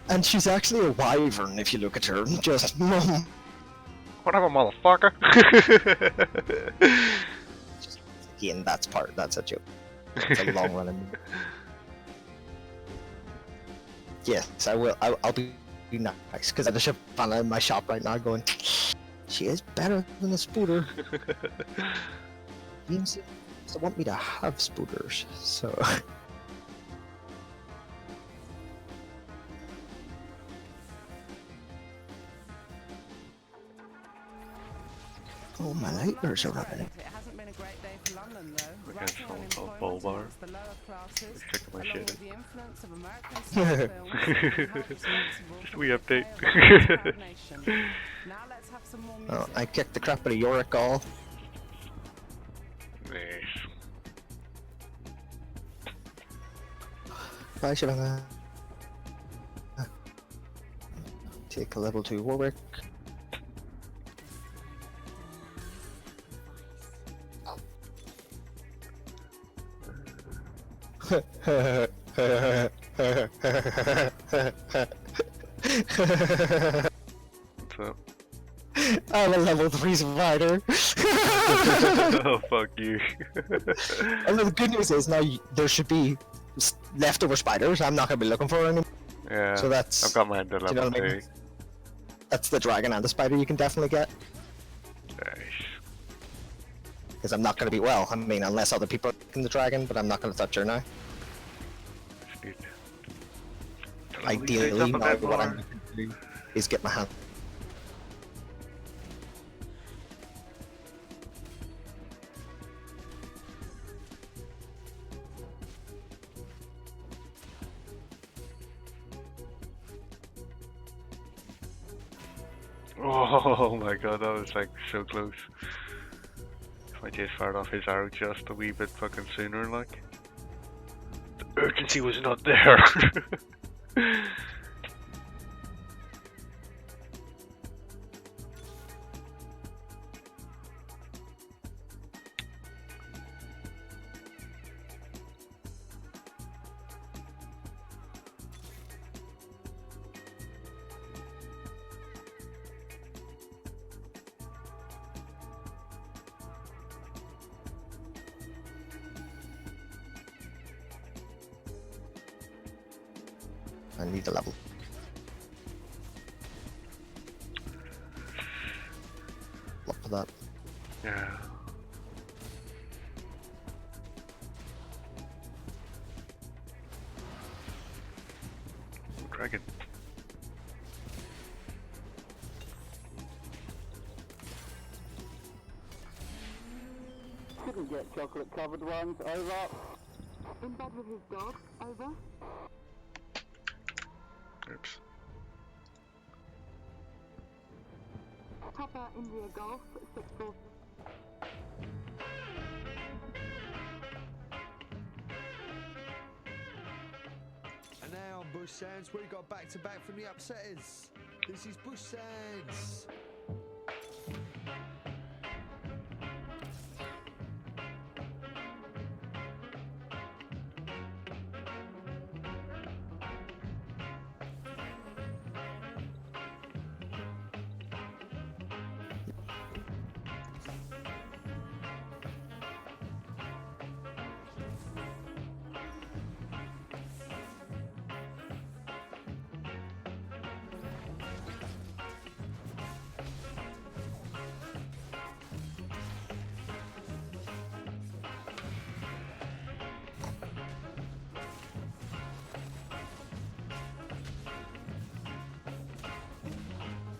And she's actually a wyvern if you look at her. Just, Whatever, motherfucker. again, that's a joke. It's a long running. Yes, I will. I'll be nice, because I have a Shyvana in my shop right now going, she is better than a spooter. Seems to want me to have spooters, so. Oh, my lighters are running. It hasn't been a great day for London, though. Against Rising someone called unemployment Bulbar. amongst the lower classes, Just checking my along shit with in. the influence of American style films, are responsible Just a for wee the update. decay of our proud nation. Now let's have some more Oh, music. I kicked the crap out of Yorick all. Nice. Bye, Shyvana. Take a level 2 Warwick. What's up? I'm a level 3 spider. Oh, fuck you. And the good news is now there should be leftover spiders. I'm not gonna be looking for any. Yeah. So that's- I've got mine to do you know level what I mean? 2. That's the dragon and the spider you can definitely get. Nice. Because I'm not gonna be well. I mean, unless other people are taking the dragon, but I'm not gonna touch her now. Just need to Ideally, up a now bit what I'm more. looking to do is get my hand. Oh my god, that was like so close. If I just fired off his arrow just a wee bit fucking sooner, like. The urgency was not there. I need a level. Look for that. Yeah. Dragon. Couldn't get chocolate covered ones, over. In bed with his dog, over. Oops. Papa India Golf, 6-4. And now on Bush Sounds, we got back to back from the upsetters. This is Bush Sounds.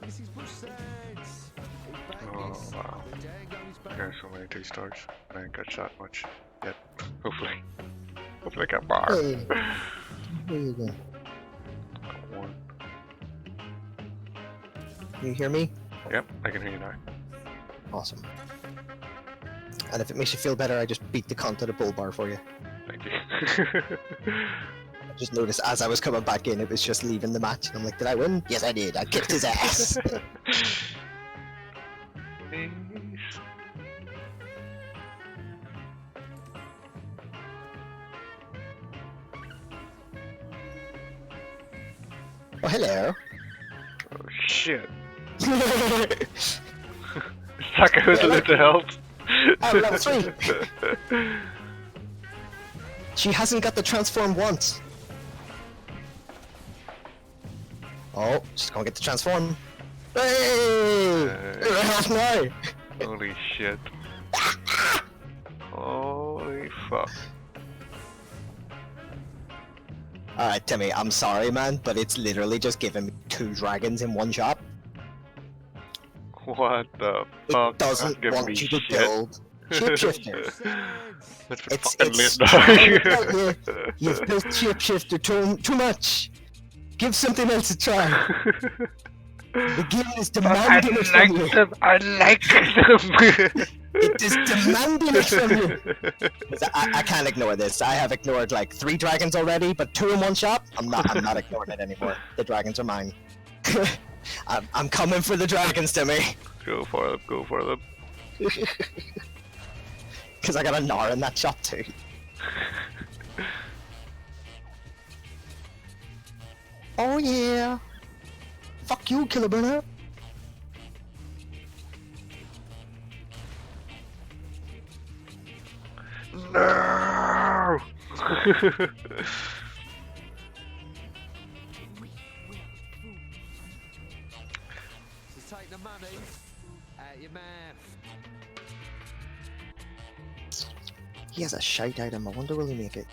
This is Bush Sounds. It's back, Oh, yes. wow. The Django is back. Okay, so many 2 stars. I ain't got shot much yet. Hopefully. Hopefully I got bar. Hey, there you go. Got 1. You hear me? Yep, I can hear you now. Awesome. And if it makes you feel better, I just beat the cunt out of Bull Bar for you. Thank you. I just noticed as I was coming back in, it was just leaving the match. And I'm like, did I win? Yes, I did. I kicked his ass. Oh, hello. Oh shit. Saka was a little help. Oh, level 3. She hasn't got the transform once. Oh, she's gonna get the transform. Hey! You're half now. Holy shit. Holy fuck. Alright, Timmy, I'm sorry, man, but it's literally just giving me 2 dragons in one shot. What the It fuck? doesn't Give want me you to shit. build shapeshifter. That's been It's fucking lit trying to now. tell you, you've built shapeshifter too much. Give something else a try. The game is demanding it from you. I like them. It is demanding it from you. 'Cause I can't ignore this. I have ignored like 3 dragons already, but 2 in one shot. I'm not ignoring it anymore. The dragons are mine. I'm coming for the dragons, Timmy. Go for them, go for them. Because I got a Gnar in that shop too. Oh yeah. Fuck you, Killerburner. No! So take the money out your mouth. He has a shite item. I wonder will he make it.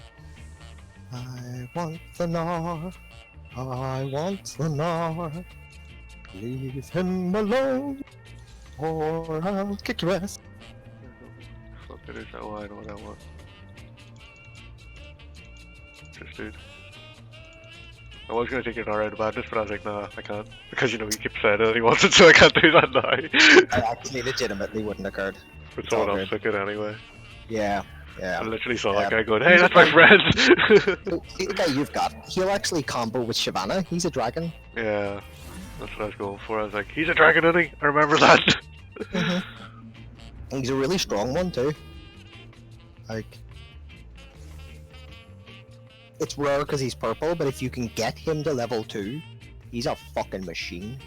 I want the Gnar. I want the Gnar. Leave him alone, or I'll kick your ass. Fuck it is that one, I know what I want. Just dude. I was gonna take your Gnar out of madness, but I was like, nah, I can't. Because you know, he keeps saying that he wants it, so I can't do that now. I actually legitimately wouldn't have occurred. But It's someone all else good. took it anyway. Yeah, I yeah. literally saw that Yeah. guy going, hey, that's my friend! See the guy you've got? He'll actually combo with Shyvana. He's a dragon. Yeah, that's what I was going for. I was like, he's a dragon, isn't he? I remember that. And he's a really strong one too. Like, it's rare because he's purple, but if you can get him to level 2, he's a fucking machine.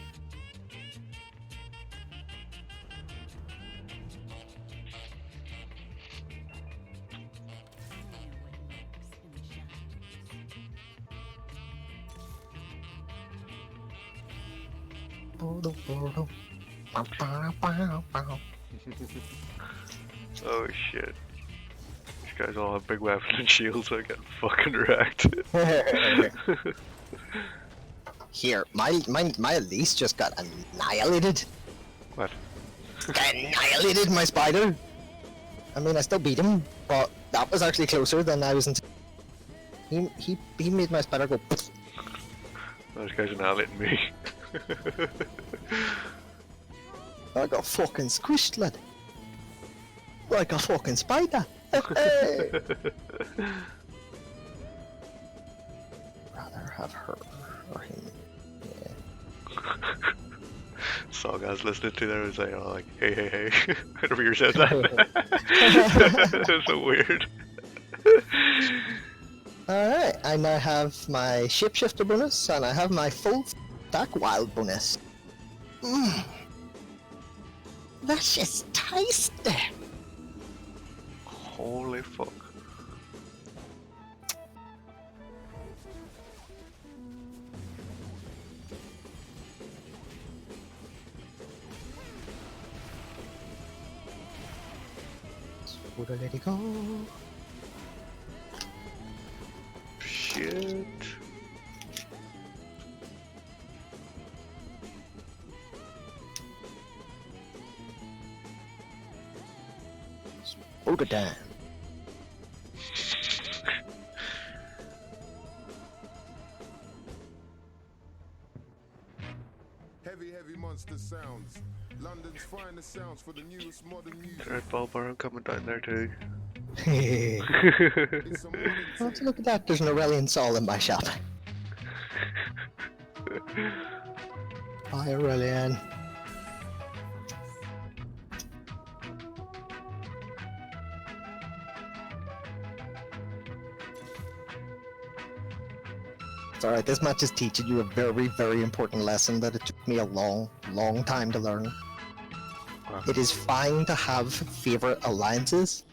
Oh shit. These guys all have big weapons and shields, so I get fucking wrecked. Here, my Elise just got annihilated. What? Got annihilated, my spider. I mean, I still beat him, but that was actually closer than I was. He made my spider go. Those guys are annihilating me. I got fucking squished, lad. Like a fucking spider. Hey. Rather have her or him. Yeah. Song I was listening to there was like, oh, like, hey, hey, hey. I never hear said that. It's so weird. Alright, I now have my shapeshifter bonus and I have my full stack wild bonus. That's just tasty. Holy fuck. Would I let it go? Shit. Hold it down. Heavy monster sounds. London's finest sounds for the newest modern music. Red ball bar, I'm coming down there too. Oh, look at that, there's an Aurelian Sol in my shop. Hi, Aurelian. It's alright, this match is teaching you a very, very important lesson that it took me a long, long time to learn. It is fine to have favorite alliances.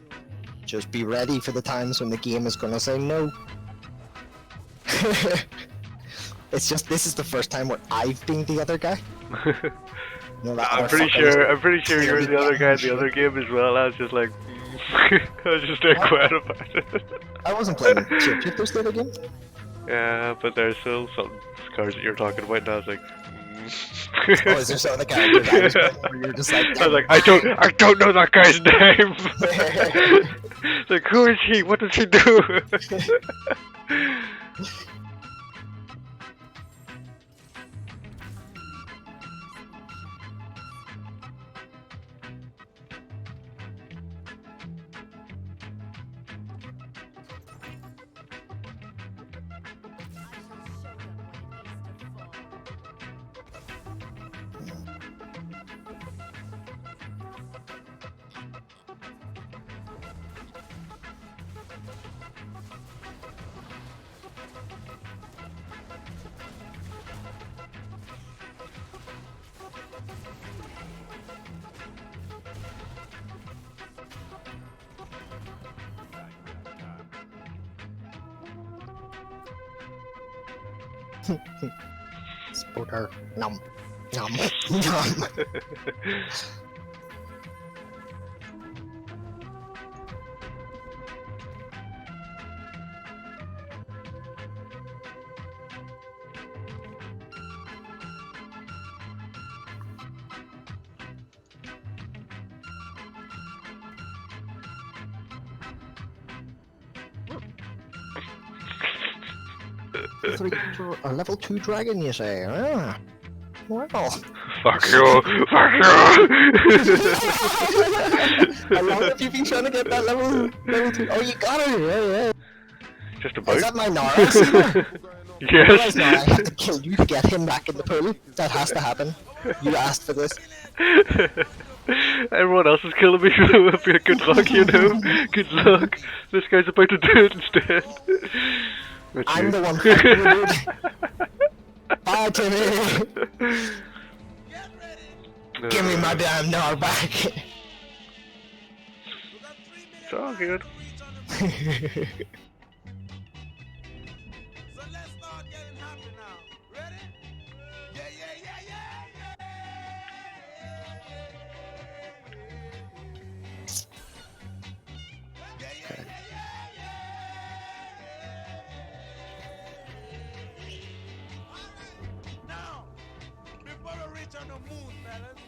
Just be ready for the times when the game is gonna say no. It's just, this is the first time where I've been the other guy. You know, that I'm other pretty fucker was sure. I'm pretty sure you were clearly the other guy in getting the other shit. game as well. I was just like, I was just dead quiet about it. I wasn't playing shapeshifters the other game. Yeah, but there's still some cards that you're talking about, and I was like. Oh, is there some of the characters I was playing where you're just like, I was like, I don't know that guy's name. It's like, who is he? What does he do? Sporter. Nom. Nom. Nom. A level 2 dragon, you say? Ah. Well. Fuck you! Fuck you! How long have you been trying to get that level 2? Oh, you got it! Yeah. Just about. Is that my Nara? Cena? Yes. No, I have to kill you to get him back in the pool. That has to happen. You asked for this. Everyone else is killing me, so good luck, you know? Good luck. This guy's about to do it instead. That's I'm you. the one fighting the dude. Bye, Timmy! Give me my damn Nara back! It's all good. So let's start getting happy now. Ready? Yeah. Now, before we reach on the moon, fellas,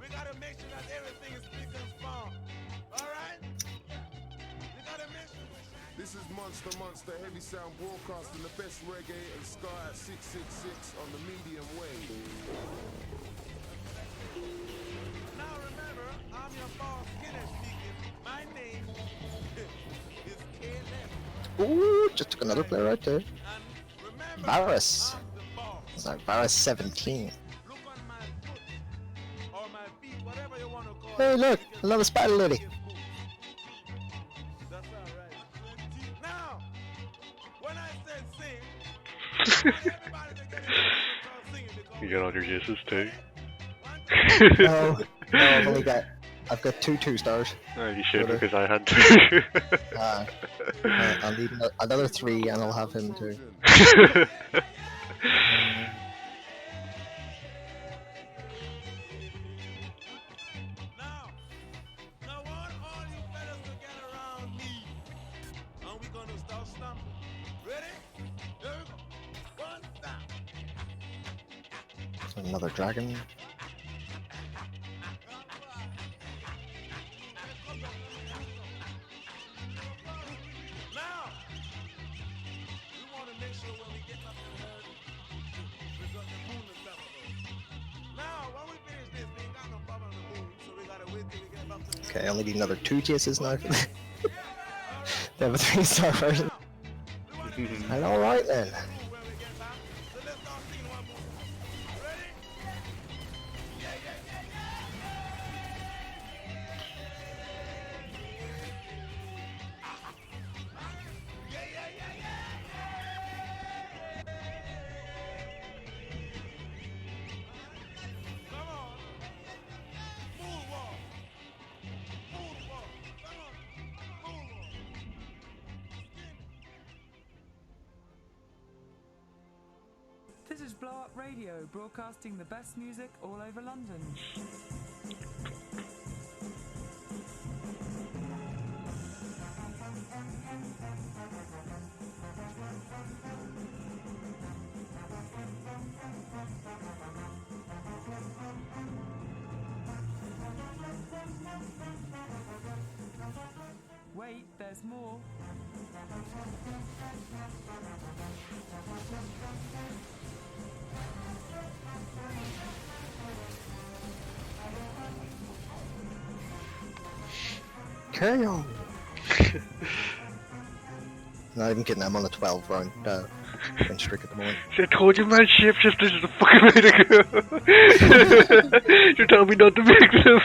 we gotta make sure that everything is big and strong. Alright? We gotta make sure we shine. This is Monster Heavy Sound broadcasting the best reggae and ska at 666 on the medium wave. Now remember, I'm your boss, Skinner speaking. My name is Caleb. Ooh, just took another player right there. And remember, Varus. I'm the boss. It's like Varus 17. Look on my foot or my feet, whatever you want to call Hey, it. look, another spider lady. That's alright. Now, when I said sing, everybody to get start singing because You got all your Jesus too? No, I've got 2 stars. Oh, you should, Order. because I had to. I'll need another 3 and I'll have him too. now want all you fellas to get around me. And we're gonna start stomping. Ready? Here we go. One stomp. Another dragon. Now, we want to make sure when we get up in the we got the moon to celebrate. Now, when we finish this, we ain't got no problem on the moon, so we gotta wait till we get back to the Okay, I only need another 2 chases now for that. They have a 3-star version. And alright then. When we get back. So let's start singing one more time. Ready? Yeah, yeah, yeah, yeah. Yeah, yeah, yeah, yeah. Come on. Moonwalk. Moonwalk. Come on. Moonwalk. This is Blow Up Radio, broadcasting the best music all over London. Wait, there's more. Carry on. Not even kidding, I'm on a 12 round win streak at the moment. I told you, man, shapeshifters is the fucking way to go. You're telling me not to make them.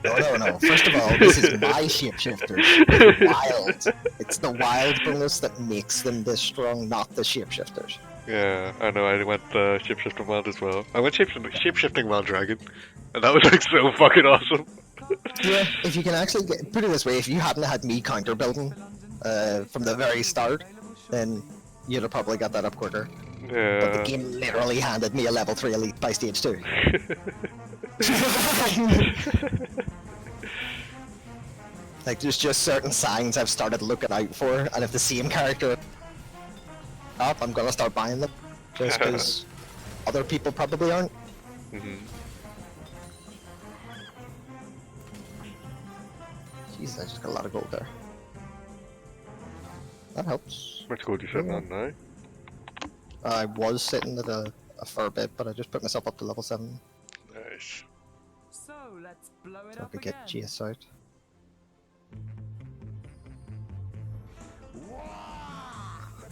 No. First of all, this is my shapeshifters. They're wild. It's the wild bonus that makes them this strong, not the shapeshifters. Yeah, I know, I went shapeshifting wild as well. I went shapeshifting wild dragon, and that was like so fucking awesome. Yeah, if you can actually put it this way, if you hadn't had me counter building from the very start, then you'd have probably got that up quicker. But the Yeah. game literally handed me a level 3 elite by stage 2. Like, there's just certain signs I've started looking out for, and if the same character up, I'm gonna start buying them. Just because other people probably aren't. Jeez, I just got a lot of gold there. That helps. Much gold you sitting on now? I was sitting at a fair bit, but I just put myself up to level 7 Nice. So let's blow it so I up could again. get GS out.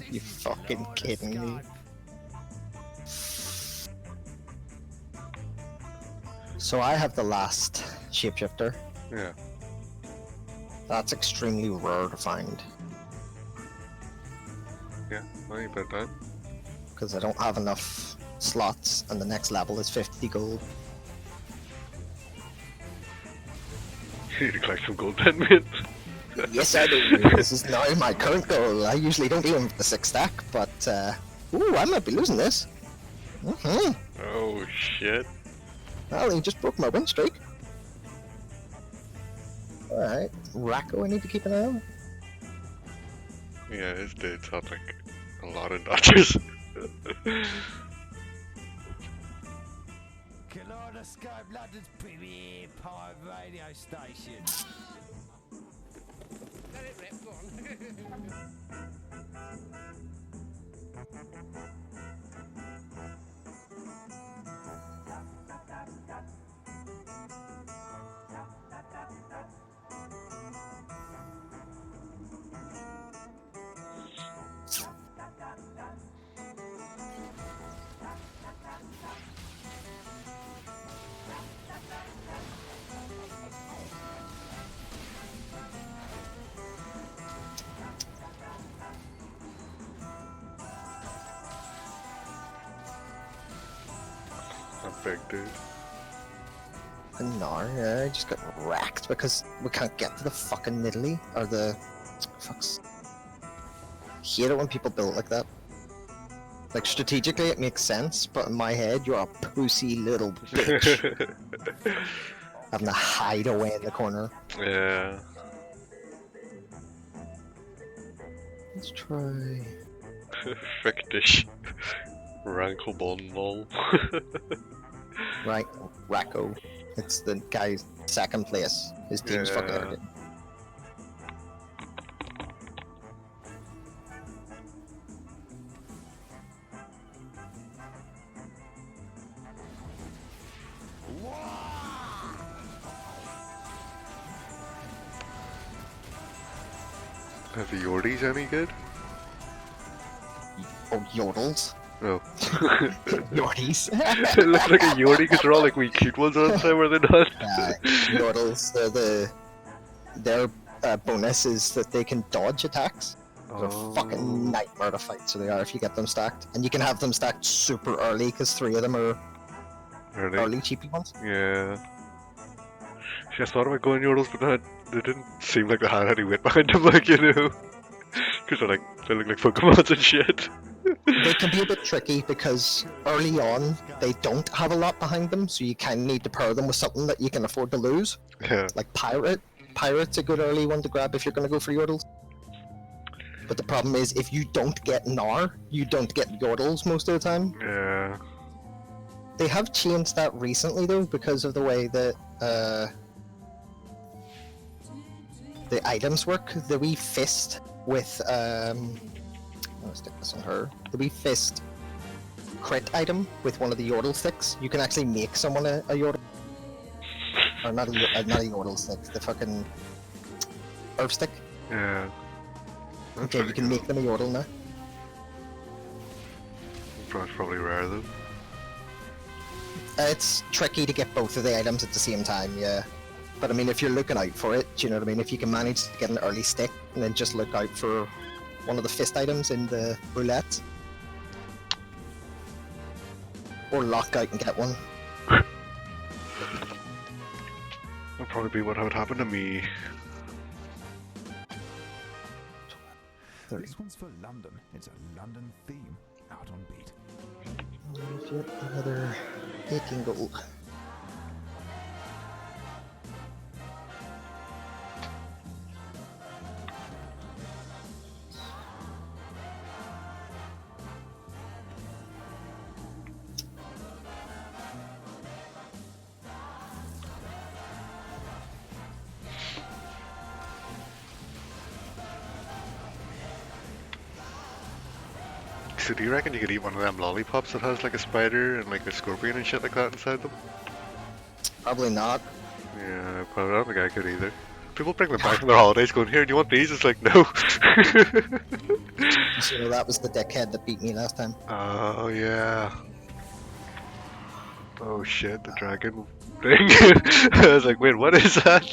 You fucking kidding me? So I have the last shapeshifter. Yeah. That's extremely rare to find Yeah, well, you put it down. because I don't have enough slots, and the next level is 50 gold. You need to collect some gold then, mate. Yes, I do. This is now my current goal. I usually don't aim for the 6 stack, but ooh, I might be losing this. Oh shit. Well, he just broke my win streak. Alright, Racco I need to keep an eye on. Yeah, his dude's had like a lot of dodges. Kaleidoscope, London's premier pirate radio station. Let it rip, go on. A big dude. No, yeah, I just got wrecked because we can't get to the fucking Nidalee, or the... Fucks. Hate it when people build like that. Like, strategically it makes sense, but in my head, you're a pussy little bitch. Having to hide away in the corner. Yeah. Let's try... Fictish. Ranklebon lol. Right, Racco. It's the guy's second place. His team's fucking Yeah. arrogant. Are the Yordies any good? Oh, yodels. No. Yordies. It looks like a Yordi because they're all like wee cute ones on the side where they're not. Yodels, their bonus is that they can dodge attacks. They're a fucking nightmare to fight, so they are if you get them stacked. And you can have them stacked super early because 3 of them are early cheapy ones. Yeah. See, I thought about going Yordles, but they didn't seem like they had any weight behind them, like, you know? Because they look like Pokemons and shit. They can be a bit tricky because early on they don't have a lot behind them, so you kind of need to pair them with something that you can afford to lose. Yeah. Like Pirate. Pirate's a good early one to grab if you're going to go for Yordles. But the problem is, if you don't get Gnar, you don't get Yordles most of the time. Yeah. They have changed that recently though, because of the way that the items work. The wee fist with I'm gonna stick this on her. The wee fist crit item with one of the Yordle sticks. You can actually make someone a Yordle. Or not a Yordle stick, the fucking Earth stick. Yeah. Okay, you can make them a Yordle now. That's probably rare though. It's tricky to get both of the items at the same time, yeah. But I mean, if you're looking out for it, do you know what I mean? If you can manage to get an early stick and then just look out for one of the fist items in the roulette. Or lock out and get one. That'd probably be what would happen to me. This one's for London. It's a London theme. Out on beat. Yep, another 18 gold. So do you reckon you could eat one of them lollipops that has like a spider and like a scorpion and shit like that inside them? Probably not. Yeah, probably I don't think I could either. People bring them back from their holidays going, here, do you want these? It's like, no. So that was the dickhead that beat me last time. Oh, yeah. Oh shit, the dragon thing. I was like, wait, what is that?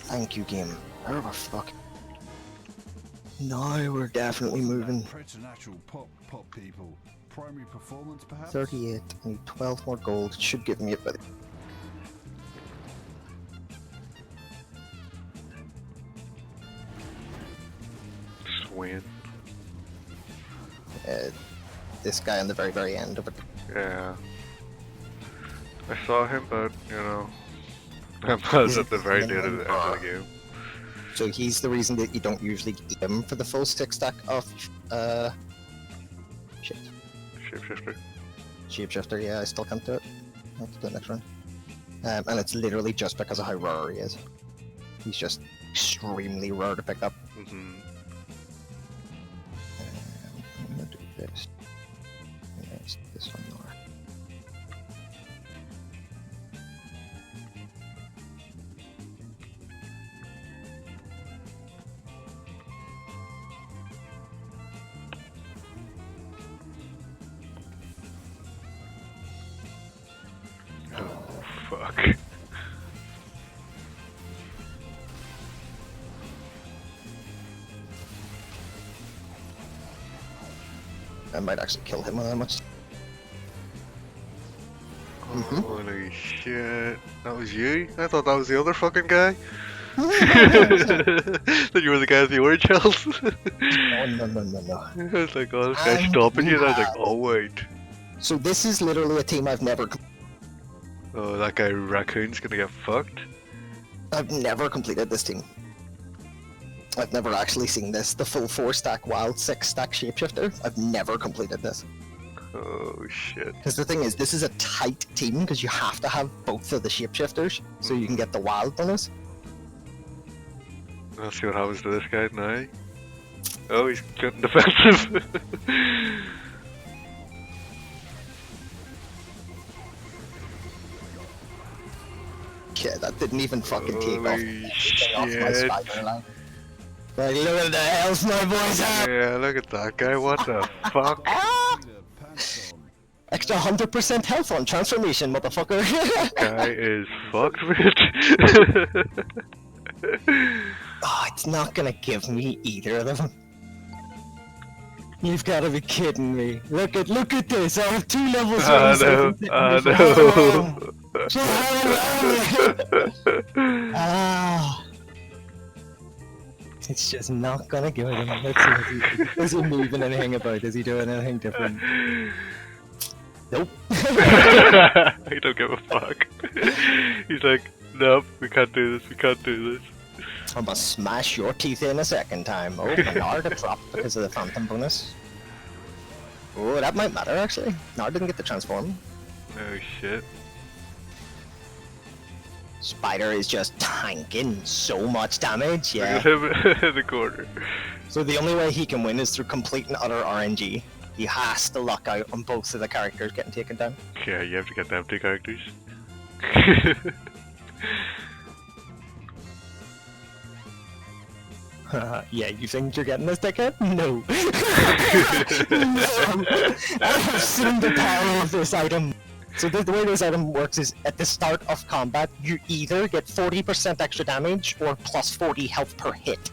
Thank you, game. Oh, fuck. Now we're definitely moving. Preternatural pop people. Primary performance, perhaps? 38. I need 12 more gold. It should give me it, but Swin. this guy on the very, very end of it. Yeah. I saw him, but, you know, I was at the very end of the game. So he's the reason that you don't usually eat him for the full 6 stack of shit. Shapeshifter. Shapeshifter, yeah, I still can't do it. I'll have to do it next round. And it's literally just because of how rare he is. He's just extremely rare to pick up. Mm-hmm. I'm gonna do this. Yes, this one more. Oh, fuck. I might actually kill him with that much. Holy shit. That was you? I thought that was the other fucking guy. That you were the guy with the orange health. No. I was like, oh, this guy's stopping you. And I was like, oh, wait. So this is literally a team I've never Oh, that guy Raccoon's gonna get fucked. I've never completed this team. I've never actually seen this. The full 4 stack wild 6 stack shapeshifter. I've never completed this. Oh, shit. Because the thing is, this is a tight team because you have to have both of the shapeshifters so you can get the wild bonus. Let's see what happens to this guy now. Oh, he's getting defensive. Yeah, that didn't even fucking take off. Holy Anything off my shit. spider line. Like, look at the health my boys have! Yeah, look at that guy. What the fuck? Extra 100% health on transformation, motherfucker. Guy is fucked, bitch. Oh, it's not gonna give me either of them. You've gotta be kidding me. Look at this. I have 2 levels. I know. Ah. It's just not gonna give him. Let's see. Is he moving anything about? Is he doing anything different? Nope. I don't give a fuck. He's like, nope, we can't do this, we can't do this. I'm gonna smash your teeth in a second time. Oh, Nard dropped because of the phantom bonus. Oh, that might matter actually. Nard didn't get the transform. Oh shit. Spider is just tanking so much damage, Look yeah. at him in the corner. So the only way he can win is through complete and utter RNG. He has to luck out on both of the characters getting taken down. Yeah, you have to get them 2 characters. Yeah, you think you're getting this dickhead? No. No. I have seen the power of this item. So the way this item works is at the start of combat, you either get 40% extra damage or plus 40 health per hit.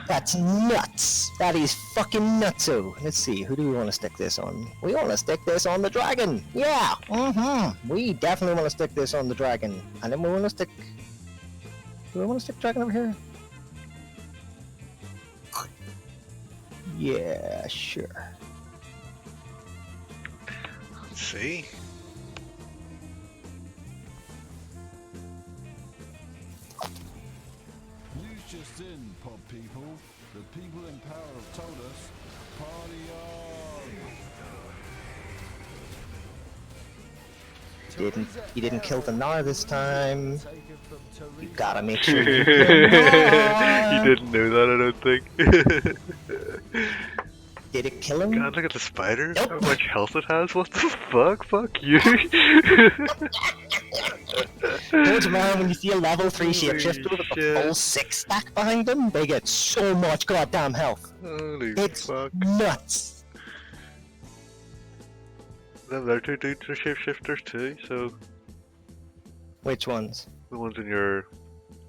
That's nuts. That is fucking nutso. Let's see, who do we want to stick this on? We want to stick this on the dragon. Yeah, we definitely want to stick this on the dragon. And then we want to stick... Do we want to stick dragon over here? Yeah, sure. Let's see. News just in, pop people. The people in power have told us, party on! You didn't kill the Nar this time. You gotta make sure you He kill Nar. didn't know that, I don't think. Did it kill him? God, look at the spider. Nope. How much health it has. What the fuck? Fuck you. Told you, man, when you see a level 3 Holy shapeshifter with a shit. full 6 stack behind them, they get so much goddamn health. Holy It's fuck. nuts. The other 2 dudes are shapeshifters too, so Which ones? the ones in your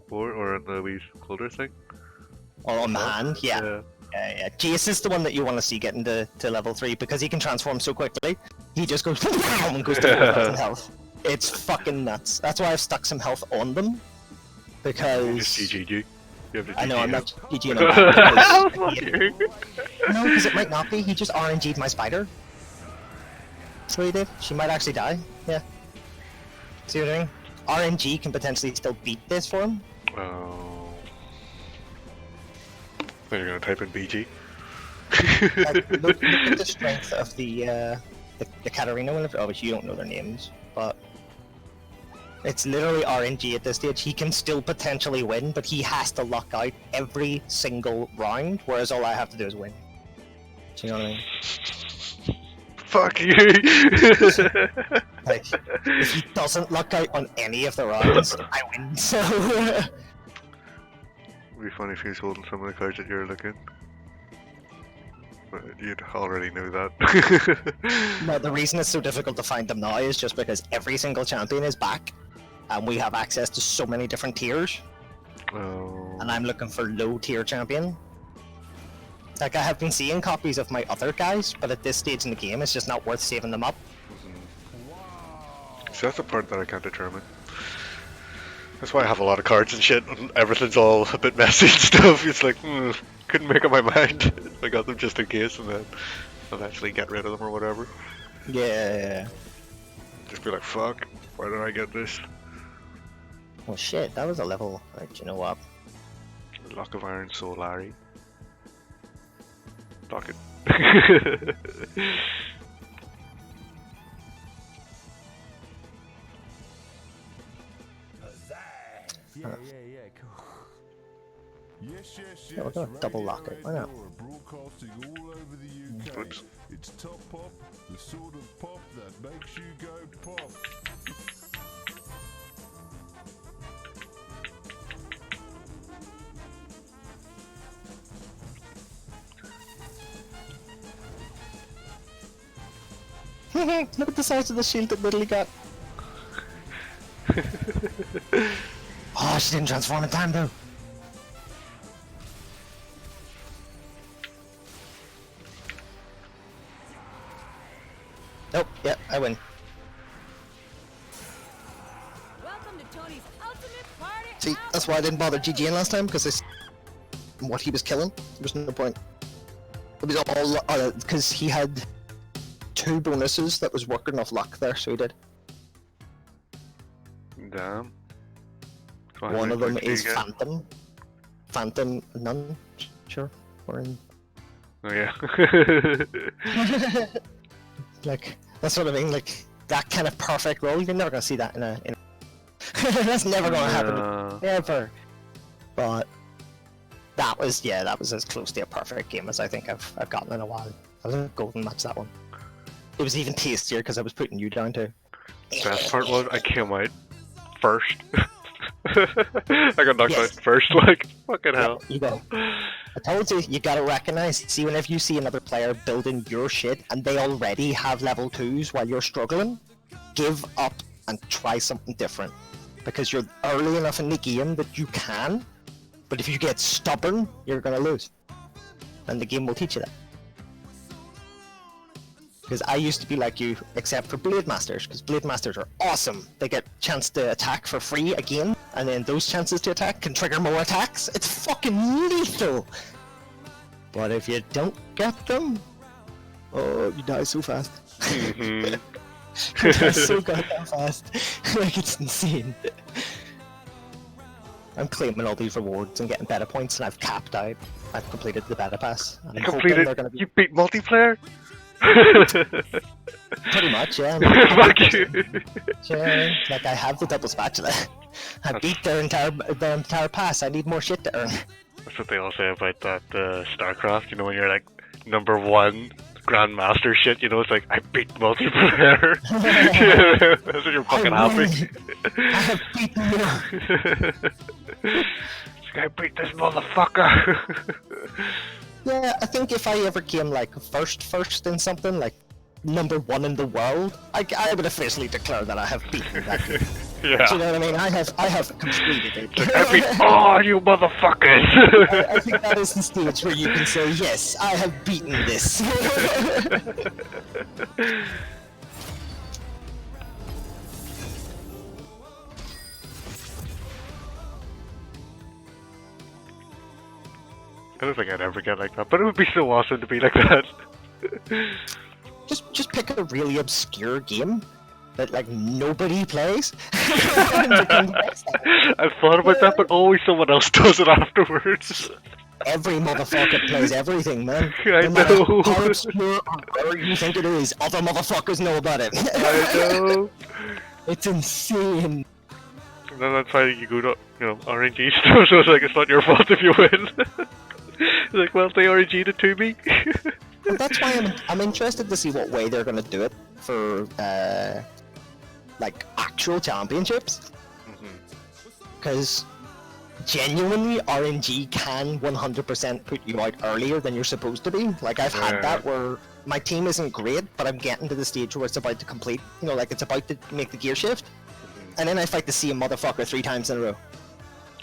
board or in the wee holder thing. Oh, on the hand? Yeah. Yeah. Jace is the one that you want to see getting to level 3 because he can transform so quickly. He just goes and goes to 4,000 health. It's fucking nuts. That's why I've stuck some health on them. Because... Just GG. You have to I know, GG I'm him. not GGing him back because... Fuck you. No, because it might not be. He just RNG'd my spider. That's what he did. She might actually die. Yeah. See what I mean? RNG can potentially still beat this for him. Oh. Then you're gonna type in BG. Like, look at the strength of the Katarina one. Oh, but you don't know their names, but it's literally RNG at this stage. He can still potentially win, but he has to luck out every single round, whereas all I have to do is win. Do you know what I mean? Fuck you! Like, if he doesn't luck out on any of the rounds, I win. So. It'd be funny if he was holding some of the cards that you're looking. But you'd already know that. No, the reason it's so difficult to find them now is just because every single champion is back, and we have access to so many different tiers. Oh. And I'm looking for low tier champion. Like, I have been seeing copies of my other guys, but at this stage in the game, it's just not worth saving them up. So that's the part that I can't determine. That's why I have a lot of cards and shit, and everything's all a bit messy and stuff. It's like, couldn't make up my mind. I got them just in case, and then I'll actually get rid of them or whatever. Yeah. Just be like, fuck, why did I get this? Well, shit, that was a level. Right, you know what? Lock of Iron Soul Larry. Lock it. Yeah, cool. Yes, yes, Yeah, we're yes. gonna double Radio lock it. Why not? Andorra broadcasting all over the UK. Oops. It's top pop, the sort of pop that makes you go pop. Look at the size of the shield that Lily got. Oh, she didn't transform in time though. Nope, yeah, I win. Welcome to Tony's Ultimate Party. See, that's why I didn't bother GGing last time, because what he was killing, there was no point. It was all, because he had 2 bonuses that was working off luck there, so he did. Damn. So One of them is again? Phantom. Phantom, none, sure, we're in. Oh yeah. Like, that's what I mean, like, that kind of perfect role, you're never gonna see that in a... That's never gonna happen, ever. But, that was as close to a perfect game as I think I've gotten in a while. That was a golden match, that one. It was even tastier because I was putting you down too. Best part was I came out first. I got knocked Yes. out first, like, fucking hell. You go. I told you, you gotta recognize. See, whenever you see another player building your shit and they already have level 2s while you're struggling, give up and try something different. Because you're early enough in the game that you can, but if you get stubborn, you're gonna lose. And the game will teach you that. Because I used to be like you, except for Blade Masters, because Blade Masters are awesome. They get chance to attack for free again, and then those chances to attack can trigger more attacks. It's fucking lethal! But if you don't get them, oh, you die so fast. Mhm. You die so goddamn fast. Like, it's insane. I'm claiming all these rewards and getting beta points, and I've capped out. I've completed the beta pass. And I'm hoping Completed. they're gonna be You beat multiplayer? pretty much, yeah. Fuck you. Yeah, like I have the double spatula. I beat their entire pass. I need more shit to earn. That's what they all say about that StarCraft, you know, when you're like #1 Grandmaster shit, you know, it's like, I beat multiplayer. That's when you're fucking happy. I have beaten you. It's like, I beat this motherfucker. Yeah, I think if I ever came like first in something, like #1 in the world, I would officially declare that I have beaten that game. Yeah. Do you know what I mean? I have completed it. I beat all you motherfuckers. I think that is the stage where you can say, yes, I have beaten this. I don't think I'd ever get like that, but it would be so awesome to be like that. just pick a really obscure game that like nobody plays. I've thought about that, but always someone else does it afterwards. Every motherfucker plays everything, man. I No matter know. how obscure or where you think it is, other motherfuckers know about it. I know. It's insane. And then that's why you go to, you know, RNG stuff, so it's like, it's not your fault if you win. It's like, well, they RNG'd it to me. And that's why I'm interested to see what way they're gonna do it for like actual championships. Because genuinely RNG can 100% put you out earlier than you're supposed to be. Like I've had that where my team isn't great, but I'm getting to the stage where it's about to complete, you know, like it's about to make the gear shift. And then I fight the same motherfucker 3 times in a row.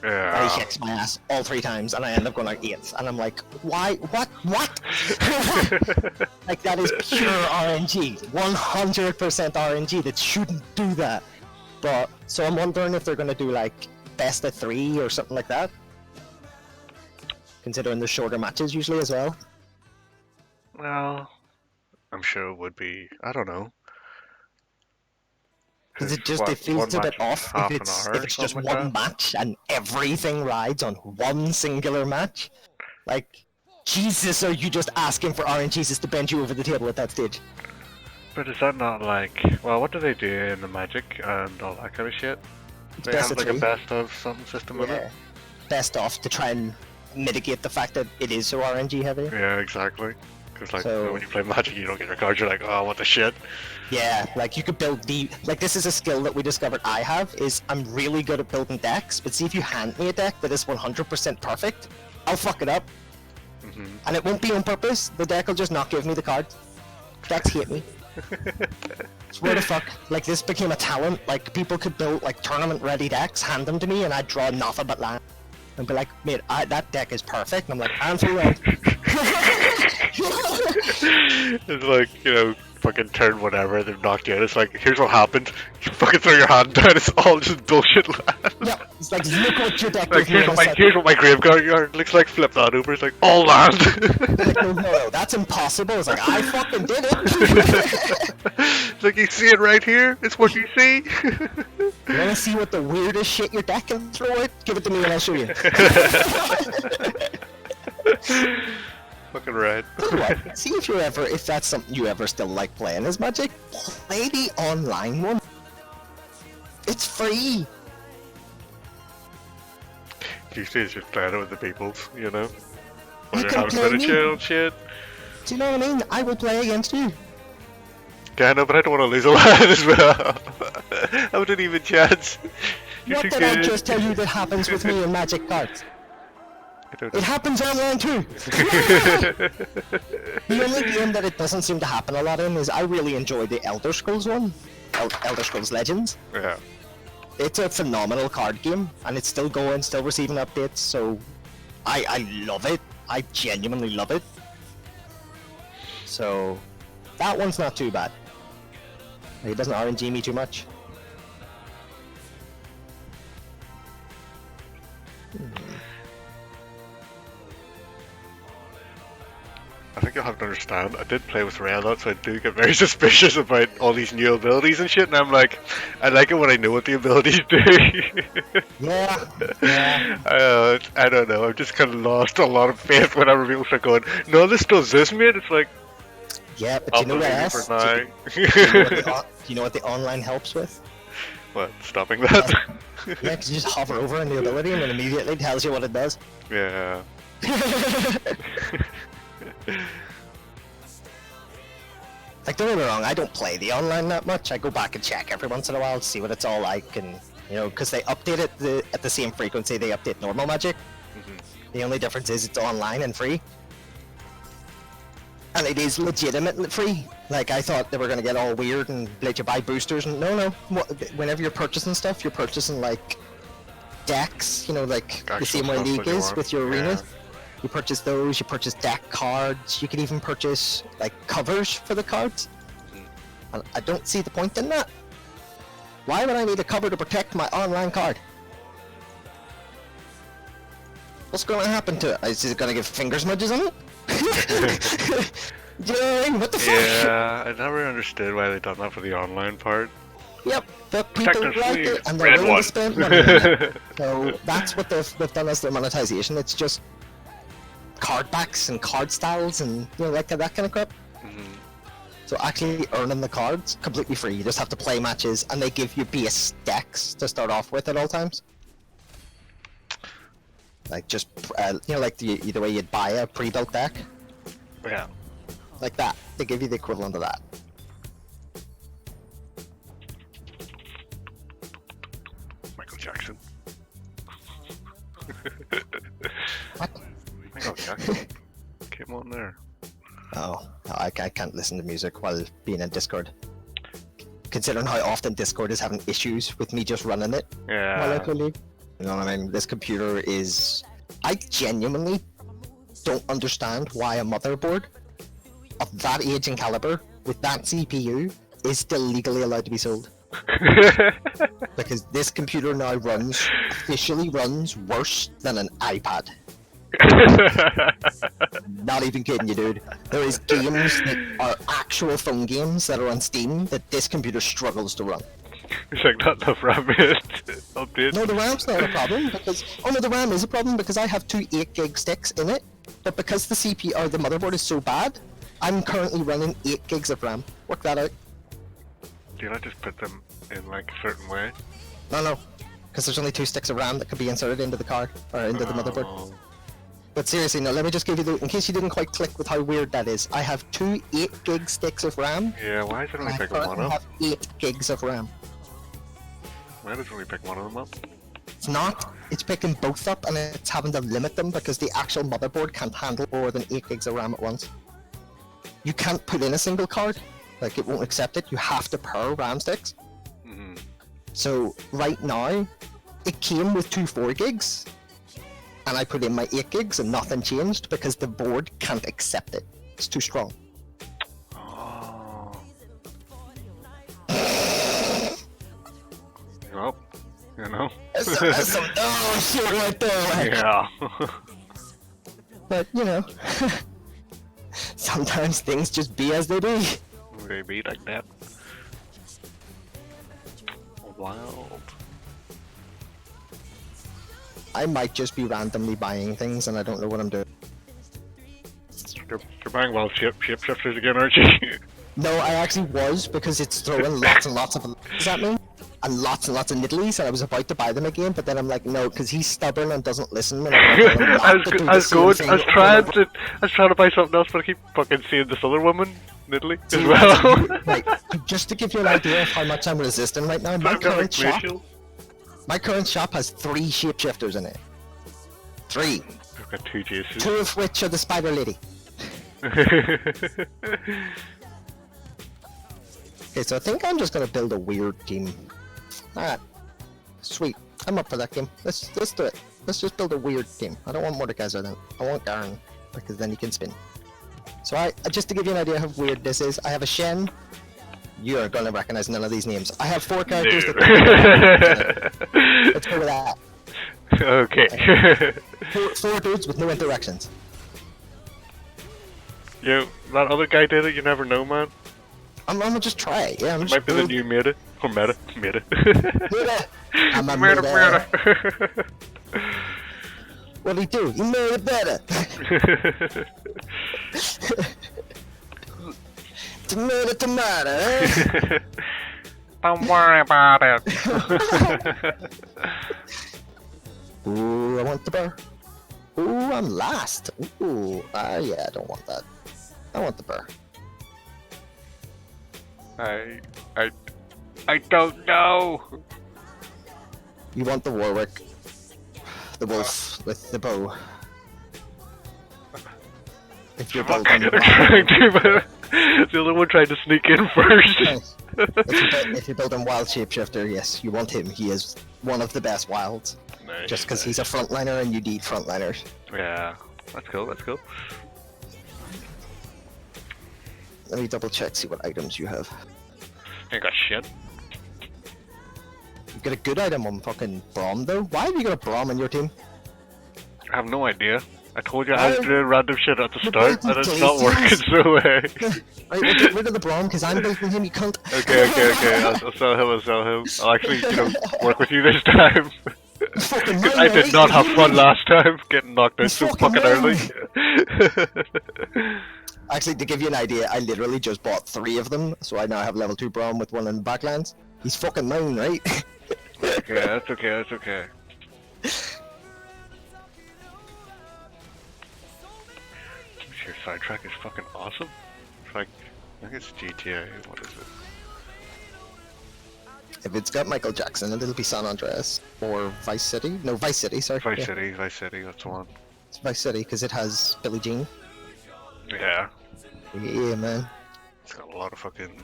And Yeah. he kicks my ass all 3 times, and I end up going like 8th. And I'm like, why? What? Like, that is pure RNG. 100% RNG. That shouldn't do that. But, so I'm wondering if they're going to do like best of 3 or something like that. Considering the shorter matches usually as well. Well, I'm sure it would be, I don't know. Because it just What, it feels one a bit match is off half if an it's hour or just something like one that? match and everything rides on one singular match. Like, Jesus, are you just asking for RNGs to bend you over the table at that stage? But is that not like, well, what do they do in the Magic and all that kind of shit? It's They best have of like a 3. best of something system in it? Best off to try and mitigate the fact that it is so RNG heavy. Yeah, exactly. Because like So- when you play Magic, you don't get your cards. You're like, oh, what the shit. Yeah, like you could build like this is a skill that we discovered I have, is I'm really good at building decks, but see if you hand me a deck that is 100% perfect, I'll fuck it up. And it won't be on purpose, the deck will just not give me the card. Decks hate me. Swear to fuck, like this became a talent, like people could build like tournament ready decks, hand them to me, and I'd draw nothing but land. And be like, mate, that deck is perfect, and I'm like, I'm through round. It's like, you know, fucking turn whatever, they've knocked you out. It's like, here's what happened. You fucking throw your hand down, it's all just bullshit land. Yeah, it's like, look what your deck Like, gives me. here's what my graveyard looks like, flip that over, it's like, all land. Like, no, that's impossible. It's like, I fucking did it. It's like, you see it right here? It's what you see? You wanna see what the weirdest shit your deck can throw it? Give it to me and I'll show you. Fucking right. What? See if that's something you ever still like playing as Magic, play the online one. It's free. Usually it's just playing it with the peoples, you know? When You you're can having a play bit of me. chill shit. Do you know what I mean? I will play against you. Yeah, I know, but I don't want to lose a lot as well. I wouldn't even chance. You're What too did good. I just tell you that happens with me in Magic cards? I don't It know. happens online too. The only game that it doesn't seem to happen a lot in is I really enjoy the Elder Scrolls one, Elder Scrolls Legends. Yeah. It's a phenomenal card game, and it's still going, still receiving updates. So, I love it. I genuinely love it. So, that one's not too bad. It doesn't RNG me too much. I think you'll have to understand, I did play with Ray a lot, so I do get very suspicious about all these new abilities and shit, and I'm like, I like it when I know what the abilities do. Yeah, yeah. I don't know, I've just kind of lost a lot of faith whenever people start going, no, this does this, mate. It's like, Yeah, but I'll you know what believe you else? for now. You know what the online helps with? What, stopping that? Yeah, 'cause you just hover over on the ability and it immediately tells you what it does. Yeah. Like, don't get me wrong, I don't play the online that much. I go back and check every once in a while to see what it's all like, and you know, because they update it at the same frequency they update normal Magic. The only difference is it's online and free, and it is legitimately free. Like, I thought they were gonna get all weird and let you buy boosters, and no. Whenever you're purchasing stuff, you're purchasing like decks. You know, like the Actual same way stuff League that you is want. with your Yeah. arenas. You purchase those, you purchase deck cards, you can even purchase like covers for the cards. And I don't see the point in that. Why would I need a cover to protect my online card? What's going to happen to it? Is it going to give finger smudges on it? Do you know what I mean? What the fuck? Yeah, I never understood why they done that for the online part. Yep, but people Protect like their it and sleeves. they're Red willing one. to spend money on it. So that's what they've done as their monetization. It's just card backs and card styles and you know, like that kind of crap. So actually earning the cards completely free. You just have to play matches and they give you base decks to start off with at all times. Like just you know, like the way you'd buy a pre-built deck, Yeah. like that. They give you the equivalent of that. Michael Jackson. What? Michael Jackson. Came on there. Oh, I can't listen to music while being in Discord. Considering how often Discord is having issues with me just running it while I Yeah. play League. You know what I mean? This computer is... I genuinely don't understand why a motherboard of that age and caliber with that CPU is still legally allowed to be sold. Because this computer now officially runs worse than an iPad. Not even kidding you, dude. There is games that are actual phone games that are on Steam that this computer struggles to run. It's like not enough rabbit update. No, the RAM's not a problem because... Oh no, the RAM is a problem because I have two 8GB sticks in it, but because the CPU or the motherboard is so bad, I'm currently running 8GB of RAM. Work that out. Do you not just put them in like a certain way? No, because there's only two sticks of RAM that can be inserted into the card, or into the motherboard. Oh. But seriously, no, let me just give you the, in case you didn't quite click with how weird that is, I have two 8 gig sticks of RAM. Yeah, why is it only I picking one currently up? have 8 gigs of RAM. Why does it only pick one of them up? It's not, it's picking both up and it's having to limit them because the actual motherboard can't handle more than 8 gigs of RAM at once. You can't put in a single card, like it won't accept it, you have to pair RAM sticks. Mm-hmm. So right now, it came with two 4 gigs, and I put in my 8 gigs and nothing changed because the board can't accept it. It's too strong. Oh. Well, you know. That's some dumb shit right there. Like. Yeah. But, you know, sometimes things just be as they be. They be like that. Wild. I might just be randomly buying things and I don't know what I'm doing. You're buying wild shapeshifters again, aren't you? No, I actually was because it's throwing lots and lots of littles at me. And lots of niddlies, and I was about to buy them again, but then I'm like, no, because he's stubborn and doesn't listen. When I was trying to buy something else, but I keep fucking seeing this other woman, Niddly, as well. Right, just to give you an idea of how much I'm resisting right now, my current shop has 3 shapeshifters in it. 3. I've got 2 Jaces. 2 of which are the Spider Lady. Okay, so I think I'm just gonna build a weird team. Alright. Sweet. I'm up for that game. Let's do it. Let's just build a weird team. I don't want Mordekaiser then. I want Garen, because then he can spin. So just to give you an idea how weird this is, I have a Shen. You're gonna recognize none of these names. I have 4 characters that let's go with that. Okay. 4 dudes with no interactions. Yo, that other guy did it, you never know, man. I'm gonna just try it, yeah. Might be the new meta. Or meta. Meta! I'm a meta. What'd he do? He made it better! Tomato, eh? Don't worry about it. Ooh, I want the burr. Ooh, I'm last. Ooh, yeah, I don't want that. I want the burr. I don't know. You want the Warwick. The wolf with the bow. If you're building the other one tried to sneak in first. Nice. If you're building wild shapeshifter, yes, you want him. He is one of the best wilds. Nice, just because he's a frontliner and you need frontliners. Yeah, that's cool, that's cool. Let me double check, see what items you have. Ain't got shit. You've got a good item on fucking Braum though? Why have you got a Braum in your team? I have no idea. I told you I was doing random shit at the start and it's not working so way. Right, we'll get rid of the Braum because I'm building him, you cunt. Okay. I'll sell him, I'll actually, work with you this time. I did not have fun last time, getting knocked out so fucking early. Actually, to give you an idea, I literally just bought 3 of them, so I now have level 2 Braum with 1 in the backlands. He's fucking mine, right? Okay, that's okay. Your sidetrack is fucking awesome. It's like, I think it's GTA, what is it? If it's got Michael Jackson, it'll be San Andreas. Or Vice City? No, Vice City, sorry. Vice City, that's the one. It's Vice City, because it has Billie Jean. Yeah. Yeah, man. It's got a lot of fucking,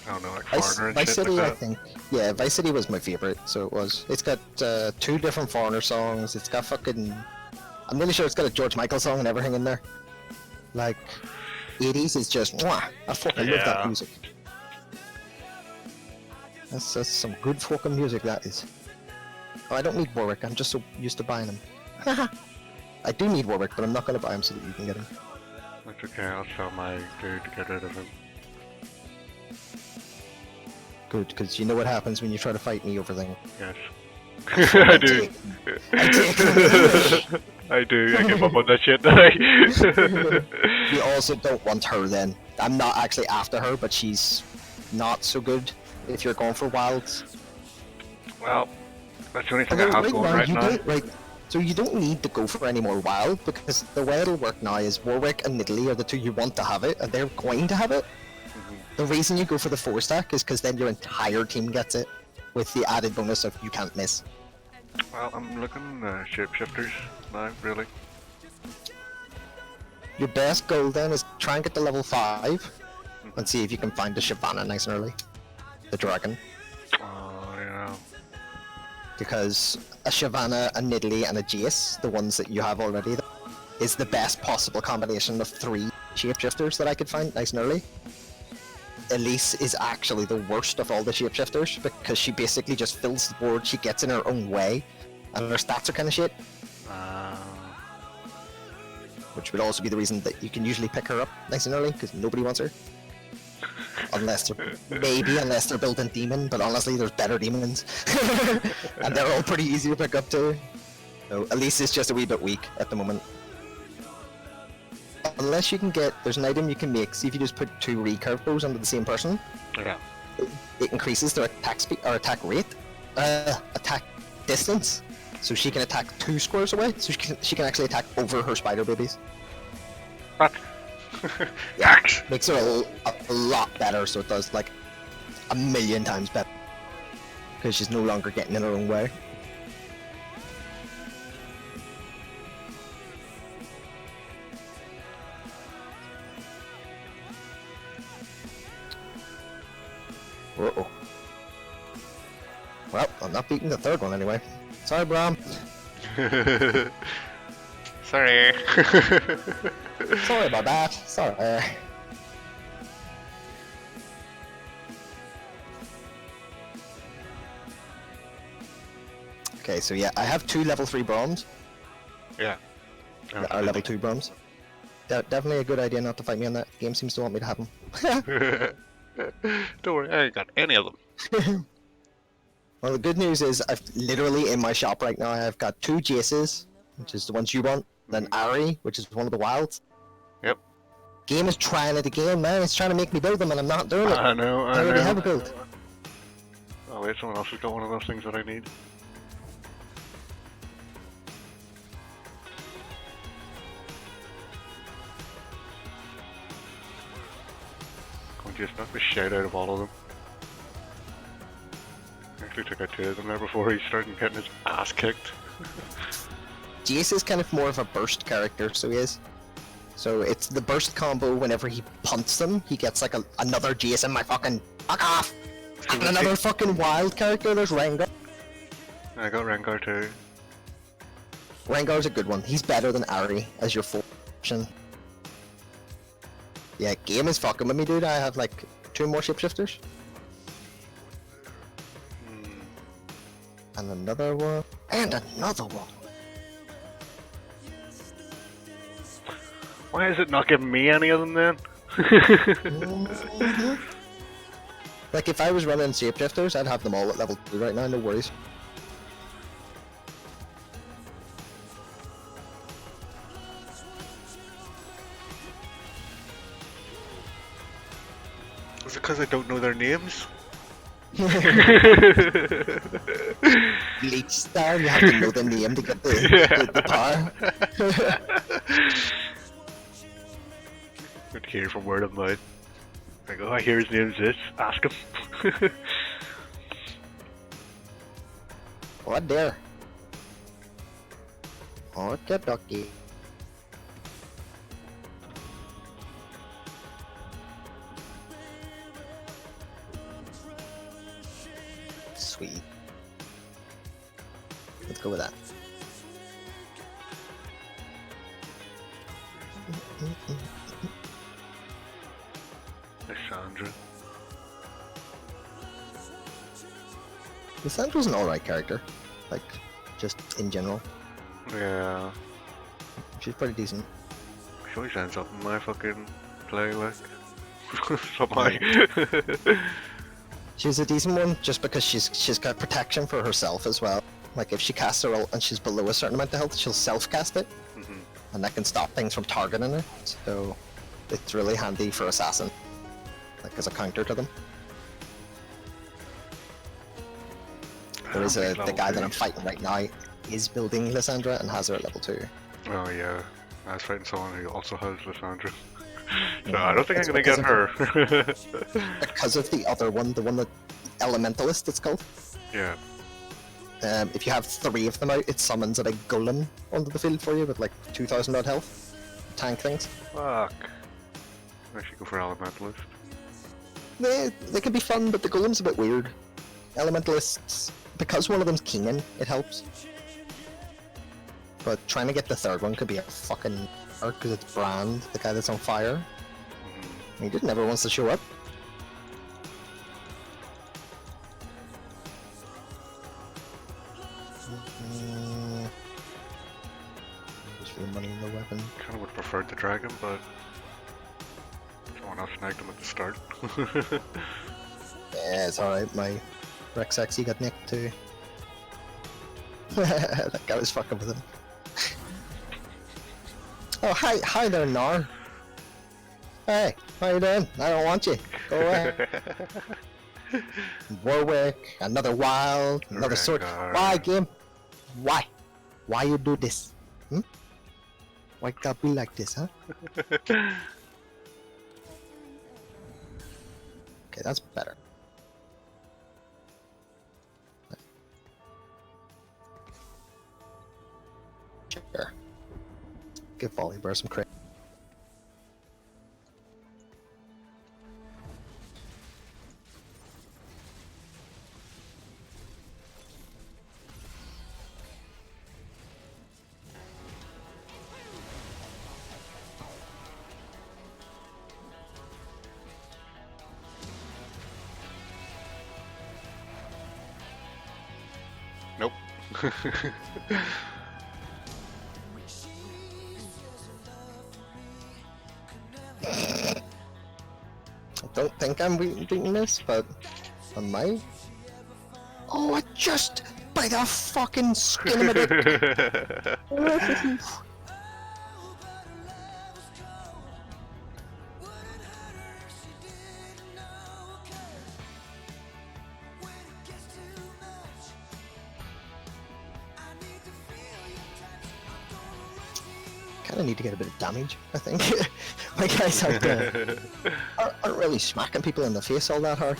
I don't know, like foreigner and Vice shit City, like that. I think. Yeah, Vice City was my favorite, so it was. It's got 2 different foreigner songs. It's got fucking... I'm really sure it's got a George Michael song and everything in there. Like, 80s is just... Mwah! I fucking love that music. That's some good fucking music, that is. Oh, I don't need Warwick. I'm just so used to buying him. I do need Warwick, but I'm not going to buy him so that you can get him. That's okay, I'll sell my dude to get rid of him. Good, because you know what happens when you try to fight me over things. Yes. I do. I do, I give up on that shit. You also don't want her then. I'm not actually after her, but she's not so good if you're going for wilds. Well, that's the only thing I have going right now. Right. So you don't need to go for any more wild, because the way it'll work now is Warwick and Nidalee are the two you want to have it, and they're going to have it. The reason you go for the 4-stack is because then your entire team gets it, with the added bonus of you can't miss. Well, I'm looking shapeshifters now, really. Your best goal then is try and get to level 5, and see if you can find the Shyvana nice and early. The dragon. Oh, yeah. Because a Shyvana, a Nidalee, and a Jace, the ones that you have already, is the best possible combination of 3 shapeshifters that I could find nice and early. Elise is actually the worst of all the shapeshifters, because she basically just fills the board, she gets in her own way, and her stats are kind of shit. Which would also be the reason that you can usually pick her up nice and early, because nobody wants her. Unless they're building demon, but honestly there's better demons. And they're all pretty easy to pick up too. So Elise is just a wee bit weak at the moment. Unless you can get, there's an item you can make, see if you just put 2 recurve bows under the same person. Yeah. It increases their attack speed, or attack rate, attack distance. So she can attack 2 squares away, so she can actually attack over her spider babies. What? Yeah, makes her a lot better, so it does like 1,000,000 times better. Because she's no longer getting in her own way. Uh-oh. Well, I'm not beating the 3rd one anyway. Sorry, Bram. Sorry. Sorry about that. Sorry. Okay, so yeah, I have 2 level 3 Broms. Yeah. Or level 2 Broms. Definitely a good idea not to fight me on that. Game seems to want me to have them. Don't worry, I ain't got any of them. Well, the good news is I've literally in my shop right now, I've got 2 Jaces, which is the ones you want, then Ari, which is one of the wilds. Yep. Game is trying it again, man. It's trying to make me build them and I'm not doing it. I know, I already have a build. Oh wait, someone else has got one of those things that I need. Just knock the shit out of all of them. Actually took out 2 of them there before he started getting his ass kicked. Jace is kind of more of a burst character, so he is. So it's the burst combo whenever he punts them, he gets like another Jace in my fucking fuck off! And another fucking wild character, there's Rengar. I got Rengar too. Rengar's a good one. He's better than Ari as your 4th option. Yeah, game is fucking with me, dude. I have like 2 more shapeshifters. And another one. And another one. Why is it not giving me any of them then? Like if I was running shapeshifters, I'd have them all at level 2 right now, no worries. Is it because I don't know their names? Leech style, you have to know the name to get the power. Good to hear from word of mouth. Like, oh, I hear his name's this. Ask him. What there? Okay, dokie. Sweet. Let's go with that. Lysandra. Lissandra's an alright character. Like, just in general. Yeah. She's pretty decent. She always ends up in my fucking play, like. Somehow. She's a decent one just because she's got protection for herself as well. Like if she casts her ult and she's below a certain amount of health, she'll self-cast it. And that can stop things from targeting her. So it's really handy for assassin. Like as a counter to them. There is the guy that I'm fighting right now. is building Lysandra and has her at level 2. Oh yeah, I was fighting someone who also has Lysandra. So I don't think I'm It's gonna get her. because of the other one, the one that Elementalist it's called. Yeah. If you have 3 of them out, it summons a big golem onto the field for you with like 2,000 odd health. Tank things. Fuck. I should go for Elementalist. They can be fun, but the golem's a bit weird. Elementalists, because one of them's Keenan, it helps. But trying to get the third one could be a fucking hard because it's Brand, the guy that's on fire. He just never wants to show up. Just for the money in the weapon. Kinda would have preferred the dragon, but someone else snagged him at the start. Yeah, it's alright, my Rex Sexy got nicked too. That guy was fucking with him. Oh, hi there, Nar. Hey, how you doing? I don't want you. Go away. Warwick, another wild, another sword. Rengar. Why, game? Why? Why you do this? Hmm? Why gotta be like this, huh? Okay, that's better. Sure. Give Volibear some credit. Nope. I don't think I'm beating this, but I might. Oh, I just by the fucking skin of it. Kind of need to get a bit of damage, I think. My guys aren't really smacking people in the face all that hard.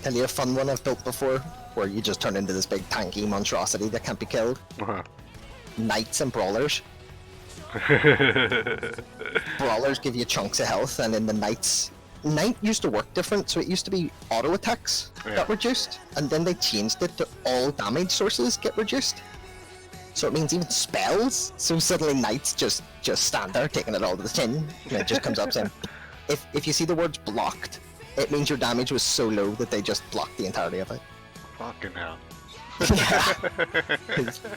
Tell you a fun one I've built before, where you just turn into this big tanky monstrosity that can't be killed. Knights and brawlers. Brawlers give you chunks of health, and then the knights. Knight used to work different, so it used to be auto attacks got reduced, and then they changed it to all damage sources get reduced. So it means even spells. So suddenly knights just stand there taking it all to the chin, and it just comes up saying, if you see the words blocked, it means your damage was so low that they just blocked the entirety of it. Fucking hell. Yeah.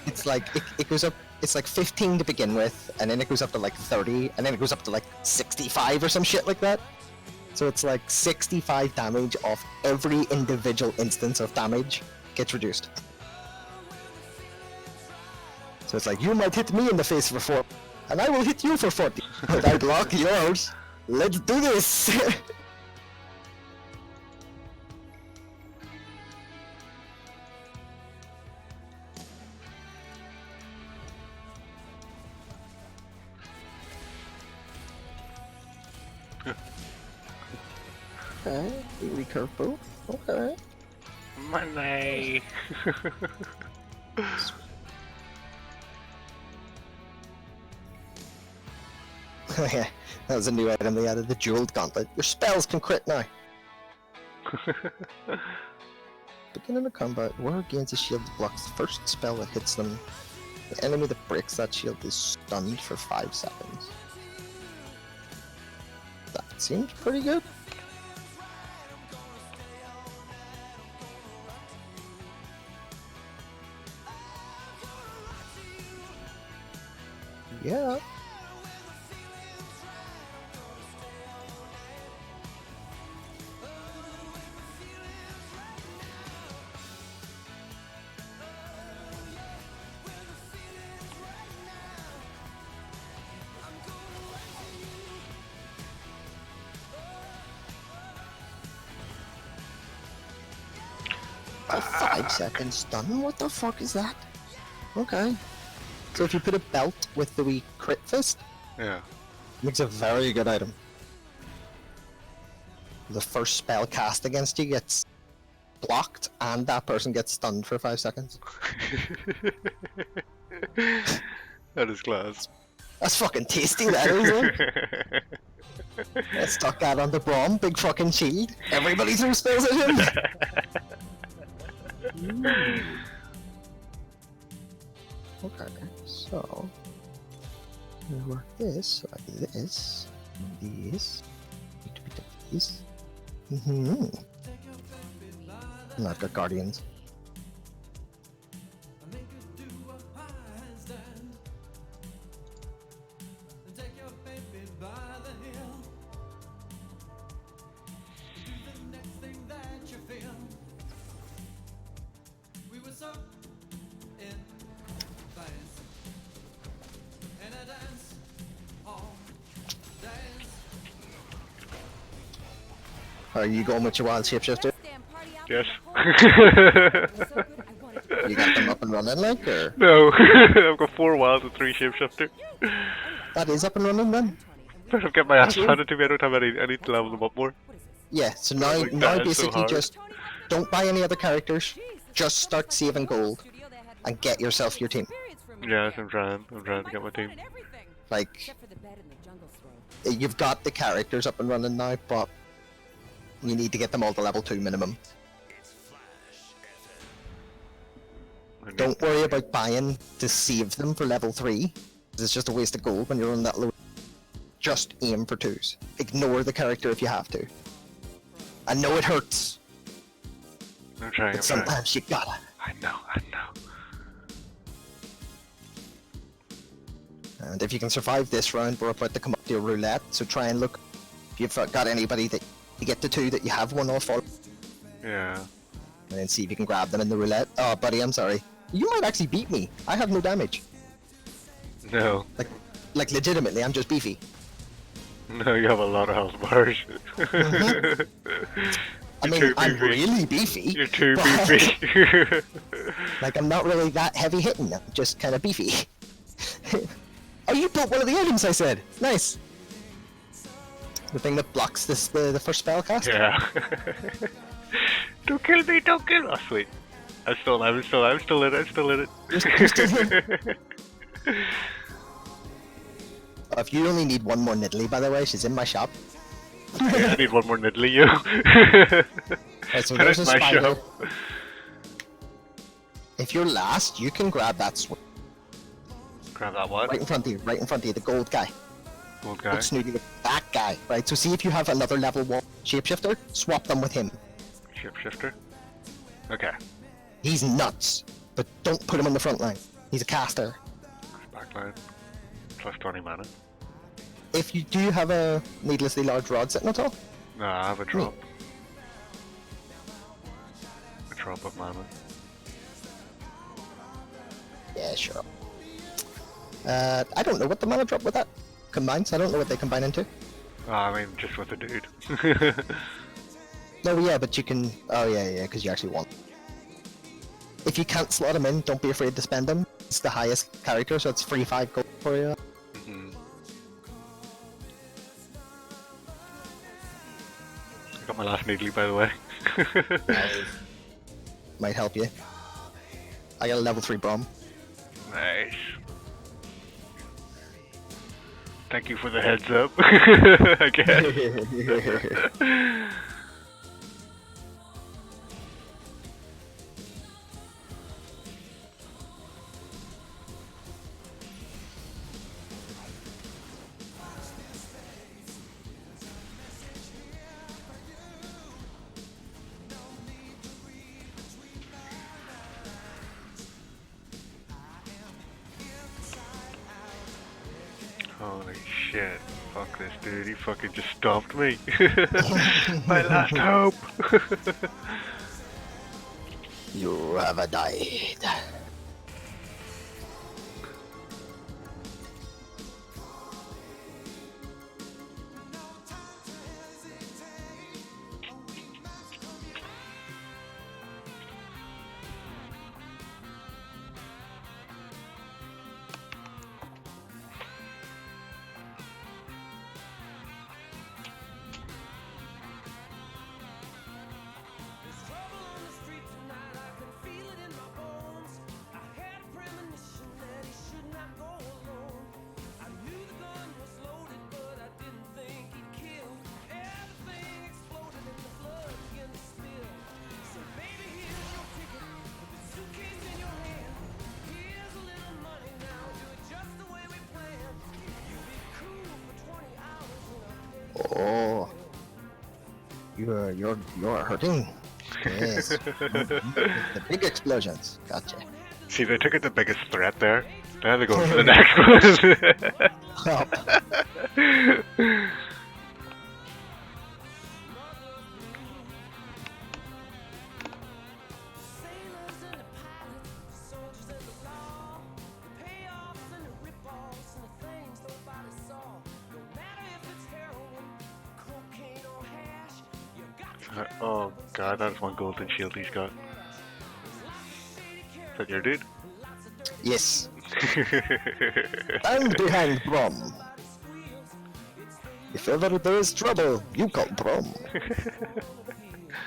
It's like it goes up. It's like 15 to begin with, and then it goes up to like 30, and then it goes up to like 65 or some shit like that. So it's like 65 damage off every individual instance of damage gets reduced. So it's like, you might hit me in the face for 4, and I will hit you for 40, but I block yours. Let's do this. Okay, really curveball. Okay. Money. Yeah, that was a new item they added, the Jeweled Gauntlet. Your spells can crit now. Beginning of combat, war gains a shield that blocks the first spell that hits them. The enemy that breaks that shield is stunned for 5 seconds. That seems pretty good. Yeah. A 5-second stun? What the fuck is that? Okay. So if you put a belt with the wee crit fist, Yeah. makes a very good item. The first spell cast against you gets blocked, and that person gets stunned for 5 seconds. That is class. That's fucking tasty, that is, eh? Let's stuck that on the Braum, big fucking shield. Everybody threw spells at him! Ooh. Okay, so... I'm gonna work this, so I do this, and this, need to be this. And I've got Guardians. Are you going with your wild shapeshifter? Yes. You got them up and running, like, or? No, I've got 4 wilds and 3 shapeshifter. That is up and running then? I'm getting my ass handed to me, I don't have any, I need to level them up more. Yeah, so now, Like, now that is so basically hard. just don't buy any other characters, just start saving gold and get yourself your team. Yes, I'm trying to get my team. Like, you've got the characters up and running now, but you need to get them all to level 2 minimum. Don't worry about buying to save them for level 3, 'cause it's just a waste of gold when you're on that low. Just aim for 2s. Ignore the character if you have to. I know it hurts, I'm trying, but sometimes you gotta. I know. And if you can survive this round, we're about to come up to a roulette, so try and look if you've got anybody that you get to 2 that you have one off all, Yeah. and then see if you can grab them in the roulette. Oh, buddy, I'm sorry. You might actually beat me. I have no damage. No. Like legitimately, I'm just beefy. No, you have a lot of health bars. I mean, too I'm beefy. really beefy. You're too but, beefy. Like, I'm not really that heavy hitting. I'm just kind of beefy. Oh, you built one of the items I said. Nice. The thing that blocks this the first spell cast. Yeah. Don't kill me! Don't kill! Oh, sweet. I'm still in it. You're still here. If you only need one more Nidalee, by the way, she's in my shop. Yeah, I need one more Nidalee, you. Right, so That there's is a my spider. shop. If you're last, you can grab that sword. Grab that one. Right in front of you, the gold guy. Gold guy. Old snooty, that guy. Right, so see if you have another level 1 shapeshifter, swap them with him. Shapeshifter. Okay. He's nuts, but don't put him on the front line. He's a caster. Backline. Plus 20 mana. If you do have a needlessly large rod sitting at all, No, I have a drop. A drop of mana. yeah, sure. I don't know what the mana drop with that combines. I don't know what they combine into. I mean, just with a dude. No, yeah, but you can. Oh, yeah, because you actually want. If you can't slot them in, don't be afraid to spend them. It's the highest character, so it's free 5 gold for you. I got my last Nidalee, by the way. Might help you. I got a level 3 Braum. Nice. Thank you for the heads up. I guess. Holy shit. Fuck this dude, he fucking just stomped me. My last hope. You have died. You're hurting. Yes. The big explosions. Gotcha. See, they took it the biggest threat there. Now they're going for the next one. Oh. Oh god, that's one golden shield he's got. Is that your dude? Yes. Stand behind Brom. If ever there is trouble, you call Brom.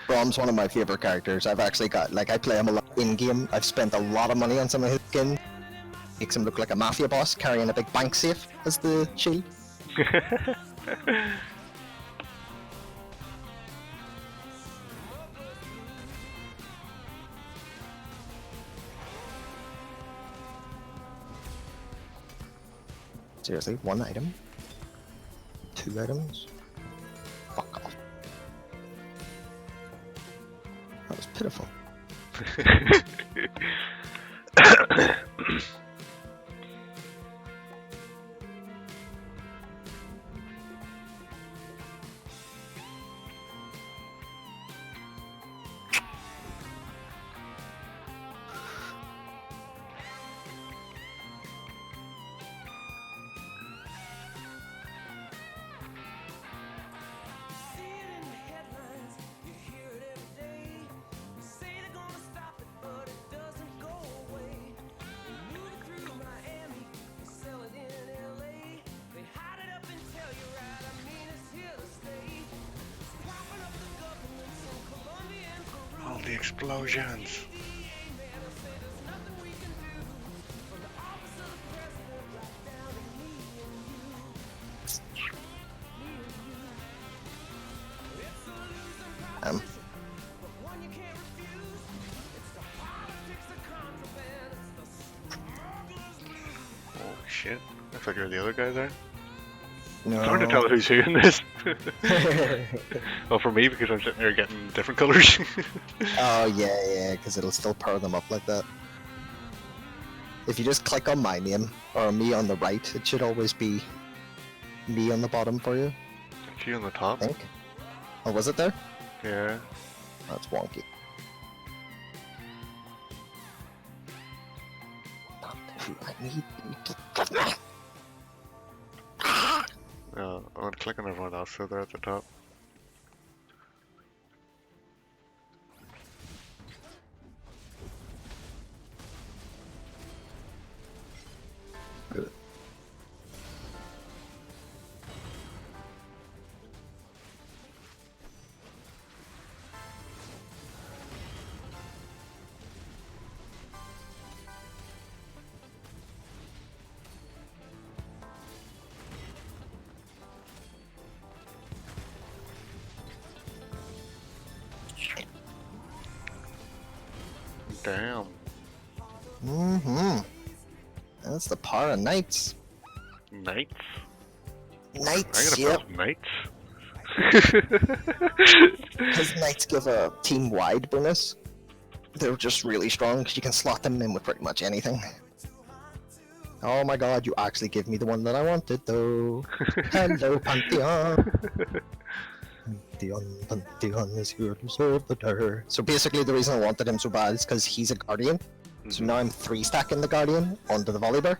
Brom's one of my favorite characters. I've actually got, like, I play him a lot in-game. I've spent a lot of money on some of his skins. Makes him look like a mafia boss carrying a big bank safe as the shield. Seriously, one item? 2 items? Fuck off. That was pitiful. All the explosions. Oh shit. I thought you were the other guy there. No. It's hard to tell who's who in this. Well, for me, because I'm sitting there getting different colors. Oh yeah, because it'll still power them up like that. If you just click on my name, or me on the right, it should always be me on the bottom for you. It's you on the top. I think. Oh, was it there? Yeah. That's wonky. Not who I need. I'm gonna click on everyone else so they're at the top. Good. Damn. Mm-hmm. That's the power of knights. Knights? Knights, I'm yep. gonna press knights. Because knights give a team-wide bonus. They're just really strong because you can slot them in with pretty much anything. Oh my god, you actually gave me the one that I wanted though. Hello, Pantheon. Pantheon is here to serve the day. So basically the reason I wanted him so bad is because he's a guardian. So now I'm 3-stacking the guardian onto the volley bar.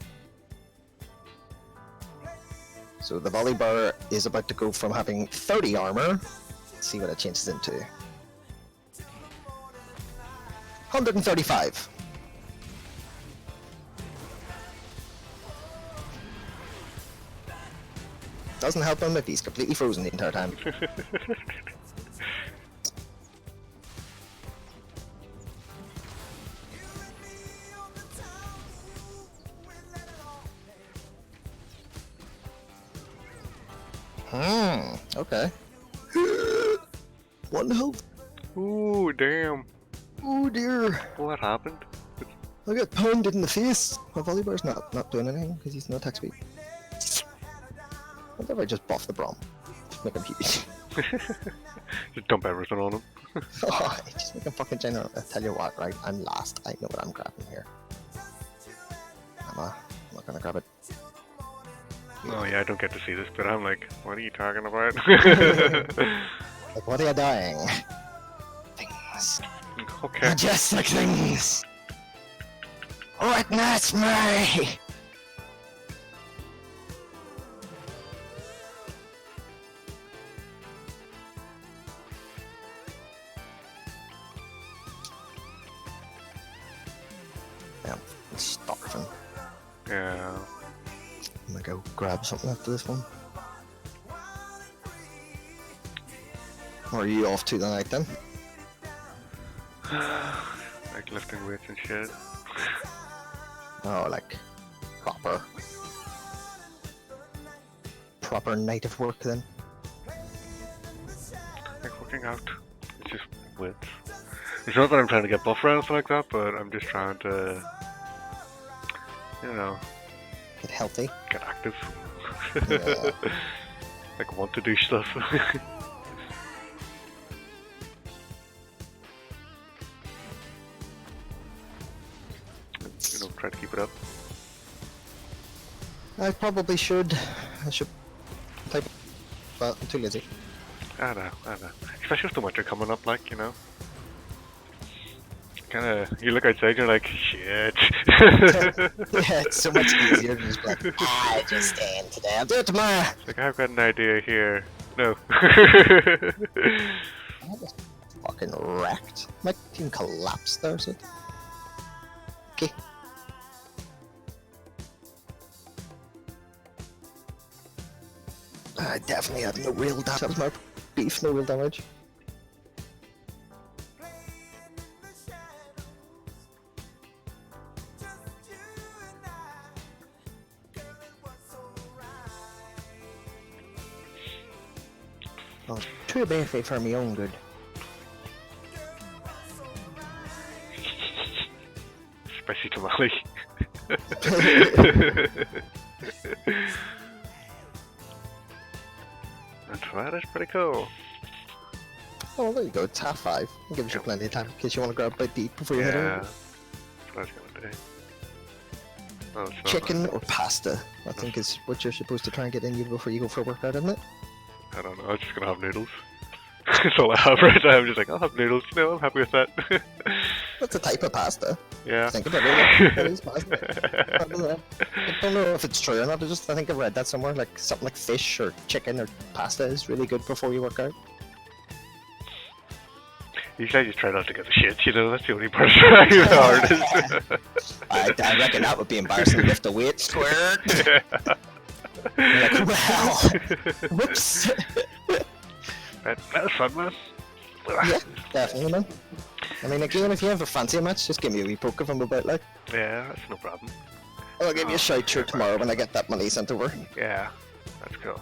So the volley bar is about to go from having 30 armor. Let's see what it changes into. 135. Doesn't help him if he's completely frozen the entire time. Okay. 1 health. Ooh, damn. Oh dear. What happened? I got pounded in the face. My volleybar's not doing anything because he's no attack speed. What if I just buff the Brom? Just make him huge. Just dump everything on him. Oh, just make a fucking general. I tell you what, right? I'm last. I know what I'm grabbing here. I'm not gonna grab it. Oh yeah, I don't get to see this, but I'm like, what are you talking about? Like, what are you doing? Things. Okay. Majestic things! Witness me! Yeah, I'm starving. Yeah. I'm gonna go grab something after this one. Or are you off to the night then? Like lifting weights and shit. Oh, like proper night of work then. Like working out. It's just weights. It's not that I'm trying to get buff or anything like that, but I'm just trying to, you know, Get healthy. get active. Yeah. Like want to do stuff. You know, try to keep it up. I probably should. I should type, but I'm too lazy. I know. Especially with the winter coming up, like, you know. Kinda, you look outside, you're like, shit. Yeah, it's so much easier to just be like, I just stay in today, I'll do it tomorrow. Like, I've got an idea here. No. I just fucking wrecked. My team collapsed there, so. Okay. I definitely had no real damage. That was my beef, no real damage. Oh, true benefit for my own good. Spicy tamale. That is pretty cool. Oh, there you go, it's 5:30. It gives you plenty of time in case you want to grab a bite to eat before you head Yeah. out. That's what I was gonna do. Oh, it's not Chicken bad. or pasta, I think is what you're supposed to try and get in you before you go for a workout, isn't it? I don't know, I was just gonna have noodles. That's all I have right now. I'm just like, I'll have noodles. No, I'm happy with that. That's a type of pasta. Yeah. Think about it. That is pasta. I don't know if it's true or not. I think I read that somewhere. Like something like fish or chicken or pasta is really good before you work out. Usually I just try not to get the shit, you know, that's the only part of trying hardest. I reckon that would be embarrassing to lift a weight squared. Like, well, whoops. That was fun, man. Yeah, definitely, man. I mean, again, if you ever fancy a match, just give me a wee poke if I'm about, like. Yeah, that's no problem. I'll give you a shout sure tomorrow when I get that money sent over. Yeah, that's cool.